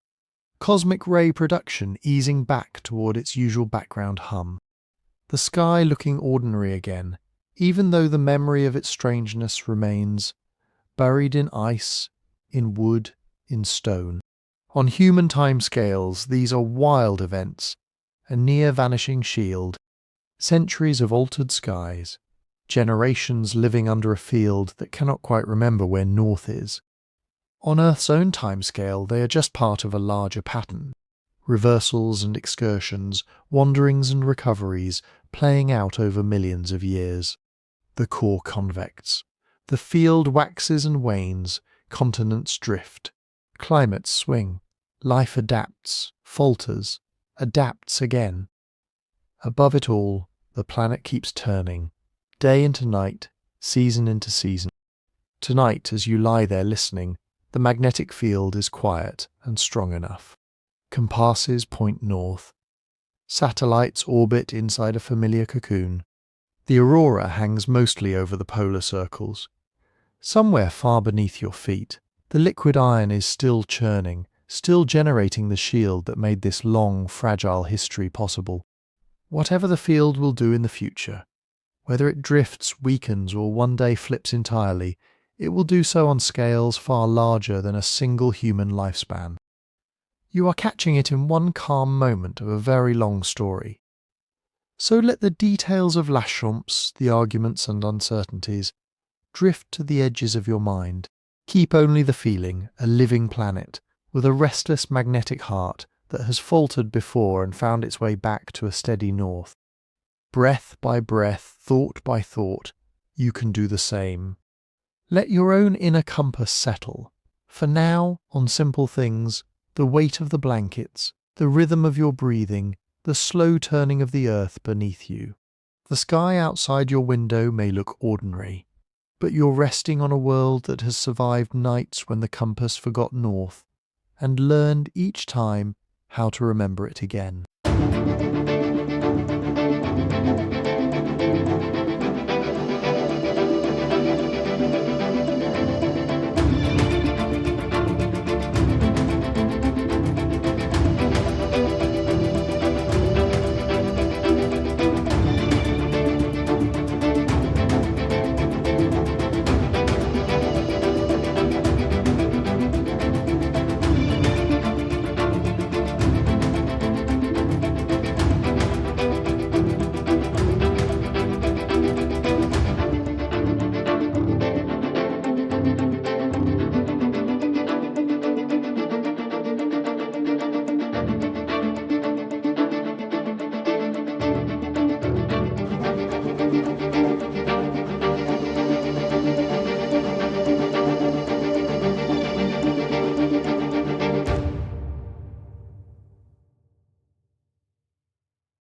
Cosmic ray production easing back toward its usual background hum. The sky looking ordinary again, even though the memory of its strangeness remains, buried in ice, in wood, in stone. On human time scales, these are wild events, a near-vanishing shield, centuries of altered skies, generations living under a field that cannot quite remember where north is. On Earth's own timescale, they are just part of a larger pattern. Reversals and excursions, wanderings and recoveries, playing out over millions of years. The core convects. The field waxes and wanes, continents drift. Climates swing. Life adapts, falters, adapts again. Above it all, the planet keeps turning, day into night, season into season. Tonight, as you lie there listening, the magnetic field is quiet and strong enough. Compasses point north. Satellites orbit inside a familiar cocoon. The aurora hangs mostly over the polar circles. Somewhere far beneath your feet, the liquid iron is still churning, still generating the shield that made this long, fragile history possible. Whatever the field will do in the future, whether it drifts, weakens, or one day flips entirely, it will do so on scales far larger than a single human lifespan. You are catching it in one calm moment of a very long story. So let the details of Laschamps, the arguments and uncertainties, drift to the edges of your mind. Keep only the feeling, a living planet, with a restless magnetic heart that has faltered before and found its way back to a steady north. Breath by breath, thought by thought, you can do the same. Let your own inner compass settle. For now, on simple things, the weight of the blankets, the rhythm of your breathing, the slow turning of the earth beneath you. The sky outside your window may look ordinary, but you're resting on a world that has survived nights when the compass forgot north, and learned each time how to remember it again.